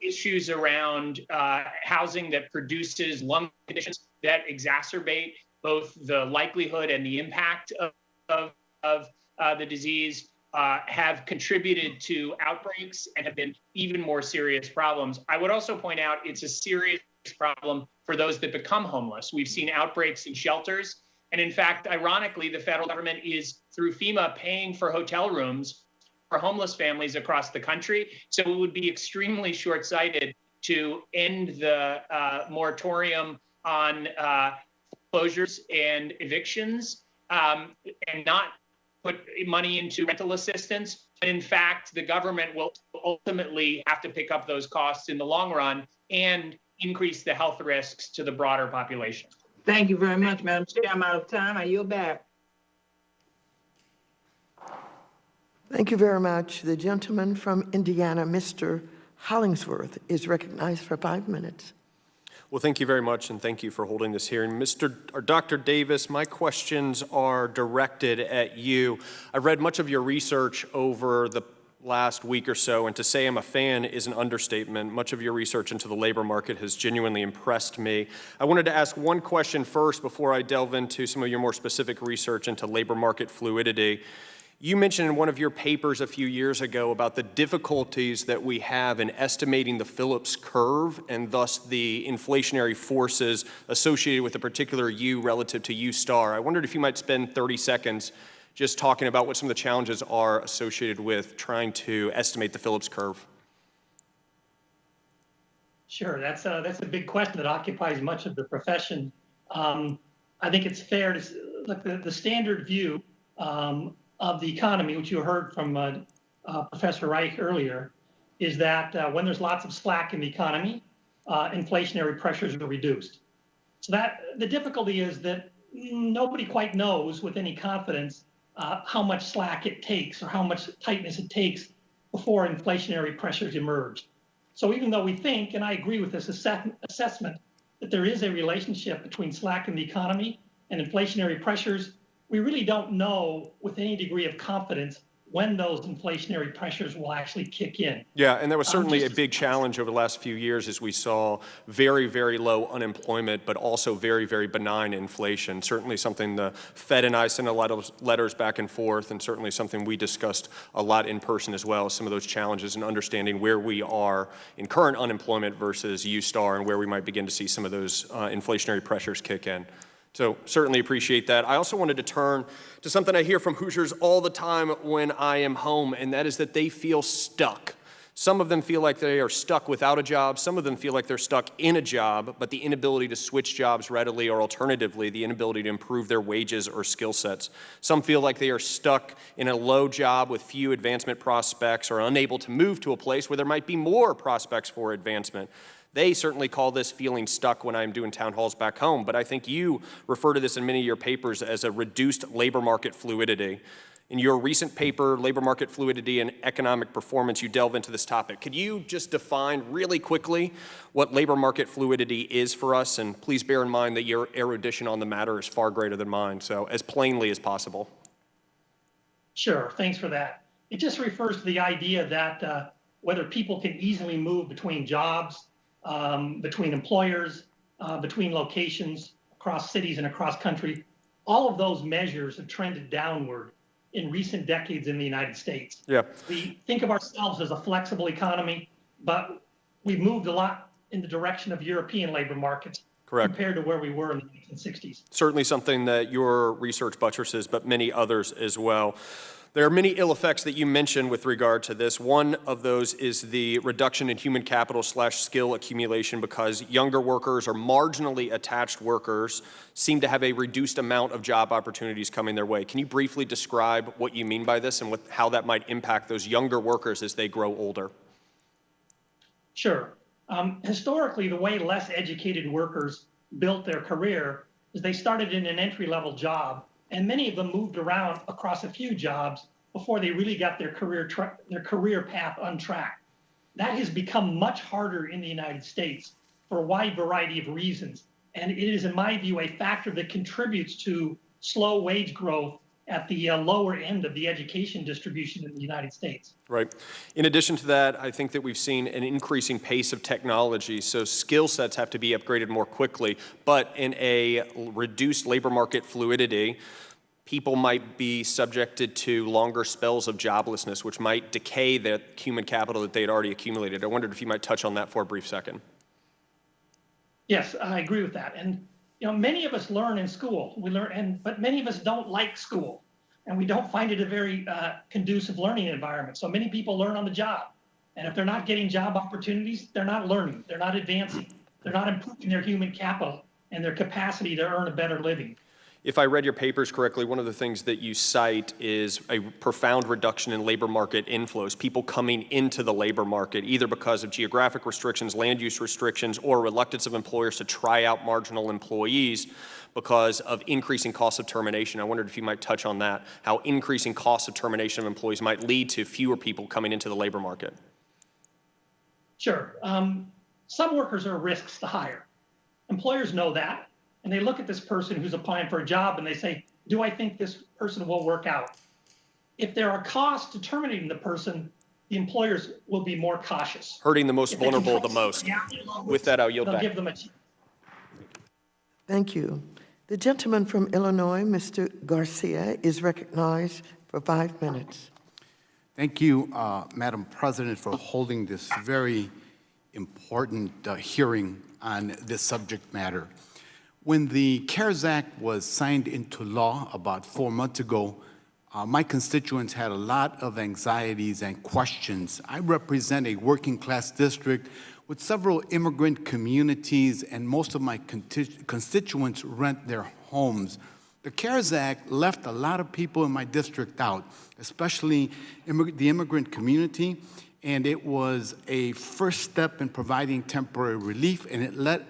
issues around housing that produces lung conditions that exacerbate both the likelihood and the impact of the disease have contributed to outbreaks and have been even more serious problems. I would also point out it's a serious problem for those that become homeless. We've seen outbreaks in shelters. And in fact, ironically, the federal government is, through FEMA, paying for hotel rooms for homeless families across the country. So it would be extremely short-sighted to end the moratorium on closures and evictions and not put money into rental assistance. And in fact, the government will ultimately have to pick up those costs in the long run and increase the health risks to the broader population. Thank you very much, Madam Chair. I'm out of time. I yield back. Thank you very much. The gentleman from Indiana, Mr. Hollingsworth, is recognized for 5 minutes. Well, thank you very much, and thank you for holding this hearing. Dr. Davis, my questions are directed at you. I've read much of your research over the last week or so, and to say I'm a fan is an understatement. Much of your research into the labor market has genuinely impressed me. I wanted to ask one question first before I delve into some of your more specific research into labor market fluidity. You mentioned in one of your papers a few years ago about the difficulties that we have in estimating the Phillips curve and thus the inflationary forces associated with a particular U relative to U star. I wondered if you might spend 30 seconds just talking about what some of the challenges are associated with trying to estimate the Phillips curve. Sure, that's a big question that occupies much of the profession. I think it's fair to look the standard view of the economy, which you heard from Professor Reich earlier, is that when there's lots of slack in the economy, inflationary pressures are reduced. So that the difficulty is that nobody quite knows with any confidence how much slack it takes or how much tightness it takes before inflationary pressures emerge. So even though we think, and I agree with this assessment, that there is a relationship between slack in the economy and inflationary pressures, we really don't know with any degree of confidence when those inflationary pressures will actually kick in. Yeah, and that was certainly a big challenge over the last few years as we saw very, very low unemployment, but also very, very benign inflation. Certainly something the Fed and I sent a lot of letters back and forth, and certainly something we discussed a lot in person as well, some of those challenges in understanding where we are in current unemployment versus U-star and where we might begin to see some of those inflationary pressures kick in. So certainly appreciate that. I also wanted to turn to something I hear from Hoosiers all the time when I am home, and that is that they feel stuck. Some of them feel like they are stuck without a job. Some of them feel like they're stuck in a job, but the inability to switch jobs readily or alternatively, the inability to improve their wages or skill sets. Some feel like they are stuck in a low job with few advancement prospects or unable to move to a place where there might be more prospects for advancement. They certainly call this feeling stuck when I'm doing town halls back home, but I think you refer to this in many of your papers as a reduced labor market fluidity. In your recent paper, Labor Market Fluidity and Economic Performance, you delve into this topic. Could you just define really quickly what labor market fluidity is for us? And please bear in mind that your erudition on the matter is far greater than mine, so as plainly as possible. Sure, thanks for that. It just refers to the idea that whether people can easily move between jobs, between employers, between locations, across cities and across country, all of those measures have trended downward in recent decades in the United States. Yeah. We think of ourselves as a flexible economy, but we've moved a lot in the direction of European labor markets. Correct. Compared to where we were in the 1960s. Certainly something that your research buttresses, but many others as well. There are many ill effects that you mentioned with regard to this. One of those is the reduction in human capital / skill accumulation because younger workers or marginally attached workers seem to have a reduced amount of job opportunities coming their way. Can you briefly describe what you mean by this and how that might impact those younger workers as they grow older? Sure. Historically, the way less educated workers built their career is they started in an entry-level job, and many of them moved around across a few jobs before they really got their career path untracked. That has become much harder in the United States for a wide variety of reasons, and it is, in my view, a factor that contributes to slow wage growth at the lower end of the education distribution in the United States. Right. In addition to that, I think that we've seen an increasing pace of technology, so skill sets have to be upgraded more quickly, but in a reduced labor market fluidity, people might be subjected to longer spells of joblessness, which might decay the human capital that they had already accumulated. I wondered if you might touch on that for a brief second. Yes, I agree with that. And you know, many of us learn in school. But many of us don't like school, and we don't find it a very conducive learning environment. So many people learn on the job, and if they're not getting job opportunities, they're not learning, they're not advancing, they're not improving their human capital, and their capacity to earn a better living. If I read your papers correctly, one of the things that you cite is a profound reduction in labor market inflows, people coming into the labor market, either because of geographic restrictions, land use restrictions, or reluctance of employers to try out marginal employees because of increasing costs of termination. I wondered if you might touch on that, how increasing costs of termination of employees might lead to fewer people coming into the labor market. Sure. Some workers are risks to hire. Employers know that. And they look at this person who's applying for a job and they say, do I think this person will work out? If there are costs to terminating the person, the employers will be more cautious. Hurting the most vulnerable the most. With that, I'll yield back. Give them a Thank you. The gentleman from Illinois, Mr. Garcia, is recognized for 5 minutes. Thank you, Madam President, for holding this very important hearing on this subject matter. When the CARES Act was signed into law about 4 months ago, my constituents had a lot of anxieties and questions. I represent a working class district with several immigrant communities, and most of my constituents rent their homes. The CARES Act left a lot of people in my district out, especially the immigrant community, and it was a first step in providing temporary relief, and it left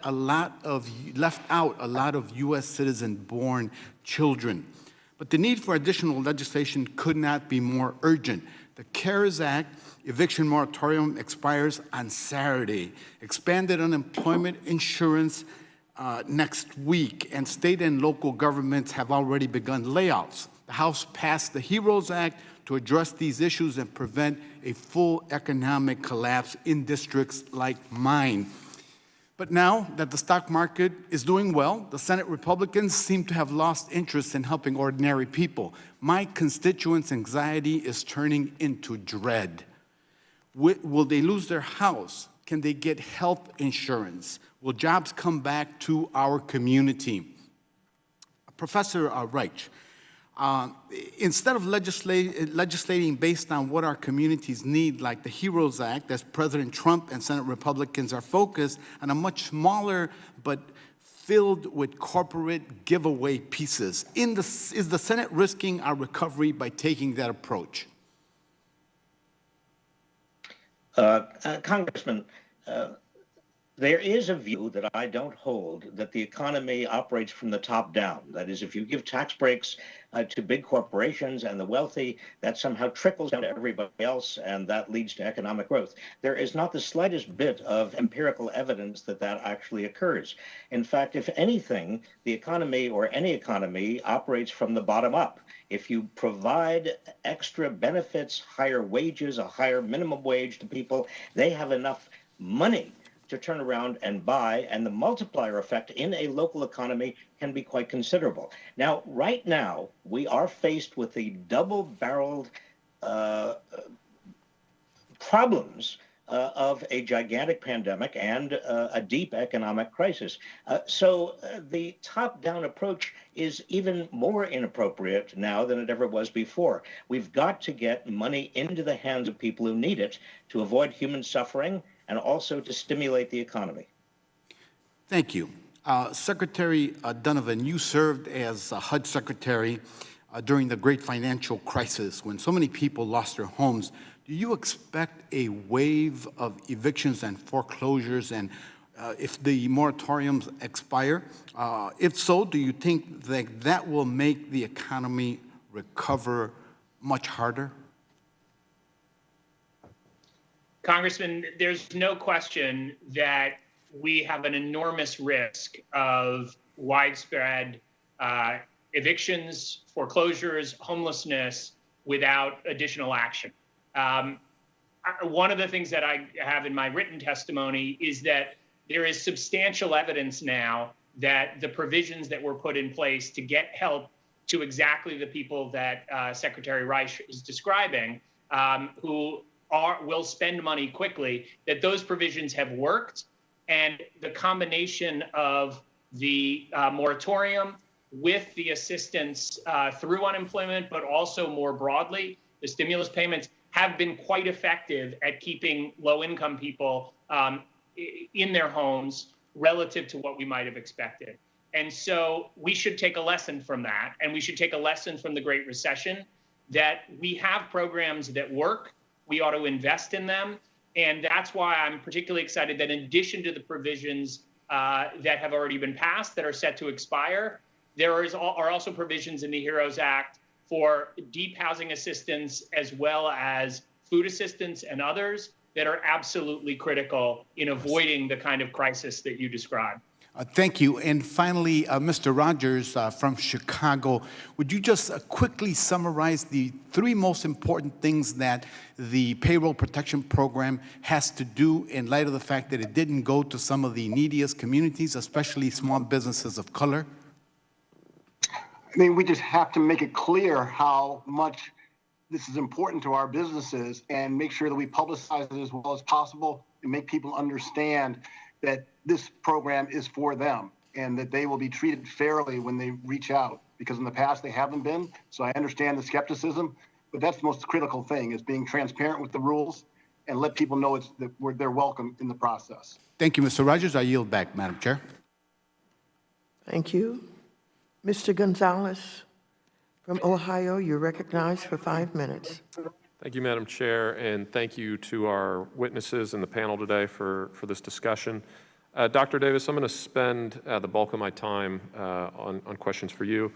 out a lot of U.S. citizen-born children. But the need for additional legislation could not be more urgent. The CARES Act eviction moratorium expires on Saturday. Expanded unemployment insurance next week, and state and local governments have already begun layoffs. The House passed the HEROES Act to address these issues and prevent a full economic collapse in districts like mine. But now that the stock market is doing well, the Senate Republicans seem to have lost interest in helping ordinary people. My constituents' anxiety is turning into dread. Will they lose their house? Can they get health insurance? Will jobs come back to our community? Professor Reich, instead of legislating based on what our communities need, like the HEROES Act, as President Trump and Senate Republicans are focused on a much smaller but filled with corporate giveaway pieces. Is the Senate risking our recovery by taking that approach? Congressman, there is a view that I don't hold that the economy operates from the top down. That is, if you give tax breaks to big corporations and the wealthy, that somehow trickles down to everybody else, and that leads to economic growth. There is not the slightest bit of empirical evidence that that actually occurs. In fact, if anything, the economy or any economy operates from the bottom up. If you provide extra benefits, higher wages, a higher minimum wage to people, they have enough money to turn around and buy, and the multiplier effect in a local economy can be quite considerable. Now, right now, we are faced with the double-barreled problems of a gigantic pandemic and a deep economic crisis. So the top-down approach is even more inappropriate now than it ever was before. We've got to get money into the hands of people who need it to avoid human suffering and also to stimulate the economy. Thank you. Secretary Donovan, you served as HUD Secretary during the great financial crisis when so many people lost their homes. Do you expect a wave of evictions and foreclosures and if the moratoriums expire? If so, do you think that that will make the economy recover much harder? Congressman, there's no question that we have an enormous risk of widespread evictions, foreclosures, homelessness without additional action. One of the things that I have in my written testimony is that there is substantial evidence now that the provisions that were put in place to get help to exactly the people that Secretary Reich is describing, who will spend money quickly, that those provisions have worked. And the combination of the moratorium with the assistance through unemployment, but also more broadly, the stimulus payments have been quite effective at keeping low-income people in their homes relative to what we might have expected. And so we should take a lesson from that, and we should take a lesson from the Great Recession, that we have programs that work, we ought to invest in them, and that's why I'm particularly excited that in addition to the provisions that have already been passed that are set to expire, there are also provisions in the HEROES Act for deep housing assistance as well as food assistance and others that are absolutely critical in avoiding the kind of crisis that you described. Thank you. And finally, Mr. Rogers from Chicago, would you just quickly summarize the three most important things that the Payroll Protection Program has to do in light of the fact that it didn't go to some of the neediest communities, especially small businesses of color? I mean, we just have to make it clear how much this is important to our businesses and make sure that we publicize it as well as possible and make people understand that this program is for them and that they will be treated fairly when they reach out, because in the past they haven't been. So I understand the skepticism, but that's the most critical thing, is being transparent with the rules and let people know they're welcome in the process. Thank you, Mr. Rogers. I yield back, Madam Chair. Thank you. Mr. Gonzalez from Ohio, you're recognized for 5 minutes. Thank you, Madam Chair, and thank you to our witnesses and the panel today for this discussion. Dr. Davis, I'm going to spend the bulk of my time on questions for you.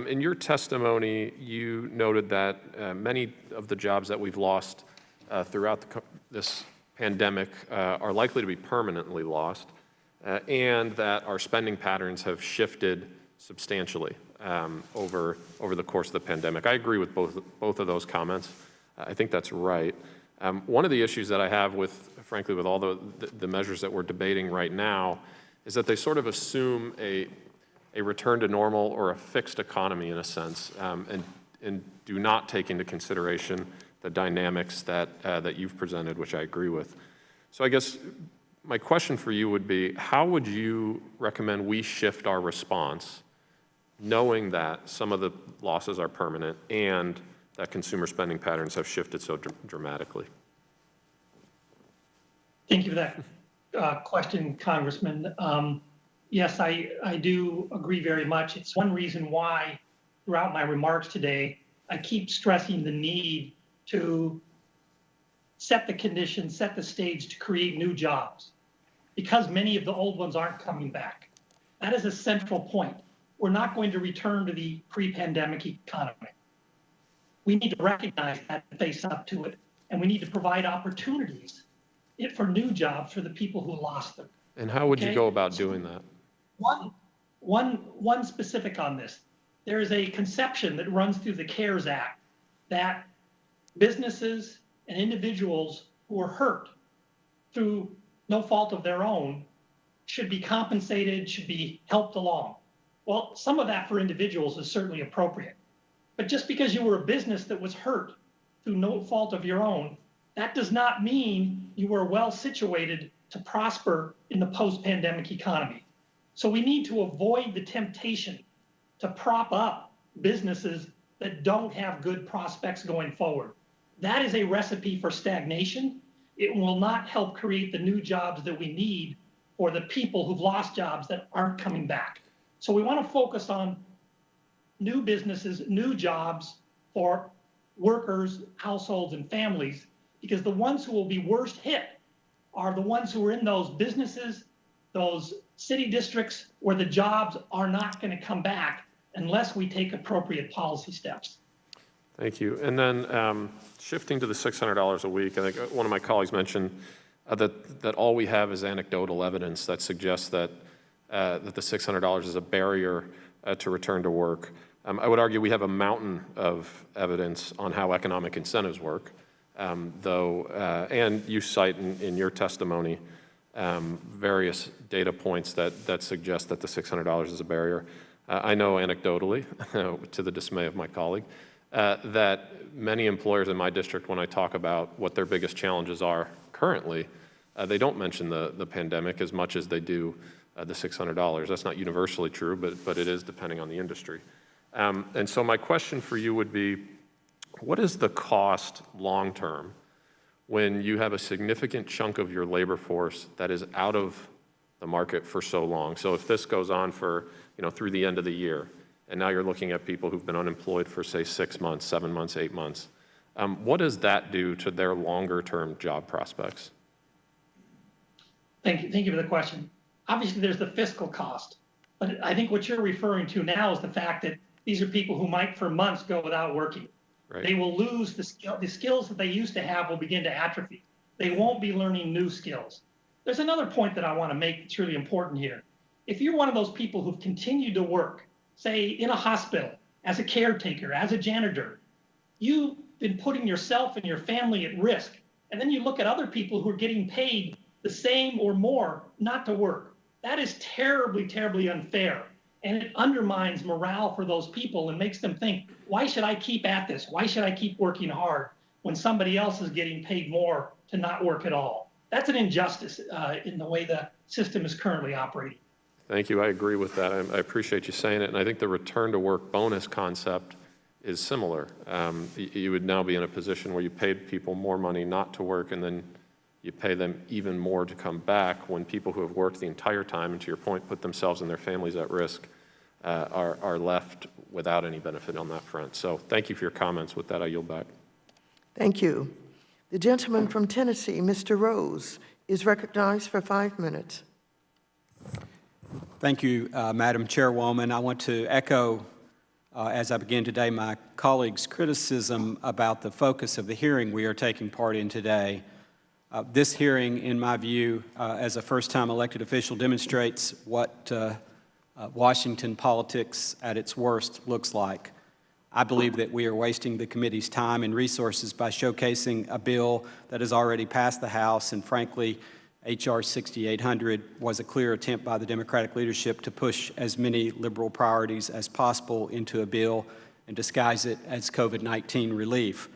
In your testimony, you noted that many of the jobs that we've lost throughout this pandemic are likely to be permanently lost, and that our spending patterns have shifted substantially over the course of the pandemic. I agree with both of those comments. I think that's right. One of the issues that I have frankly, with all the measures that we're debating right now is that they sort of assume a return to normal or a fixed economy in a sense, and do not take into consideration the dynamics that you've presented, which I agree with. So I guess my question for you would be, how would you recommend we shift our response, knowing that some of the losses are permanent and that consumer spending patterns have shifted so dramatically? Thank you for that question, Congressman. Yes, I do agree very much. It's one reason why throughout my remarks today, I keep stressing the need to set the conditions, set the stage to create new jobs, because many of the old ones aren't coming back. That is a central point. We're not going to return to the pre-pandemic economy. We need to recognize that and face up to it, and we need to provide opportunities for new jobs for the people who lost them. And how would you go about doing that? One specific on this. There is a conception that runs through the CARES Act that businesses and individuals who are hurt through no fault of their own should be compensated, should be helped along. Well, some of that for individuals is certainly appropriate. But just because you were a business that was hurt through no fault of your own, that does not mean you were well situated to prosper in the post-pandemic economy. So we need to avoid the temptation to prop up businesses that don't have good prospects going forward. That is a recipe for stagnation. It will not help create the new jobs that we need for the people who've lost jobs that aren't coming back. So we want to focus on new businesses, new jobs for workers, households, and families, because the ones who will be worst hit are the ones who are in those businesses, those city districts where the jobs are not going to come back unless we take appropriate policy steps. Thank you. And then shifting to the $600 a week, I think one of my colleagues mentioned that all we have is anecdotal evidence that suggests that the $600 is a barrier to return to work. I would argue we have a mountain of evidence on how economic incentives work, and you cite in your testimony various data points that suggest that the $600 is a barrier. I know anecdotally, to the dismay of my colleague, that many employers in my district, when I talk about what their biggest challenges are currently, they don't mention the pandemic as much as they do the $600. That's not universally true, but it is depending on the industry. And so my question for you would be, what is the cost long-term when you have a significant chunk of your labor force that is out of the market for so long? So if this goes on for through the end of the year. And now you're looking at people who've been unemployed for, say, 6 months, 7 months, 8 months. What does that do to their longer-term job prospects? Thank you for the question. Obviously, there's the fiscal cost, but I think what you're referring to now is the fact that these are people who might for months go without working. Right. They will lose the skills that they used to have will begin to atrophy. They won't be learning new skills. There's another point that I want to make that's really important here. If you're one of those people who've continued to work, say in a hospital, as a caretaker, as a janitor, you've been putting yourself and your family at risk. And then you look at other people who are getting paid the same or more not to work. That is terribly, terribly unfair. And it undermines morale for those people and makes them think, why should I keep at this? Why should I keep working hard when somebody else is getting paid more to not work at all? That's an injustice in the way the system is currently operating. Thank you. I agree with that. I appreciate you saying it. And I think the return to work bonus concept is similar. You would now be in a position where you paid people more money not to work, and then you pay them even more to come back when people who have worked the entire time, and to your point, put themselves and their families at risk, are left without any benefit on that front. So thank you for your comments. With that, I yield back. Thank you. The gentleman from Tennessee, Mr. Rose, is recognized for 5 minutes. Thank you, Madam Chairwoman. I want to echo, as I begin today, my colleagues' criticism about the focus of the hearing we are taking part in today. This hearing, in my view, as a first-time elected official, demonstrates what Washington politics at its worst looks like. I believe that we are wasting the committee's time and resources by showcasing a bill that has already passed the House, and frankly, H.R. 6800 was a clear attempt by the Democratic leadership to push as many liberal priorities as possible into a bill and disguise it as COVID-19 relief.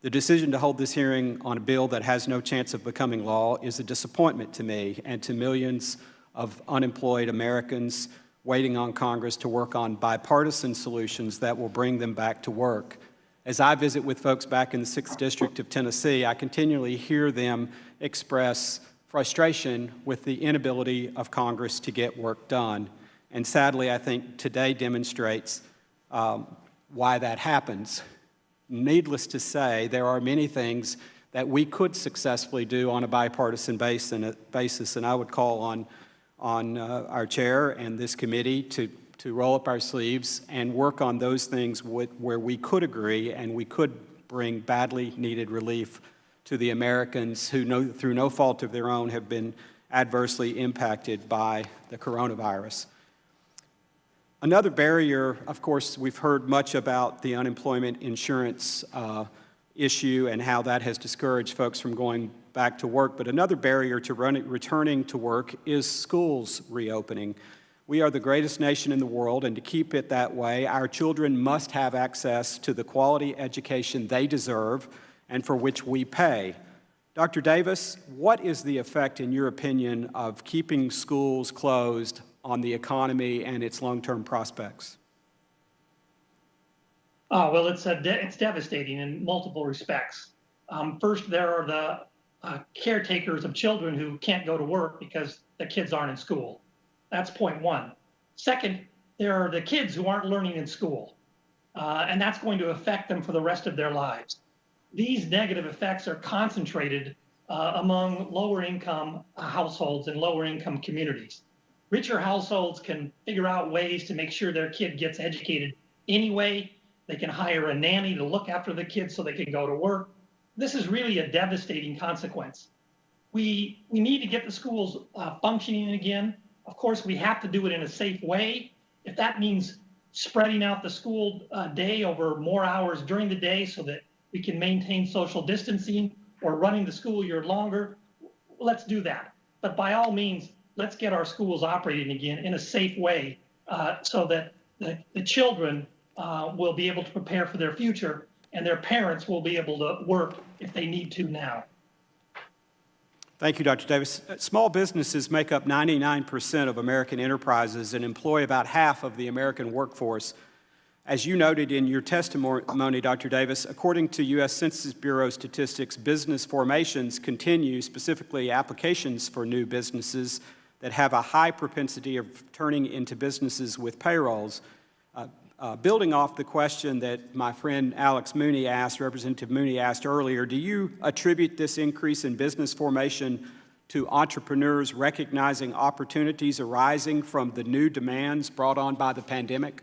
The decision to hold this hearing on a bill that has no chance of becoming law is a disappointment to me and to millions of unemployed Americans waiting on Congress to work on bipartisan solutions that will bring them back to work. As I visit with folks back in the 6th District of Tennessee, I continually hear them express frustration with the inability of Congress to get work done. And sadly, I think today demonstrates why that happens. Needless to say, there are many things that we could successfully do on a bipartisan basis, and I would call on our chair and this committee to roll up our sleeves and work on those things where we could agree and we could bring badly needed relief to the Americans who, through no fault of their own, have been adversely impacted by the coronavirus. Another barrier, of course, we've heard much about the unemployment insurance issue and how that has discouraged folks from going back to work. But another barrier to returning to work is schools reopening. We are the greatest nation in the world, and to keep it that way, our children must have access to the quality education they deserve and for which we pay. Dr. Davis, what is the effect, in your opinion, of keeping schools closed on the economy and its long-term prospects? Well, it's devastating in multiple respects. First, there are the caretakers of children who can't go to work because the kids aren't in school. That's point one. Second, there are the kids who aren't learning in school, and that's going to affect them for the rest of their lives. These negative effects are concentrated among lower income households and lower income communities. Richer households can figure out ways to make sure their kid gets educated anyway. They can hire a nanny to look after the kids so they can go to work. This is really a devastating consequence. We need to get the schools functioning again. Of course, we have to do it in a safe way. If that means spreading out the school day over more hours during the day so that we can maintain social distancing, or running the school year longer, let's do that. But by all means, let's get our schools operating again in a safe way so that the children will be able to prepare for their future and their parents will be able to work if they need to now. Thank you, Dr. Davis. Small businesses make up 99% of American enterprises and employ about half of the American workforce. As you noted in your testimony, Dr. Davis, according to U.S. Census Bureau statistics, business formations continue, specifically applications for new businesses. that have a high propensity of turning into businesses with payrolls. Building off the question that my friend Alex Mooney asked, Representative Mooney asked earlier, do you attribute this increase in business formation to entrepreneurs recognizing opportunities arising from the new demands brought on by the pandemic?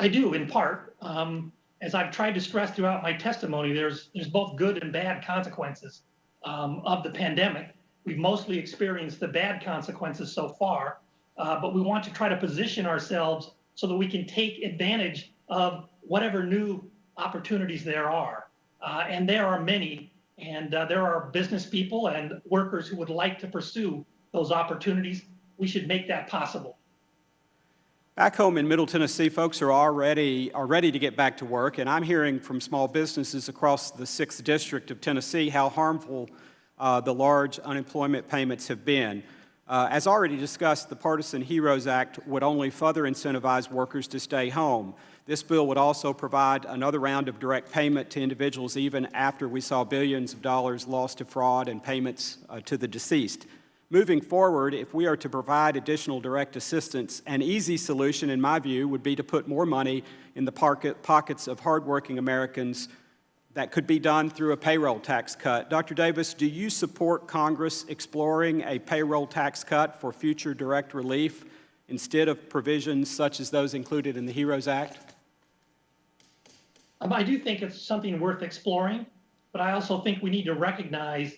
I do, in part. As I've tried to stress throughout my testimony, there's both good and bad consequences of the pandemic. We've mostly experienced the bad consequences so far, but we want to try to position ourselves so that we can take advantage of whatever new opportunities there are. And there are many, and there are business people and workers who would like to pursue those opportunities. We should make that possible. Back home in Middle Tennessee, folks are ready to get back to work, and I'm hearing from small businesses across the 6th District of Tennessee how harmful the large unemployment payments have been. As already discussed, the Partisan Heroes Act would only further incentivize workers to stay home. This bill would also provide another round of direct payment to individuals even after we saw billions of dollars lost to fraud and payments to the deceased. Moving forward, if we are to provide additional direct assistance, an easy solution, in my view, would be to put more money in the pockets of hardworking Americans. That could be done through a payroll tax cut. Dr. Davis, do you support Congress exploring a payroll tax cut for future direct relief instead of provisions such as those included in the HEROES Act? I do think it's something worth exploring, but I also think we need to recognize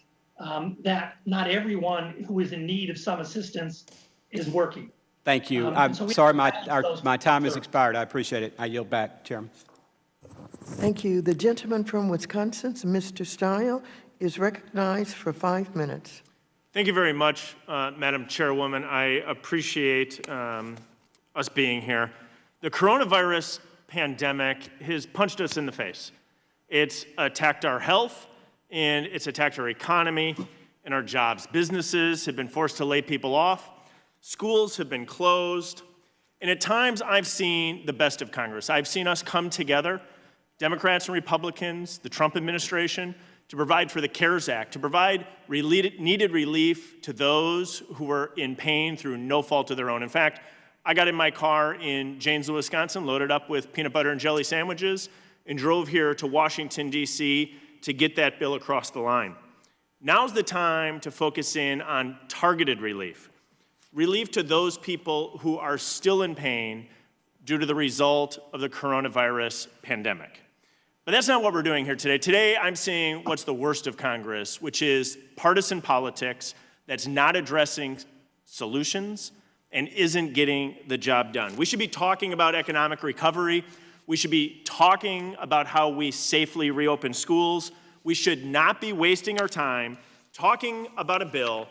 that not everyone who is in need of some assistance is working. Thank you. I'm sorry, my time has expired. I appreciate it. I yield back, Chairman. Thank you. The gentleman from Wisconsin, Mr. Stile, is recognized for 5 minutes. Thank you very much, Madam Chairwoman. I appreciate us being here. The coronavirus pandemic has punched us in the face. It's attacked our health, and it's attacked our economy and our jobs. Businesses have been forced to lay people off. Schools have been closed. And at times, I've seen the best of Congress. I've seen us come together, Democrats and Republicans, the Trump administration, to provide for the CARES Act, to provide needed relief to those who were in pain through no fault of their own. In fact, I got in my car in Janesville, Wisconsin, loaded up with peanut butter and jelly sandwiches, and drove here to Washington, D.C. to get that bill across the line. Now's the time to focus in on targeted relief. Relief to those people who are still in pain due to the result of the coronavirus pandemic. But that's not what we're doing here today. Today, I'm seeing what's the worst of Congress, which is partisan politics that's not addressing solutions and isn't getting the job done. We should be talking about economic recovery. We should be talking about how we safely reopen schools. We should not be wasting our time talking about a bill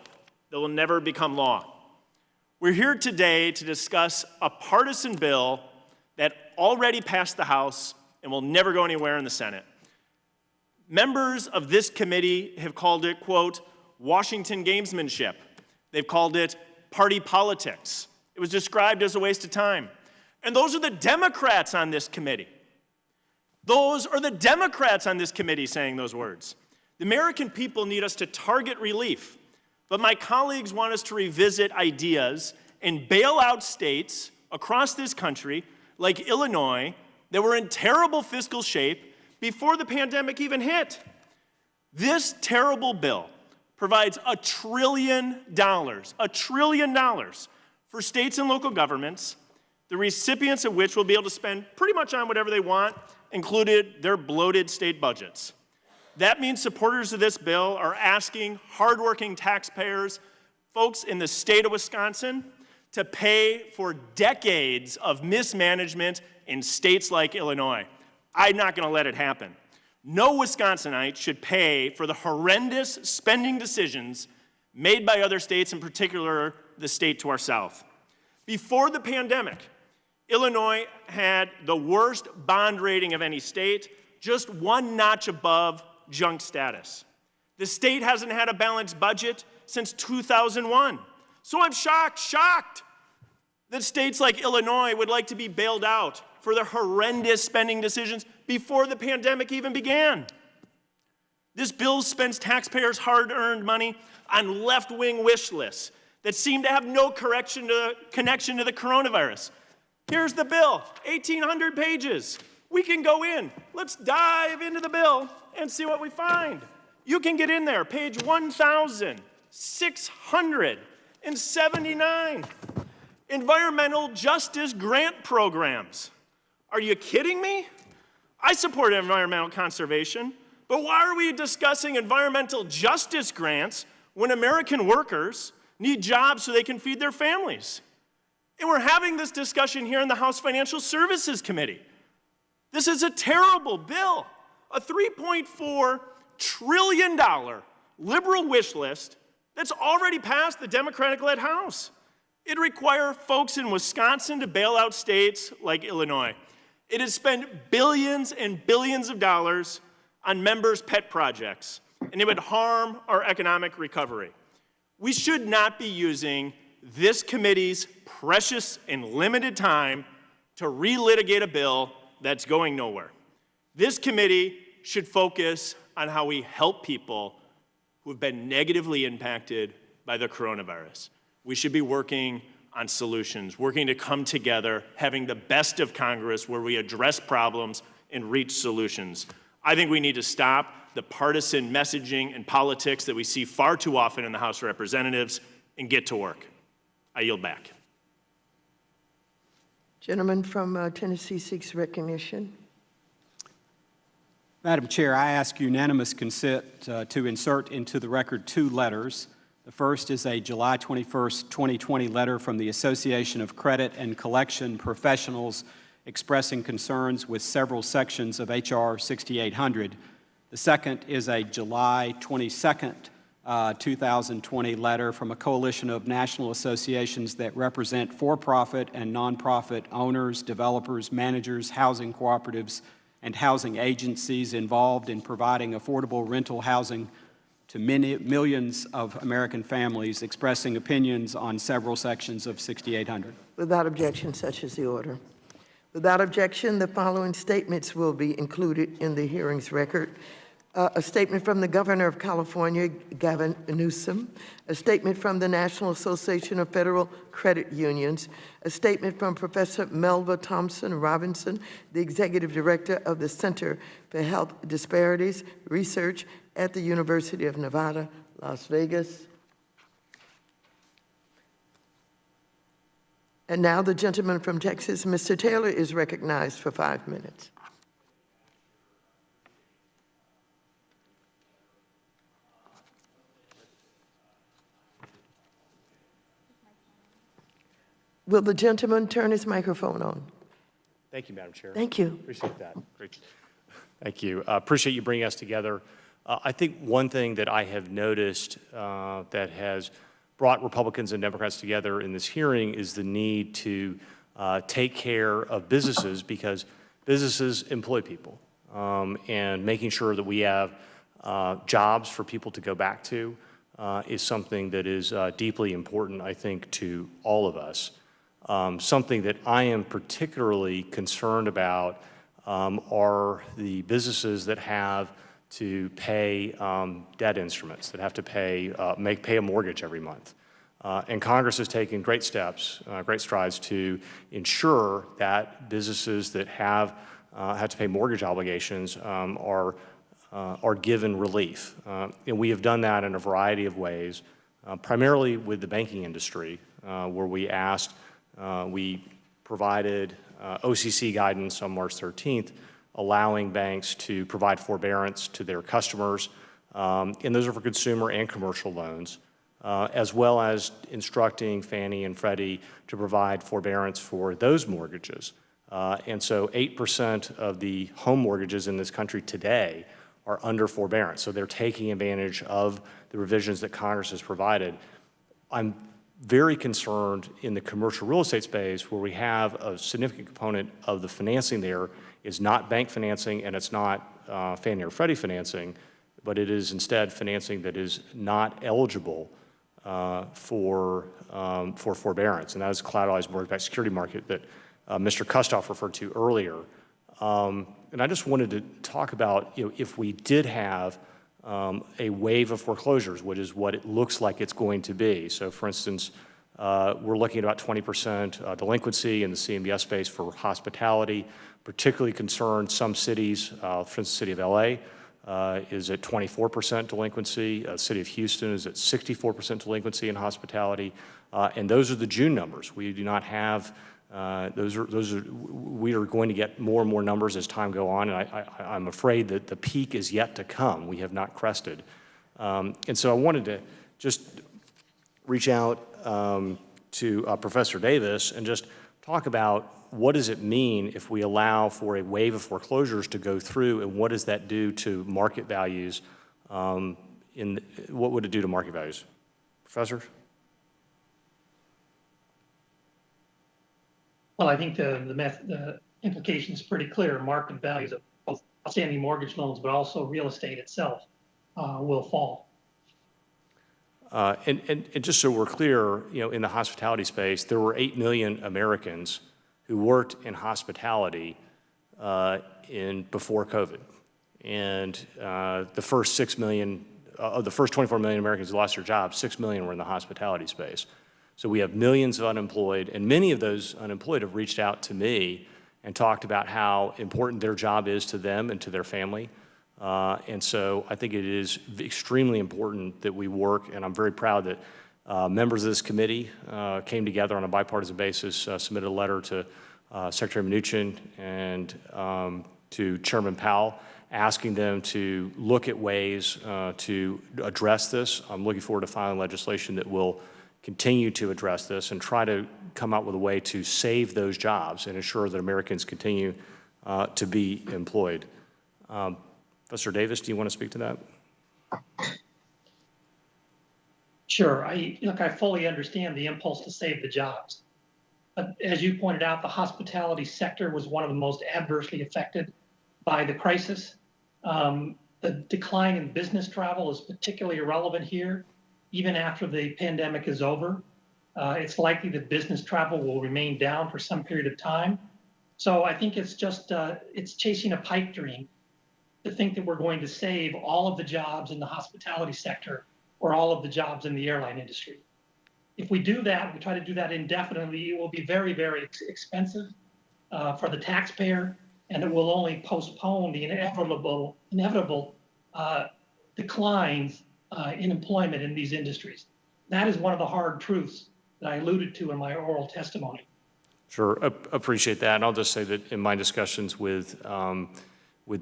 that will never become law. We're here today to discuss a partisan bill that already passed the House and will never go anywhere in the Senate. Members of this committee have called it, quote, Washington gamesmanship. They've called it party politics. It was described as a waste of time. And those are the Democrats on this committee. Those are the Democrats on this committee saying those words. The American people need us to target relief, but my colleagues want us to revisit ideas and bail out states across this country, like Illinois, that were in terrible fiscal shape before the pandemic even hit. This terrible bill provides $1 trillion for states and local governments, the recipients of which will be able to spend pretty much on whatever they want, included their bloated state budgets. That means supporters of this bill are asking hardworking taxpayers, folks in the state of Wisconsin, to pay for decades of mismanagement in states like Illinois. I'm not going to let it happen. No Wisconsinite should pay for the horrendous spending decisions made by other states, in particular the state to our south. Before the pandemic, Illinois had the worst bond rating of any state, just one notch above junk status. The state hasn't had a balanced budget since 2001. So I'm shocked that states like Illinois would like to be bailed out for their horrendous spending decisions before the pandemic even began. This bill spends taxpayers' hard-earned money on left-wing wish lists that seem to have no connection to the coronavirus. Here's the bill, 1,800 pages. We can go in. Let's dive into the bill and see what we find. You can get in there, page 1,679. Environmental justice grant programs. Are you kidding me? I support environmental conservation, but why are we discussing environmental justice grants when American workers need jobs so they can feed their families? And we're having this discussion here in the House Financial Services Committee. This is a terrible bill, a $3.4 trillion liberal wish list that's already passed the Democratic-led House. It requires folks in Wisconsin to bail out states like Illinois. It has spent billions and billions of dollars on members' pet projects, and it would harm our economic recovery. We should not be using this committee's precious and limited time to relitigate a bill that's going nowhere. This committee should focus on how we help people who have been negatively impacted by the coronavirus. We should be working on solutions, working to come together, having the best of Congress where we address problems and reach solutions. I think we need to stop the partisan messaging and politics that we see far too often in the House of Representatives and get to work. I yield back. Gentleman from Tennessee seeks recognition. Madam Chair, I ask unanimous consent to insert into the record 2 letters. The first is a July 21st, 2020 letter from the Association of Credit and Collection Professionals expressing concerns with several sections of H.R. 6800. The second is a July 22nd, 2020 letter from a coalition of national associations that represent for-profit and nonprofit owners, developers, managers, housing cooperatives, and housing agencies involved in providing affordable rental housing to millions of American families, expressing opinions on several sections of 6800. Without objection, such is the order. Without objection, the following statements will be included in the hearing's record. A statement from the Governor of California, Gavin Newsom, a statement from the National Association of Federal Credit Unions, a statement from Professor Melva Thompson Robinson, the Executive Director of the Center for Health Disparities Research at the University of Nevada, Las Vegas. And now the gentleman from Texas, Mr. Taylor, is recognized for 5 minutes. Will the gentleman turn his microphone on? Thank you, Madam Chair. Thank you. Appreciate that. Great. Thank you. Appreciate you bringing us together. I think one thing that I have noticed that has brought Republicans and Democrats together in this hearing is the need to take care of businesses, because businesses employ people, and making sure that we have jobs for people to go back to is something that is deeply important, I think, to all of us. Something that I am particularly concerned about are the businesses that have to pay debt instruments, that have to pay a mortgage every month. And Congress has taken great steps, great strides to ensure that businesses that have to pay mortgage obligations are given relief. And we have done that in a variety of ways, primarily with the banking industry, where we provided OCC guidance on March 13th, allowing banks to provide forbearance to their customers, and those are for consumer and commercial loans, as well as instructing Fannie and Freddie to provide forbearance for those mortgages. And so 8% of the home mortgages in this country today are under forbearance, so they're taking advantage of the revisions that Congress has provided. I'm very concerned in the commercial real estate space, where we have a significant component of the financing there is not bank financing and it's not Fannie or Freddie financing, but it is instead financing that is not eligible for forbearance, and that is the collateralized mortgage-backed security market that Mr. Kustoff referred to earlier. And I just wanted to talk about, if we did have a wave of foreclosures, which is what it looks like it's going to be. So for instance, we're looking at about 20% delinquency in the CMBS space for hospitality, particularly concerned some cities, for instance, the city of LA is at 24% delinquency. The city of Houston is at 64% delinquency in hospitality. And those are the June numbers. We do not have, we are going to get more and more numbers as time go on, and I'm afraid that the peak is yet to come. We have not crested. And so I wanted to just reach out to Professor Davis and just talk about what does it mean if we allow for a wave of foreclosures to go through, and what does that do to market values? What would it do to market values? Professor? Well, I think the implication is pretty clear. Market values of both outstanding mortgage loans, but also real estate itself will fall. And just so we're clear, in the hospitality space, there were 8 million Americans who worked in hospitality before COVID. And the first 6 million, of the first 24 million Americans who lost their jobs, 6 million were in the hospitality space. So we have millions of unemployed, and many of those unemployed have reached out to me and talked about how important their job is to them and to their family. And so I think it is extremely important that we work, and I'm very proud that members of this committee came together on a bipartisan basis, submitted a letter to Secretary Mnuchin and to Chairman Powell, asking them to look at ways to address this. I'm looking forward to filing legislation that will continue to address this and try to come out with a way to save those jobs and ensure that Americans continue to be employed. Professor Davis, do you want to speak to that? Sure. I fully understand the impulse to save the jobs. But as you pointed out, the hospitality sector was one of the most adversely affected by the crisis. The decline in business travel is particularly relevant here. Even after the pandemic is over, it's likely that business travel will remain down for some period of time. So I think it's just, it's chasing a pipe dream to think that we're going to save all of the jobs in the hospitality sector or all of the jobs in the airline industry. If we do that, we try to do that indefinitely, it will be very, very expensive for the taxpayer, and it will only postpone the inevitable declines in employment in these industries. That is one of the hard truths that I alluded to in my oral testimony. Sure, appreciate that. And I'll just say that in my discussions with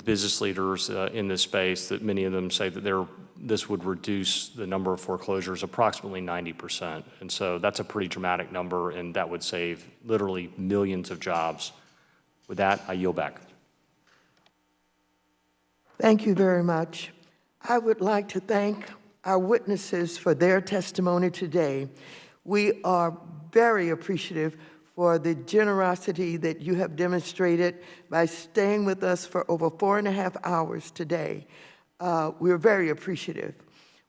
business leaders in this space, that many of them say that this would reduce the number of foreclosures approximately 90%. And so that's a pretty dramatic number, and that would save literally millions of jobs. With that, I yield back. Thank you very much. I would like to thank our witnesses for their testimony today. We are very appreciative for the generosity that you have demonstrated by staying with us for over 4.5 hours today. We're very appreciative.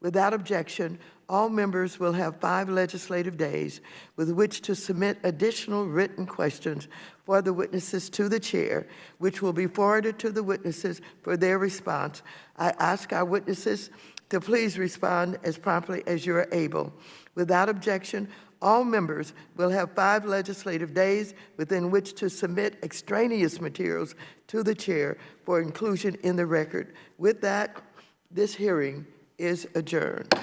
Without objection, all members will have 5 legislative days with which to submit additional written questions for the witnesses to the chair, which will be forwarded to the witnesses for their response. I ask our witnesses to please respond as promptly as you are able. Without objection, all members will have 5 legislative days within which to submit extraneous materials to the chair for inclusion in the record. With that, this hearing is adjourned.